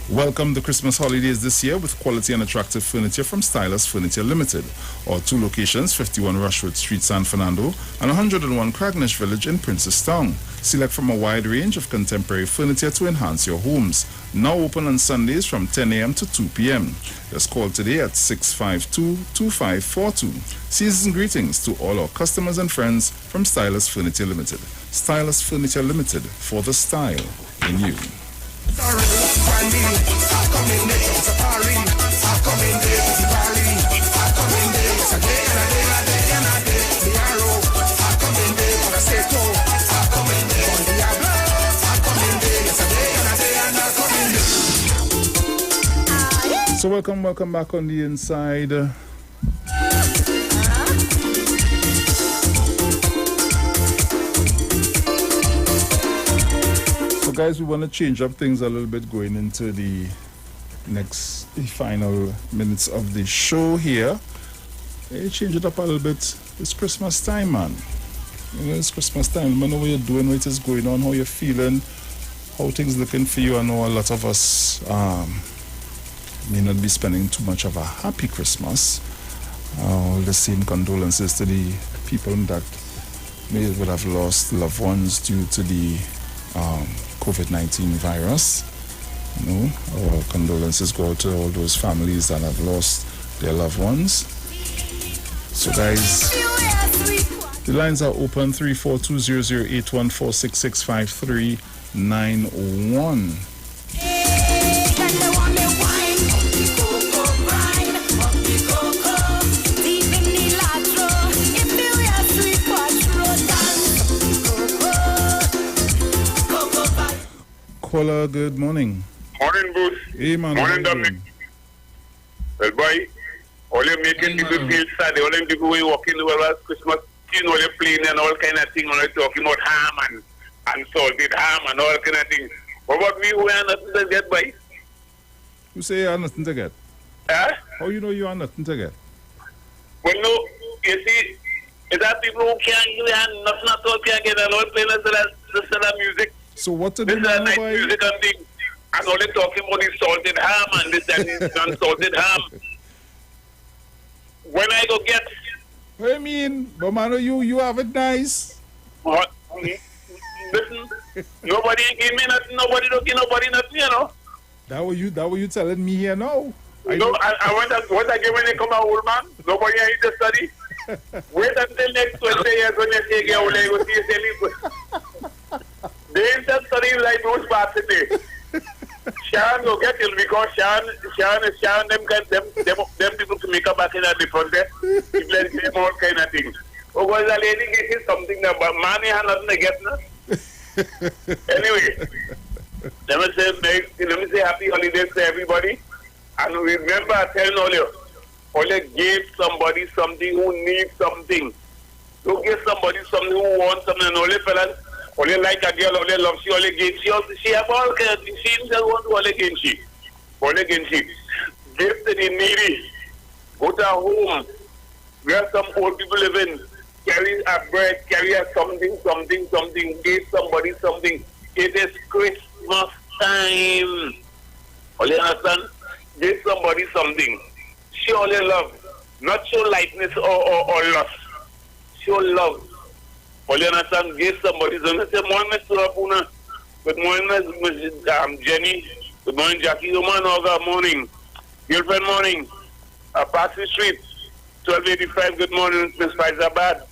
Welcome the Christmas holidays this year with quality and attractive furniture from Stylus Furniture Limited. Our 2 locations, 51 Rushwood Street, San Fernando, and 101 Cragnish Village in Princestown. Select from a wide range of contemporary furniture to enhance your homes. Now open on Sundays from 10 a.m. to 2 p.m. Just call today at 652-2542. Season's greetings to all our customers and friends from Stylus Furniture Limited. Stylus Furniture Limited, for the style in you. So welcome back on the inside. So guys, we want to change up things a little bit going into the final minutes of the show here. Change it up a little bit. It's Christmas time, man. It's Christmas time. I know what you're doing, what is going on, how you're feeling, how things looking for you. I know a lot of us may not be spending too much of a happy Christmas. The same condolences to the people that may would have lost loved ones due to the COVID-19 virus. Our condolences go out to all those families that have lost their loved ones. So guys, the lines are open 342-00814665391. Caller, good morning. Morning, Bruce. Hey, man. Morning, Dominic. Well, boy, all you making people feel sad. All them people who walk in the world last Christmas, you know, they're playing and all kind of thing. When they're talking about ham and salted ham and all kind of things. What about we who are nothing to get, boy? You say you are nothing to get? Huh? How you know you are nothing to get? Well, no, you see, is that people who can't really have nothing at all can't get and all playing the music. So what to do this now, nice boy? music and thing. And all they talking about is salted ham and this and this unsalted ham. When I go get... What do you mean? But man, you have it nice. What? Listen, nobody give me nothing, nobody don't give nobody nothing, you know. That what you telling me here now? No, I want to give when they come out, old man. Nobody ain't to study. Wait until next 20 years when you say, go see you. They ain't just studying like those parts today. Sharon go get it because Sharon them people to make up back in a different day. People like them all kind of things. Oh, well, the lady gets something that but money has nothing to get now. Anyway, let me say happy holidays to everybody. And remember telling all you give somebody something who needs something. Don't give somebody something who wants something. And only fellas, only like a girl, only loves she, only gain she have all kind of things. She doesn't want to only gain she. Only gain she. Give to the needy. Go to a home where some old people live in. Carry a bread, carry a something. Give somebody something. It is Christmas time. Only understand? Give somebody something. Show only love. Not show lightness or lust. Show love. Only understand? Give somebody something. Say, morning, Mr. Rapuna. Good morning, Miss Jenny. Good morning, Jackie. Good morning, Olga. Morning. Girlfriend, morning. Passing Street. 1285. Good morning, Miss Faizabad.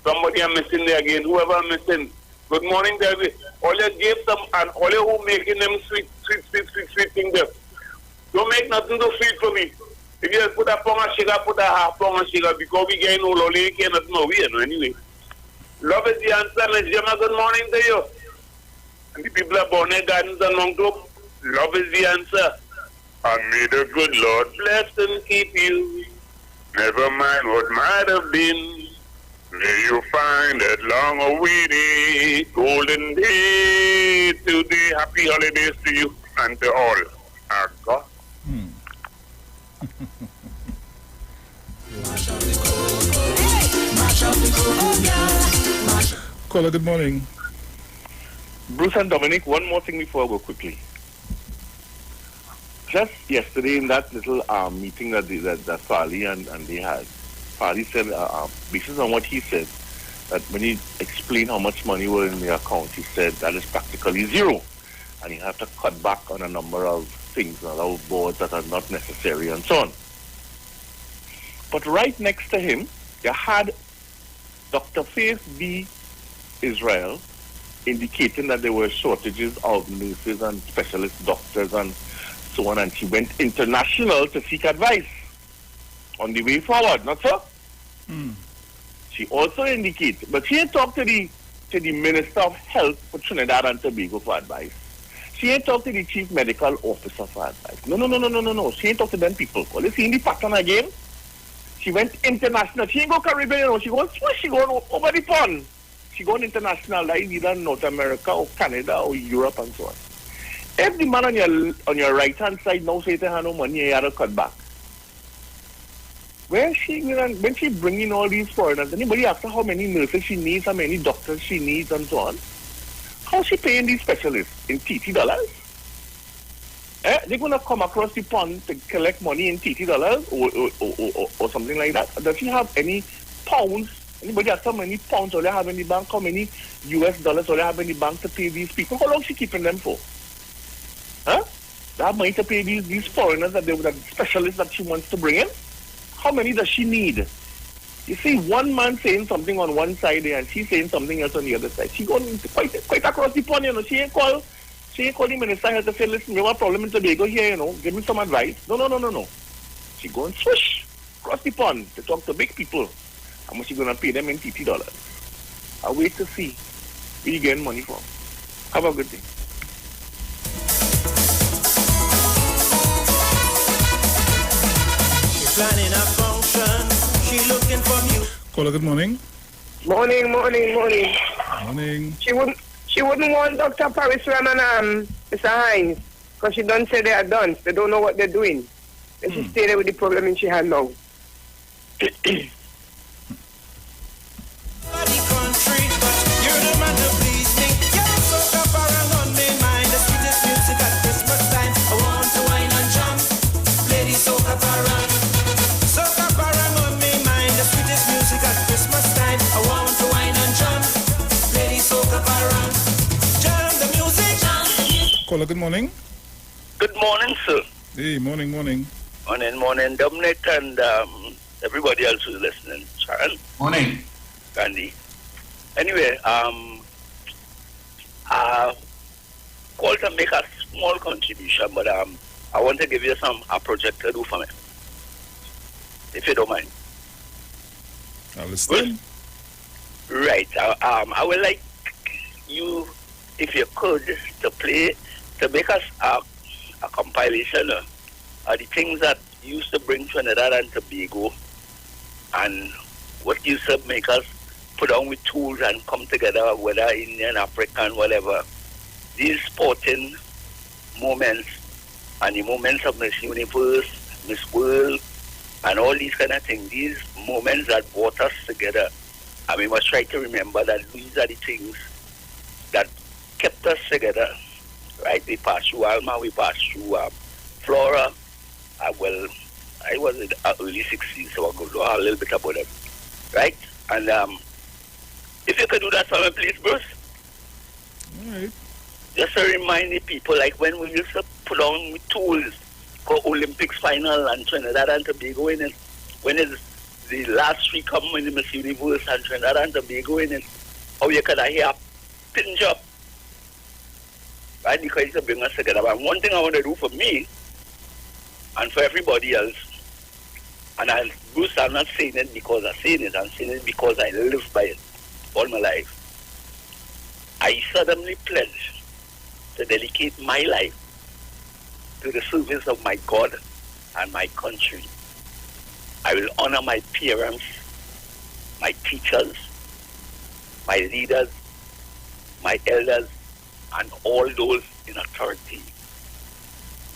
Somebody I'm missing there again. Whoever I'm missing. Good morning, David. All you give some, and all you who making them sweet things there. Don't make nothing too sweet for me. If you put a pound of sugar, put a half pound of sugar, because we get no lolly, you cannot know we know anyway. Love is the answer, Miss Gemma. Good morning to you. And the people of Bonnet Gardens and Mount Hope, love is the answer. And may the good Lord bless and keep you. Never mind what might have been. May you find that long-awaited golden day today. Happy holidays to you and to all. Our God. Caller, good morning. Bruce and Dominic, one more thing before I go quickly. Just yesterday in that little meeting that Farley and they had, Farley said, based on what he said, that when he explained how much money was in the account, he said that is practically zero. And you have to cut back on a number of things, a lot of boards that are not necessary and so on. But right next to him, you had Dr. Faith B. Israel indicating that there were shortages of nurses and specialist doctors and so on, and she went international to seek advice on the way forward, not so? She also indicated, but she ain't talked to the Minister of Health for Trinidad and Tobago for advice. She ain't talked to the Chief Medical Officer for advice. No. She ain't talked to them people. Well, you see the pattern again? She went international. She ain't go Caribbean, she going over the pond. She going international, like either North America or Canada or Europe and so on. If the man on your right hand side now say to her no money, you have to cut back. When she bring in all these foreigners, anybody ask her how many nurses she needs, how many doctors she needs and so on? How's she paying these specialists? In TT dollars? They're going to come across the pond to collect money in TT dollars or something like that. Does she have any pounds? Anybody ask how many pounds all they have in the bank? How many US dollars all they have in the bank to pay these people? How long is she keeping them for? They have money to pay these foreigners that specialists that she wants to bring in? How many does she need? You see, one man saying something on one side and she's saying something else on the other side. She going quite across the pond, you know. She ain't call the minister here to say, listen, we have a problem in Tobago here, you know. Give me some advice. No. She going swish across the pond to talk to big people. How much she going to pay them in TT dollars? I'll wait to see where you getting money from. Have a good day. planning a function. She looking for you. Caller, good morning. Morning. Morning. She wouldn't want Dr. Paris Ram and Mr. Hines, because she don't say they are done. They don't know what they're doing. They should stay there with the problem in she had now. Caller, good morning. Good morning, sir. Hey, morning. Morning. Dominic and everybody else who's listening. Sharon. Morning. Gandhi. Anyway, called to make a small contribution, but I want to give you a project to do for me, if you don't mind. I'll listen. Right. I would like you, if you could, to make us a compilation of the things that used to bring Trinidad and Tobago and what used to make us put on with tools and come together, whether Indian, African, whatever. These sporting moments and the moments of Miss Universe, Miss World, and all these kind of things, these moments that brought us together. And we must try to remember that these are the things that kept us together. Right, we passed through Alma, we passed through Flora. I was in the early 60s, so I'll go a little bit about them. Right? And if you could do that for me, please, Bruce. All right. Just to remind the people, like when we used to put on tools for Olympics final and Trinidad and Tobago in it, when it's the last three come in the Miss Universe and Trinidad and Tobago in it, how you could hear a pin job. Right, because it's to bring us together. But one thing I want to do for me and for everybody else, and Bruce, I'm not saying it because I'm saying it, I'm saying it because I live by it all my life. I solemnly pledge to dedicate my life to the service of my God and my country. I will honor my parents, my teachers, my leaders, my elders, and all those in authority.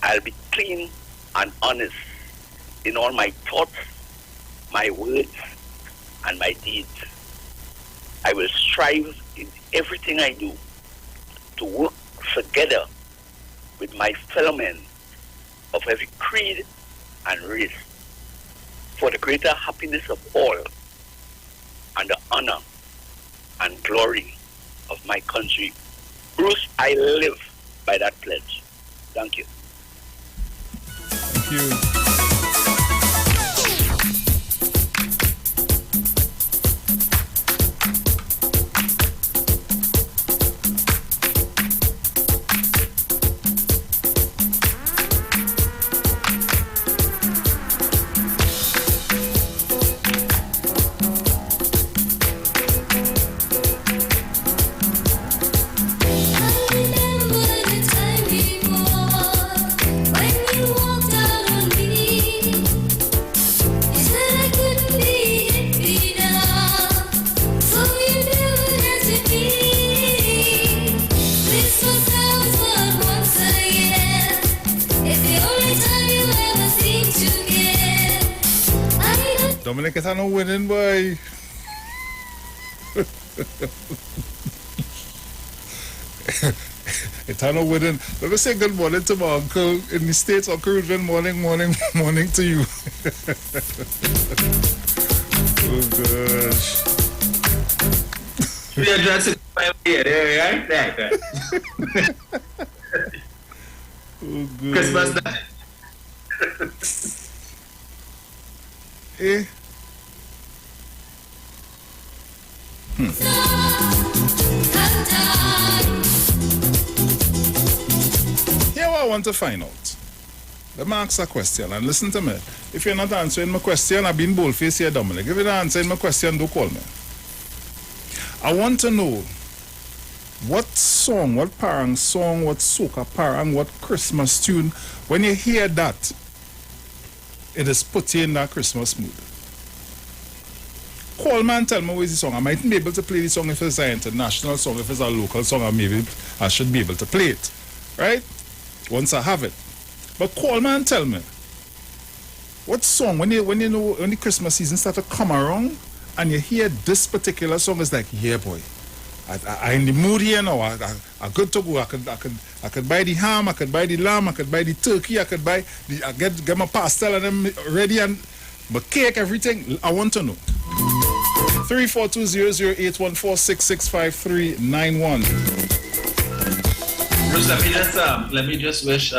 I'll be clean and honest in all my thoughts, my words, and my deeds. I will strive in everything I do to work together with my fellow men of every creed and race for the greater happiness of all and the honor and glory of my country. Bruce, I live by that pledge. Thank you. Thank you. Dominic, it's no winning, boy. It's no winning. Let me say good morning to my uncle in the States. Uncle Ruben, morning to you. Oh, gosh. We are dressing there, right? There. Oh, good. Christmas Day. Eh? Here what I want to find out. Let me ask a question and listen to me. If you're not answering my question, I've been bold-faced here, Dominic. If you're not answering my question, don't call me. I want to know what song, what parang song, what soca parang, what Christmas tune, when you hear that, it is put you in that Christmas mood. Call me and tell me where's the song. I mightn't be able to play the song if it's an international song. If it's a local song, or maybe I should be able to play it. Right? Once I have it. But call me and tell me. What song, when the Christmas season starts to come around and you hear this particular song, it's like, yeah boy, I in the mood here now. I good to go. I could buy the ham, I could buy the lamb, I could buy the turkey, I get my pastel and them ready, and my cake, everything. I want to know. 342-00814-665-391. Bruce, let me just wish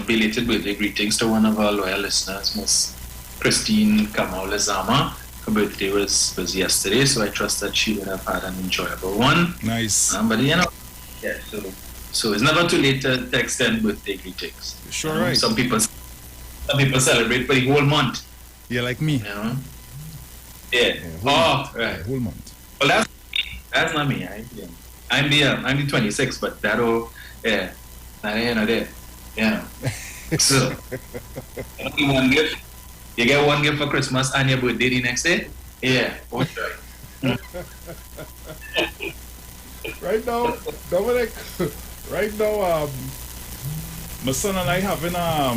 belated birthday greetings to one of our loyal listeners, Miss Christine Kamal-Lazama. Her birthday was yesterday, so I trust that she would have had an enjoyable one. Nice. But so it's never too late to extend birthday greetings. Sure, right. Some people celebrate for the whole month. Yeah, like me. Yeah. Month. Right. Yeah, whole month. Well, that's not me. I'm the 26th, but that there. Yeah. So, one gift. You get one gift for Christmas and your birthday the next day? Yeah. Okay. Right now, Dominic, my son and I having how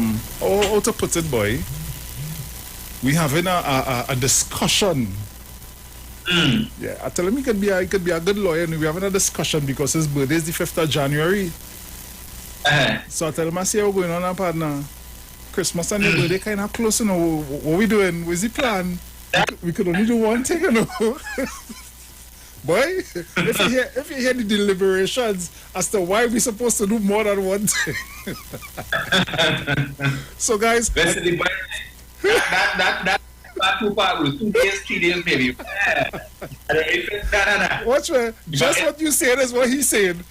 to put it, boy? We having a discussion. Yeah, I tell him he could be a good lawyer, and we having a discussion because his birthday is the 5th of January. So I tell him, I say, what's going on, partner? Christmas and your birthday kind of close, you know. What we doing? What's the plan? We could only do one thing, you know. Boy, if you hear the deliberations as to why we're supposed to do more than one thing. So, guys. That 2 rule, 2 days, 3 days, maybe. Watch me. Just what you said is what he's saying.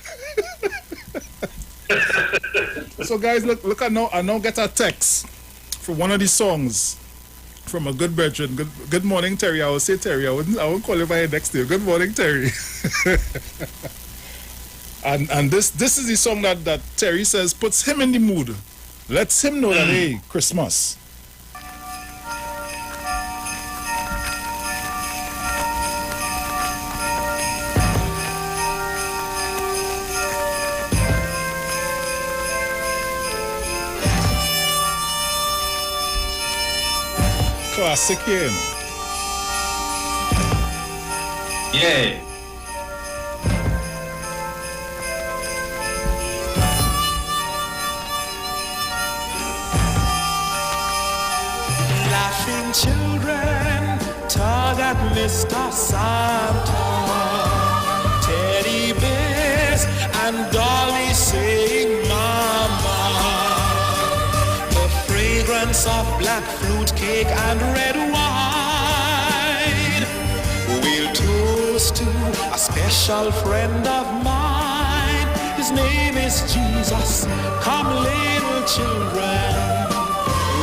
So, guys, look! I now get a text from one of these songs from a good brethren. Good morning, Terry. I will say Terry. I won't call him by next name. Good morning, Terry. and this is the song that Terry says puts him in the mood. Lets him know that hey, Christmas. Classic here. Yeah. Laughing children tug at Mr. Santa. Teddy bears and dollies saying mama. The fragrance of black fruit cake and red wine. We'll toast to a special friend of mine. His name is Jesus. Come, little children,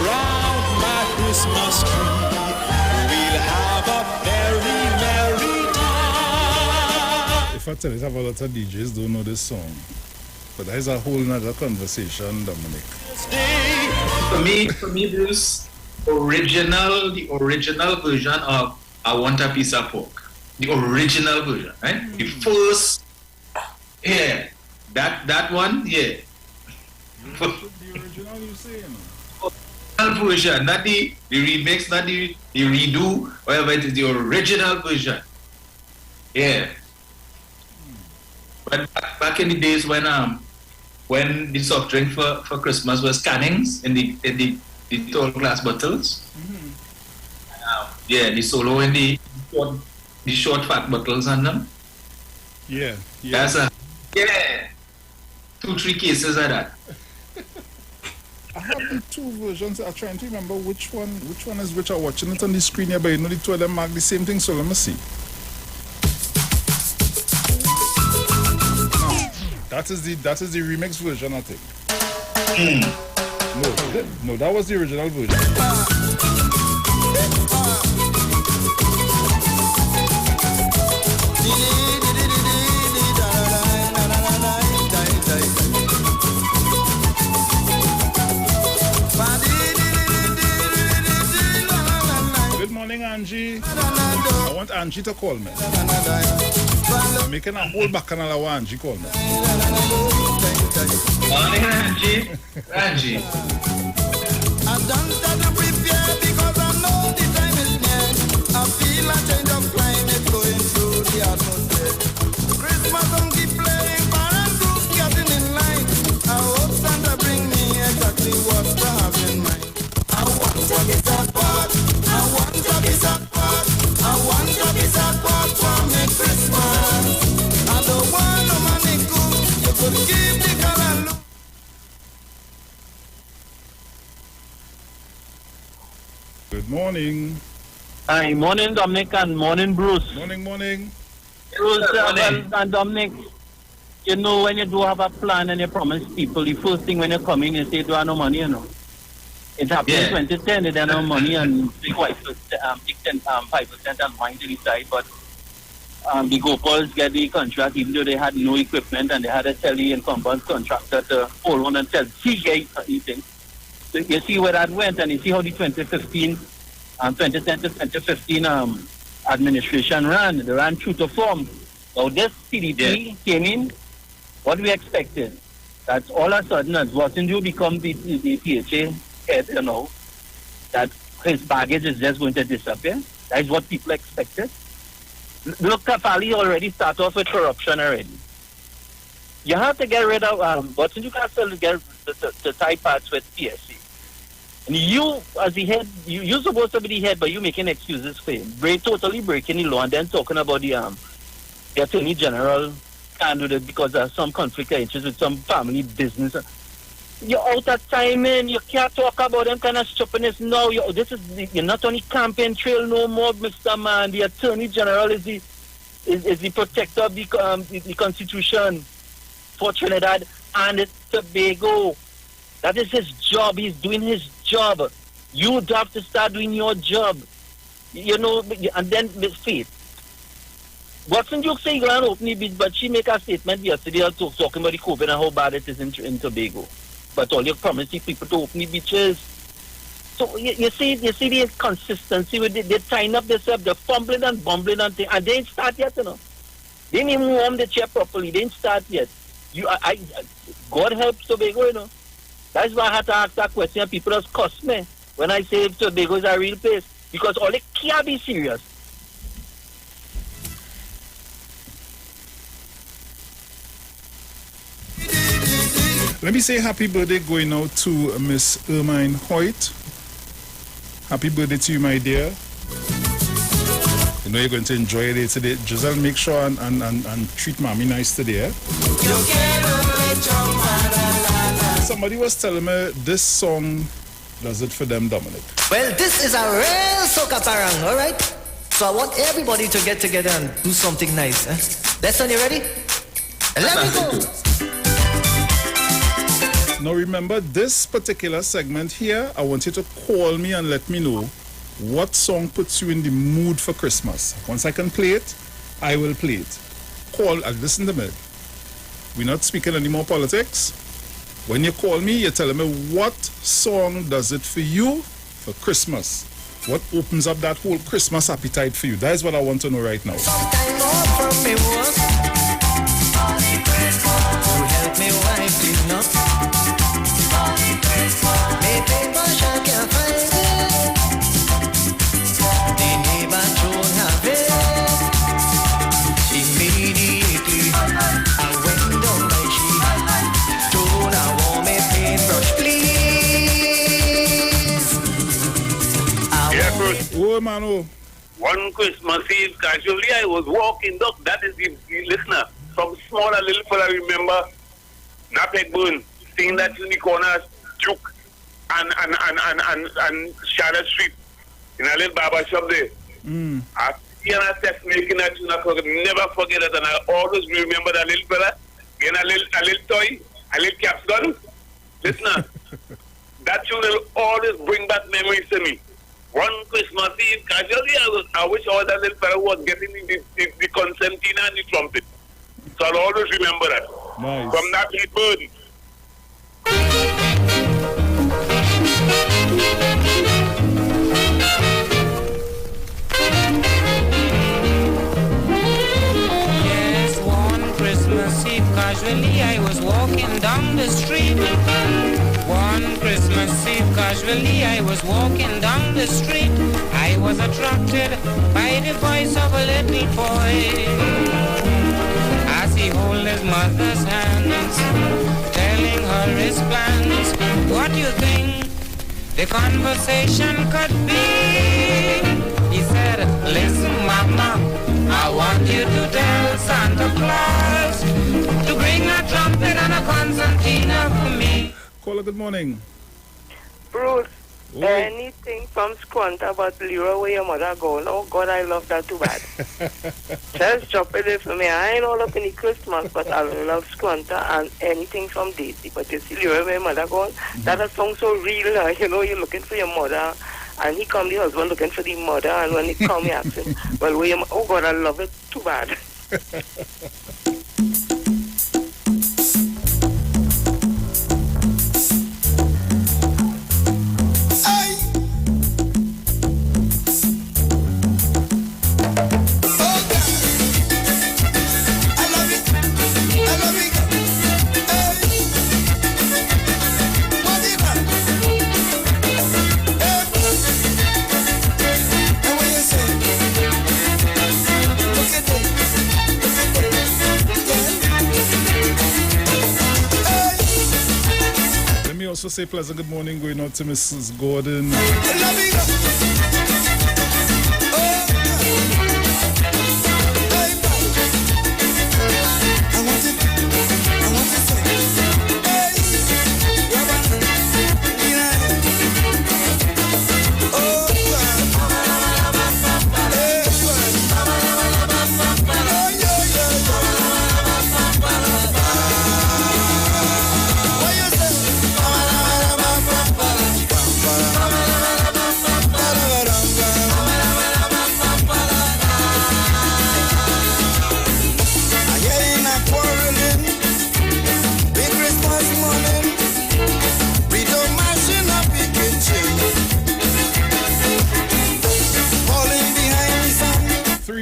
round my Christmas tree. We'll have a very merry time. If I tell you, a lot of DJs don't know this song. But that is a whole nother conversation, Dominic. For me, Bruce, the original version of I Want a Piece of Pork. The original version, right? The first, that one, The original you saying? Version, not the remix, not the redo, whatever it is, the original version. Yeah. But back in the days when the soft drink for Christmas was cannings in the tall glass bottles. The solo in the short fat bottles on them. Yeah. That's 2-3 cases of that. I have the two versions. I'm trying to remember which one is which. I'm watching it on the screen here, but you know the two of them mark the same thing, so let me see. That is the remix version, I think. No, that was the original version. Angie to call me. I'm making a whole bacchanal of Angie call me. Morning, Angie. Angie. I don't start to prepare because I know the time is near. I feel a change of climate going through the atmosphere. Christmas don't keep playing, parent group getting in line. I hope Santa bring me exactly what I have in mind. I want to be support. I want to be support. I want to be support for me Christmas. I don't want no money good. You could give the color look. Good morning. Hi, morning Dominic and morning Bruce. Morning. Bruce and Dominic, you know when you do have a plan and you promise people, the first thing when you come in, you say you don't have no money, you know. It happened in 2010, they don't have no money and take 5% and mind to the side, but the Gopals get the contract even though they had no equipment and they had a tele-incumbent contractor to hold on and tell anything. So you see where that went and you see how the 2010 to 2015 administration ran. They ran true to form. Now this CDP came in, what we expected, that all of a sudden as Watson become the PHA head, you know, that his baggage is just going to disappear. That is what people expected. Look, Kafali already started off with corruption already. You have to get rid of, but you can still get the tie parts with PSC. And you, as the head, you're supposed to be the head, but you're making excuses for him. Totally breaking the law and then talking about the Attorney General can't do that because there's some conflict of interest with some family business. You're out of time, man. You can't talk about them kind of stupidness now. You're not on the campaign trail no more, Mr. Man. The Attorney General is the protector of the Constitution for Trinidad and Tobago. That is his job. He's doing his job. You have to start doing your job. You know, and then with Faith. Watson Duke say you're going to open the bid, but she make a statement yesterday talking about the COVID and how bad it is in Tobago. But all you promise the people to open the beaches. So you see the inconsistency with they tying up themselves, they're fumbling and bumbling and things, and they ain't start yet, you know. They didn't even warm the chair properly. They didn't start yet. God help Tobago, you know. That's why I had to ask that question. People just cuss me when I say Tobago is a real place. Because all they can't be serious. Let me say happy birthday going out to Miss Ermine Hoyt. Happy birthday to you, my dear. You know you're going to enjoy your day today. Giselle, make sure and treat mommy nice today. Eh? Somebody was telling me this song does it for them, Dominic. Well, this is a real soca parang, all right? So I want everybody to get together and do something nice. Eh? Lesson, you ready? Let me go. Now remember this particular segment here, I want you to call me and let me know what song puts you in the mood for Christmas. Once I can play it, I will play it. Call and listen to me. We're not speaking any more politics. When you call me, you're telling me what song does it for you for Christmas. What opens up that whole Christmas appetite for you? That is what I want to know right now. Oh, man, oh. One Christmas Eve, casually, I was walking, look, that is the listener. From small a little fella, I remember, Napegburn, seeing that in the corner, Duke and Shadow Street, in a little barber shop there. I see an test making that tune, I could never forget it, and I always remember that little fella, getting a little toy, a little caps gun. Listener, that tune will always bring back memories to me. One Christmas Eve, casually, I wish all that little fellow was getting the concertina and the trumpet. So I'll always remember that. Nice. From that bird. casually I was walking down the street. One Christmas Eve, casually I was walking down the street. I was attracted by the voice of a little boy as he held his mother's hands, telling her his plans. What do you think the conversation could be? He said, listen, Mama, I want you to tell Santa Claus to bring a trumpet and a concertina for me. Caller, good morning. Bruce, Oh. anything from Squanta about Leroy where your mother going? Oh, God, I love that too bad. Just drop it in for me. I ain't all up in the Christmas, but I love Squanta and anything from Daisy. But you see Leroy where your mother going? That a song so real. You know, you're looking for your mother. And he come, the husband, looking for the mother. And when he come, he asks him, well, where your oh, God, I love it too bad. Also say pleasant good morning going out to Mrs. Gordon.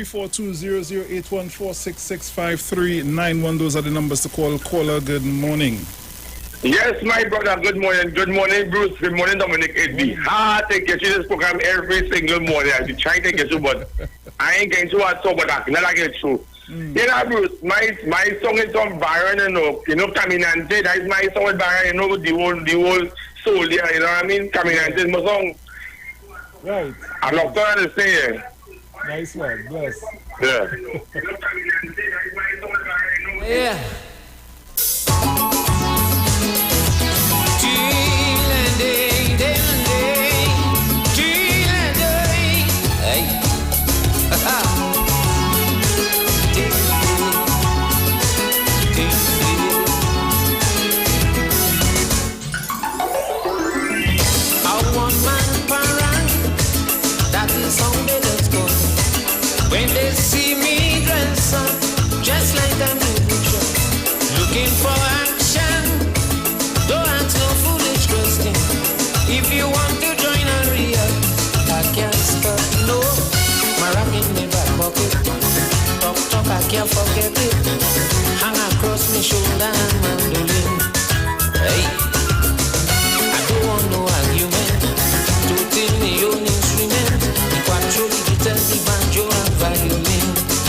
Four 200-814-6653-91. Those are the numbers to call. Caller, good morning. Yes, my brother, good morning. Good morning, Bruce. Good morning, Dominic. It's be hard to get you this program every single morning. I've been trying to get you, but I ain't getting to it so, but I can never get through. You know, Bruce, my song is from Byron, you know, Caminante. That is my song with Byron, you know, the whole soul there, you know what I mean? Caminante is my song. Right. I'm not trying to say. Nice one, bless. Yeah. Yeah. When they see me dress up, just like I'm looking for action, don't ask no foolish question. If you want to join a real, I can't stop, no. My rock in my back pocket, talk, I can't forget it. Hang across my shoulder and mandolin. Hey, I don't want no argument, to tell me own instrument. Quattro, the guitar, the banjo and violin.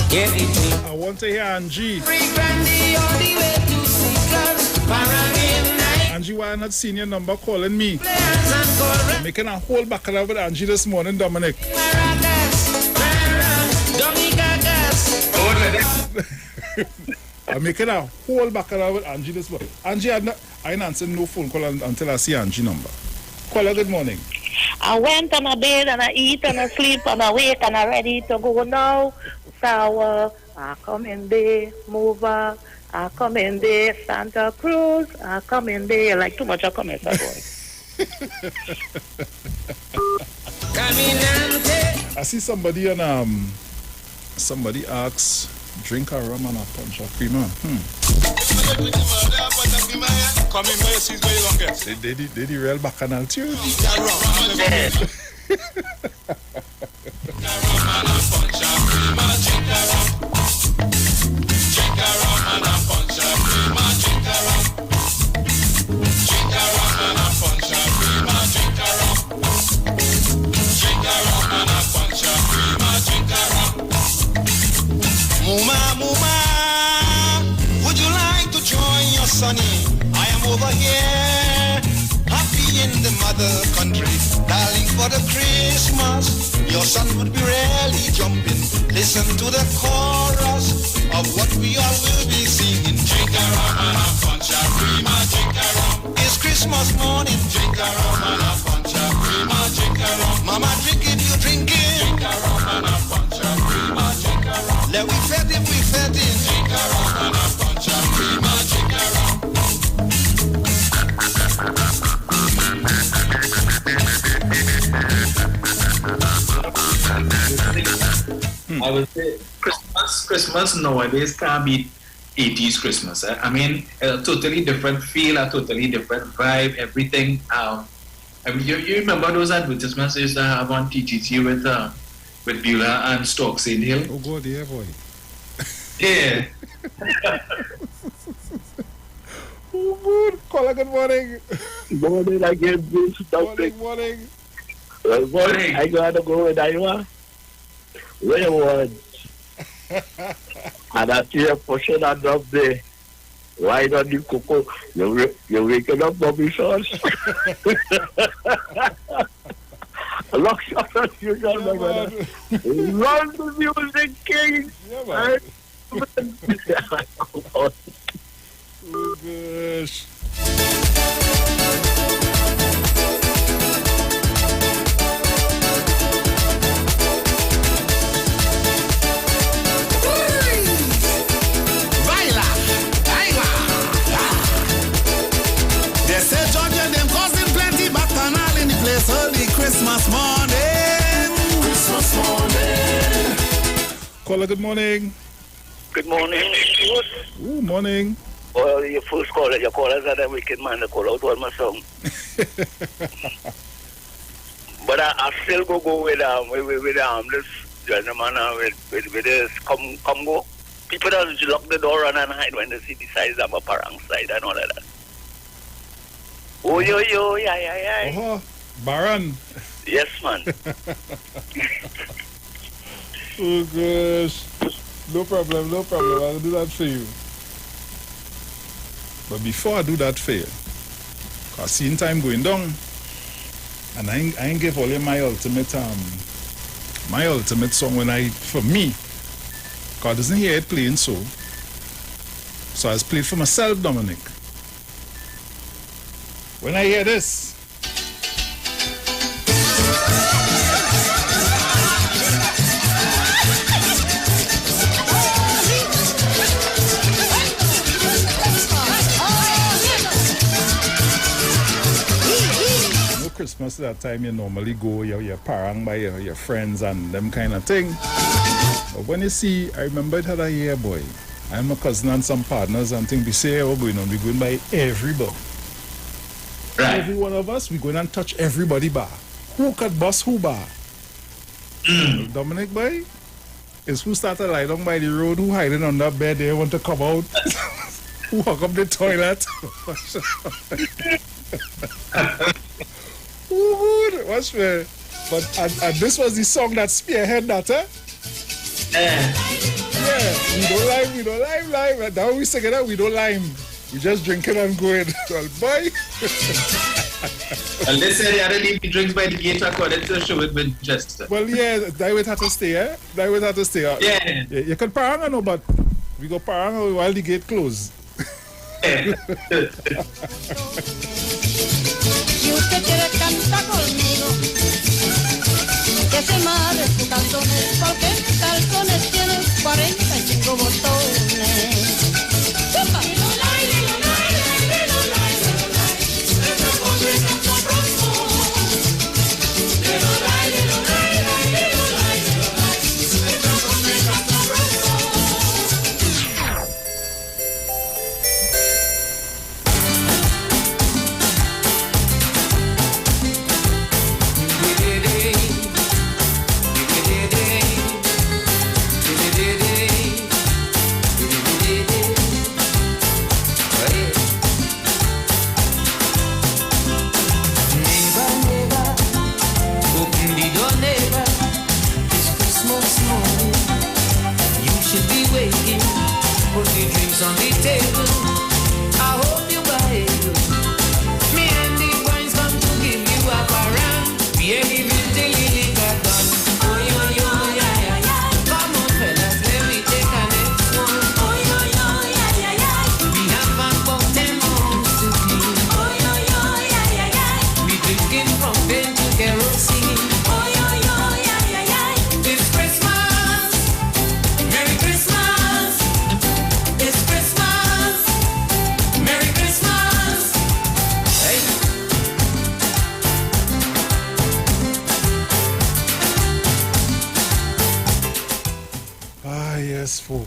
Get it me. I want to hear Angie. Angie, why not seen your number calling me? I'm making a whole baccarat with Angie this morning, Dominic. I'm making a whole baccarat with Angie this morning. Angie, I ain't answering no phone call until I see Angie number. Caller, good morning. I went and I bed and I eat and I sleep and I wake and I ready to go now. Sour, I come in there, mover, I come in there, Santa Cruz, I come in there. Like too much I come in, boy. I see somebody on somebody asks, drink a rum and a punch of creamer. Come in, where you see where you gonna get? They the real bacchanal tune. sunny. I am over here, happy in the mother country. Darling, for the Christmas, your son would be really jumping. Listen to the chorus of what we all will be singing. Drink a rum and a punch a prima, drink a rum. It's Christmas morning. Drink a rum and a punch a prima, drink a rum. Mama drink it, you drink it. Drink a rum and a punch a prima, drink a rum. Let we fet it, we fet it. Drink a rum and a punch a prima, drink a rum. I would say Christmas nowadays can't be 80s Christmas. I mean, a totally different feel, a totally different vibe, everything. I mean, you remember those advertisements they used to have on TTT with Beulah and Stoke St. Hill? Oh God, yeah, boy. Yeah. Oh good. Caller, good morning. Morning again, Bruce. Morning. Well, morning. I gotta go with Iwer. Where was? And I see a portion of the right on the cocoa. You're waking up Bobby sauce. Lock shot as usual, my brother. Run the music, king. Yeah, man. Oh, gosh. They say Georgia them causing plenty bacchanal in the place early Christmas morning. Christmas morning. Caller, good morning. Good morning. Ooh, morning. Well, your first caller, your callers are the wicked man that call out all my song. But I still go with this gentleman with this combo. People that lock the door and hide when they see the size of a parang side and all of that. Oh, yo, yeah. Oh, Baran. Yes, man. Oh, gosh. No problem. I'll do that for you. But before I do that for you, because seeing time going down, and I ain't give all you my ultimate song for me, because I doesn't hear it playing so I was played for myself, Dominic. When I hear this, Christmas that time you normally go, your parang by your friends and them kind of thing. But when you see, I remember it had a year, boy. I and my cousin and some partners and things, we say, oh, we're going by everybody. Right. Every one of us, we're going and touch everybody bar. Who could bust who bar? Dominic, boy, is who started lying down by the road, who hiding on that bed there, want to come out, who walk up the toilet. Oh, good. What's fair? But and this was the song that spearhead that, eh? Yeah, we don't lime. And now we sing it out, we don't lime. We just drink it and go in. Well, boy. And they say they had to leave the drinks by the gate according to the show with Winchester. Well, yeah, that would have to stay, eh? That would have to stay. Yeah. You can parang, no, but we go parang while the gate closed. Si usted quiere cantar conmigo, que se madre sus calzones, porque mis calzones tienen 45 botones. ¡Chupa!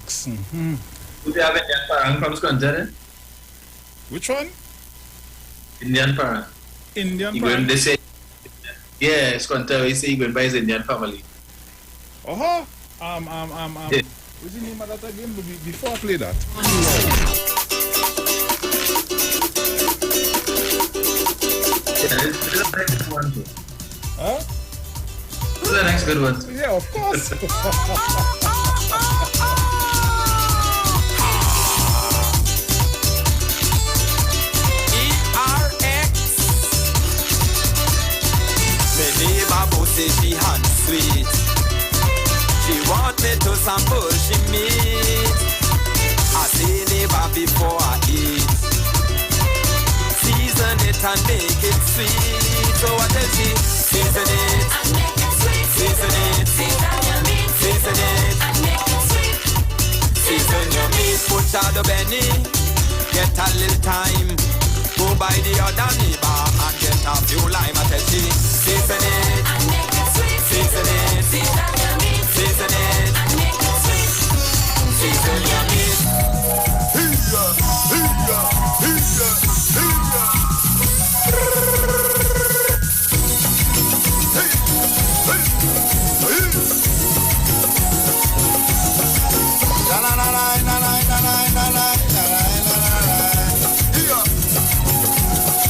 folks. Mm-hmm. Do they have Indian parang from Squanter? Which one? Indian parang. Indian parang? They say, yeah, Squanter, he say he went by his Indian family. Oh, what's the name of that again? Before I play that. Yeah, this is the next one too. Huh? This is the next good one too. Yeah, of course. My neighbor say she hand sweet. She want me to sample she meat. I say neighbor before I eat. Season it and make it sweet. So what tell she? Season it and make it sweet. Season it. Season your meat. Season it and make it sweet. Season your meat. Put out the Benny. Get a little time. Go by the other neighbor and get a few lime. I tell she. Season it and make it sweet. Season it. Season your meat. Season it and make it sweet. Season your meat.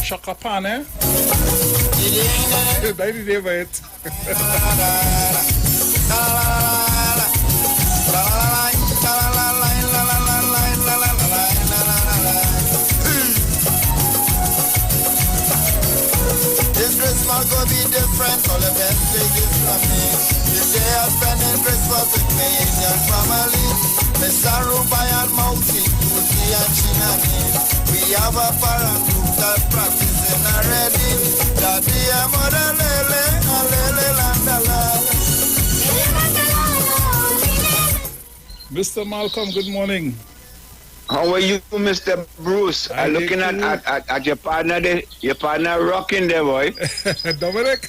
Shaka Pan, eh? Bij die neer bij het. This Christmas gonna be different, all the best things from me. This day I'm spending Christmas with my Indian family. Mr. Rubai and Mausi, Tuti and Chinani. We have a parent group that practicing already. Daddy and mother lele, and lele landala. Mr. Malcolm, good morning. How are you, Mr. Bruce? I'm looking at your partner there, your partner rocking there, boy. Dominic?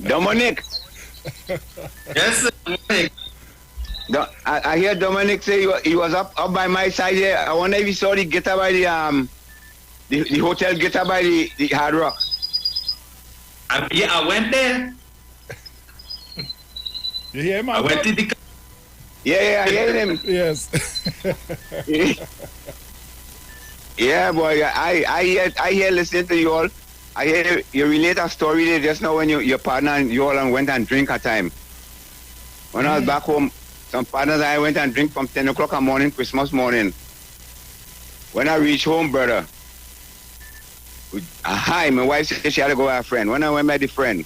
Dominic? Yes, Dominic. I hear Dominic say he was up by my side here. I wonder if you saw the guitar by the hotel guitar by the Hard Rock. Yeah, I went there. You hear him? I went to the... Yeah, I hear him. Yes. Yeah, boy. I hear listening to you all. I hear you relate a story there just now when your partner and you all went and drink a time. When I was back home, some partners and I went and drink from 10 o'clock in the morning, Christmas morning. When I reached home, brother, hi, my wife said she had to go with her friend. When I went by the friend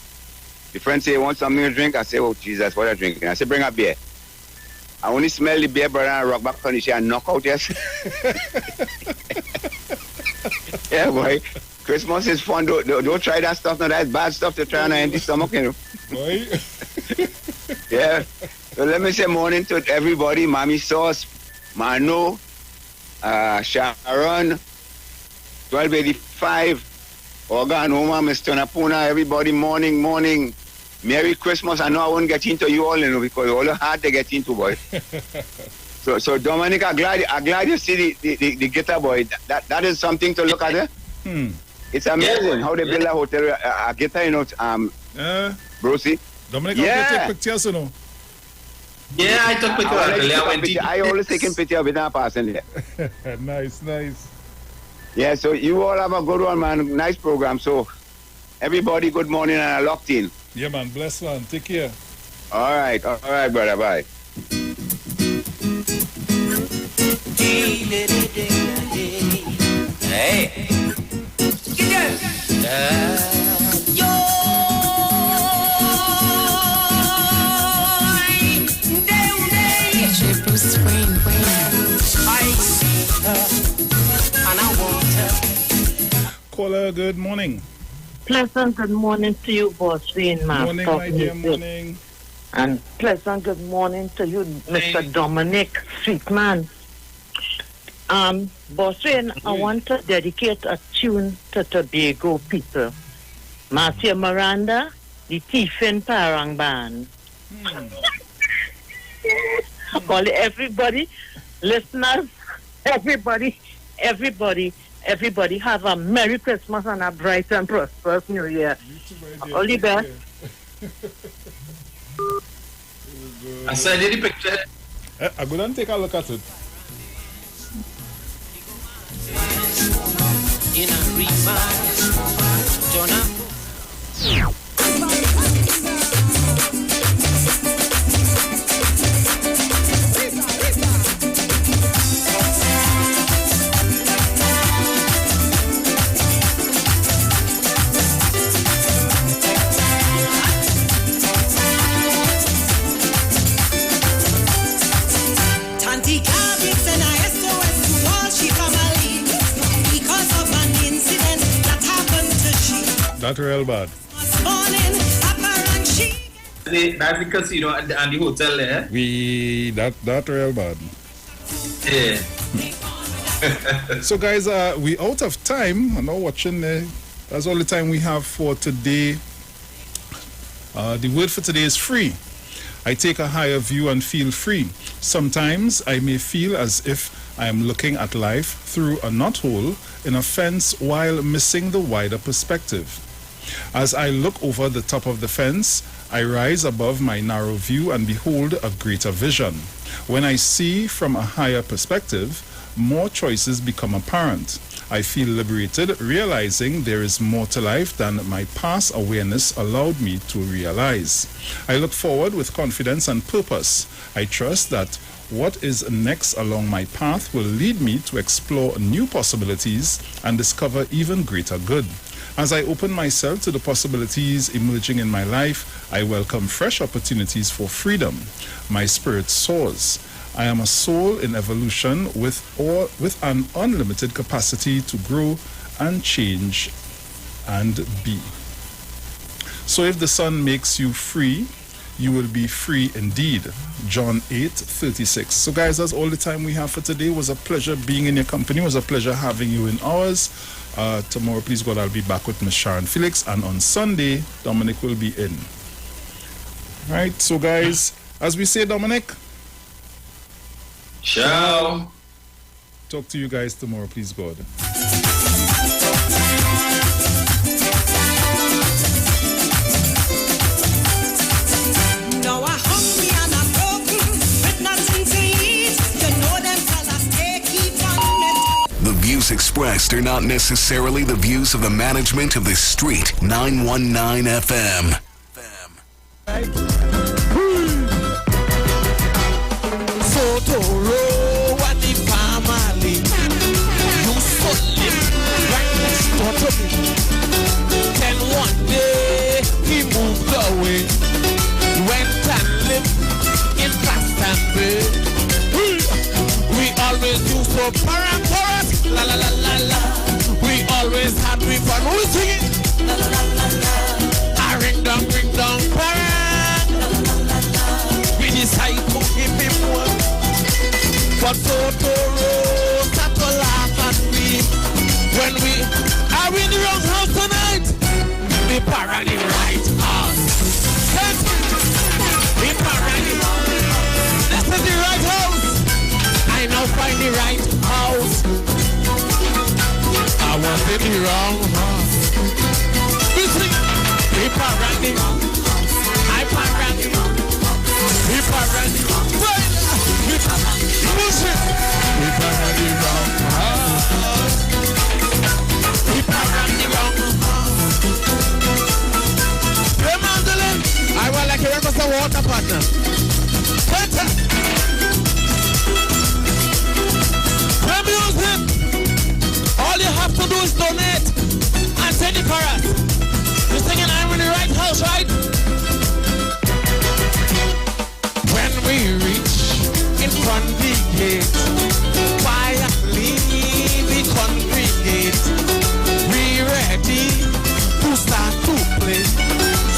said, want something to drink? I said, oh, Jesus, what are you drinking? I said, bring a beer. I only smell the beer, brother, and I rock back on the chair and knock out, yes. Yeah, boy. Christmas is fun. Don't try that stuff. No, that's bad stuff to try on an empty stomach, you know. Boy. Yeah. So let me say morning to everybody. Mommy Sauce, Mano, Sharon, 1285, Organ, Oma, Mr. Napuna, everybody, morning. Merry Christmas. I know I won't get into you all, you know, because all hard to get into, boy. So Dominic, I'm glad you see the guitar, boy. That is something to look at, eh? It's amazing how they build a hotel, a guitar, you know, Brucey. Dominic, how do you take pictures, you know? Yeah, I took pictures. I always taking picture of it and passing there. Nice. Yeah, so you all have a good one, man. Nice program. So everybody, good morning and I locked in. Yeah, man. Bless, man. Take care. All right, brother. Bye. Hey. I see her and I want her. Caller, good morning. Pleasant good morning to you, Boss Wayne, man. Morning, my dear, morning. And pleasant good morning to you, Mr. Dominic, sweet man. Boss Wayne, I want to dedicate a tune to Tobago people. Marcia Miranda, the Tiffin Parang Band. Only everybody, listeners, everybody have a Merry Christmas and a bright and prosperous New Year. All the best. I send you the picture. I'm going to take a look at it. In a river, Jonah. That real bad. That's the casino and the hotel there. That real bad. Yeah. So guys, we out of time. I'm not watching. That's all the time we have for today. The word for today is free. I take a higher view and feel free. Sometimes I may feel as if I am looking at life through a knothole in a fence while missing the wider perspective. As I look over the top of the fence, I rise above my narrow view and behold a greater vision. When I see from a higher perspective, more choices become apparent. I feel liberated, realizing there is more to life than my past awareness allowed me to realize. I look forward with confidence and purpose. I trust that what is next along my path will lead me to explore new possibilities and discover even greater good. As I open myself to the possibilities emerging in my life, I welcome fresh opportunities for freedom. My spirit soars. I am a soul in evolution with an unlimited capacity to grow and change and be. So if the sun makes you free, you will be free indeed. John 8:36. So guys, that's all the time we have for today. It was a pleasure being in your company. It was a pleasure having you in ours. Tomorrow, please God, I'll be back with Miss Sharon Felix. And on Sunday, Dominic will be in. Right, so guys, as we say, Dominic. Ciao. Talk to you guys tomorrow, please God. Now I'm hungry and I'm broken, with nothing to eat. You know them fellas, they keep on it. The views expressed are not necessarily the views of the management of the Street 919 FM. Totoro and the family used to live right next door to me. Then one day he moved away, went and lived in Glastonbury. We always used to paramparas, la la la la la. We always had we fun. Who's singing? La la la la la. I ring dong, parang. We decide to give him one. But Totoro start to laugh at me when we are in the wrong house tonight. We para the right house. We para the wrong house. This is the right house. I now find the right house. I was in the wrong house. We sing. We para the wrong house. I para the wrong house. We para the wrong house. Push it. We para the wrong house. We para the wrong house. Hey, Mandolin, I want like a record of water partner. Better. Play music. All you have to do is donate and send it for us. You're singing I'm in the right house, right? When we reach in front of the gate, quietly we congregate. We ready to start to play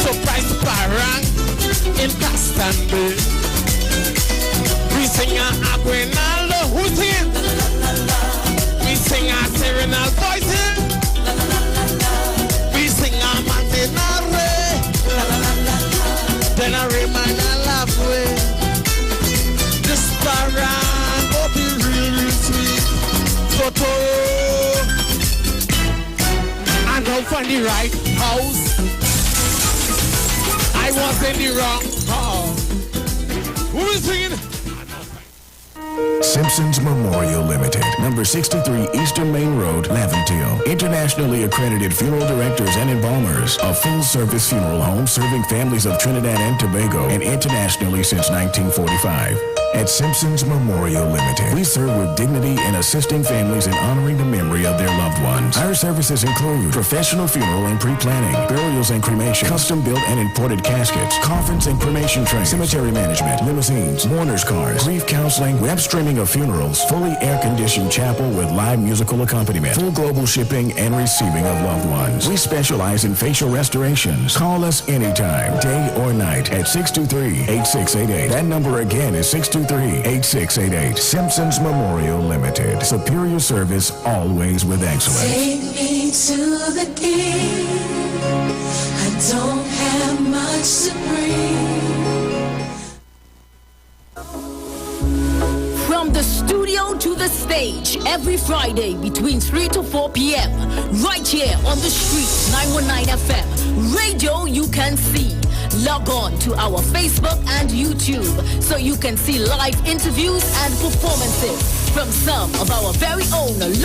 surprise parang in Glastonbury. We sing a Aguinaldo, who's singing? We sing a Serenal voices. We sing a Mantinare. on the right house. I was in the wrong house. Who is singing? Simpsons Memorial Limited, number 63 Eastern Main Road, Laventille. Internationally accredited funeral directors and embalmers. A full-service funeral home serving families of Trinidad and Tobago and internationally since 1945. At Simpsons Memorial Limited, we serve with dignity in assisting families in honoring the memory of their loved ones. Our services include professional funeral and pre-planning, burials and cremation, custom-built and imported caskets, coffins and cremation trays, cemetery management, limousines, mourners cars, grief counseling, web streaming of funerals, fully air-conditioned chapel with live musical accompaniment, full global shipping and receiving of loved ones. We specialize in facial restorations. Call us anytime, day or night, at 623-8688. That number again is 623-8688. Simpsons Memorial Limited. Superior service, always with excellence. Take me to the king. I don't have much to bring. From the studio to the stage, every Friday between 3 to 4 p.m. Right here on the street, 919 FM. Radio you can see. Log on to our Facebook and YouTube so you can see live interviews and performances from some of our very own local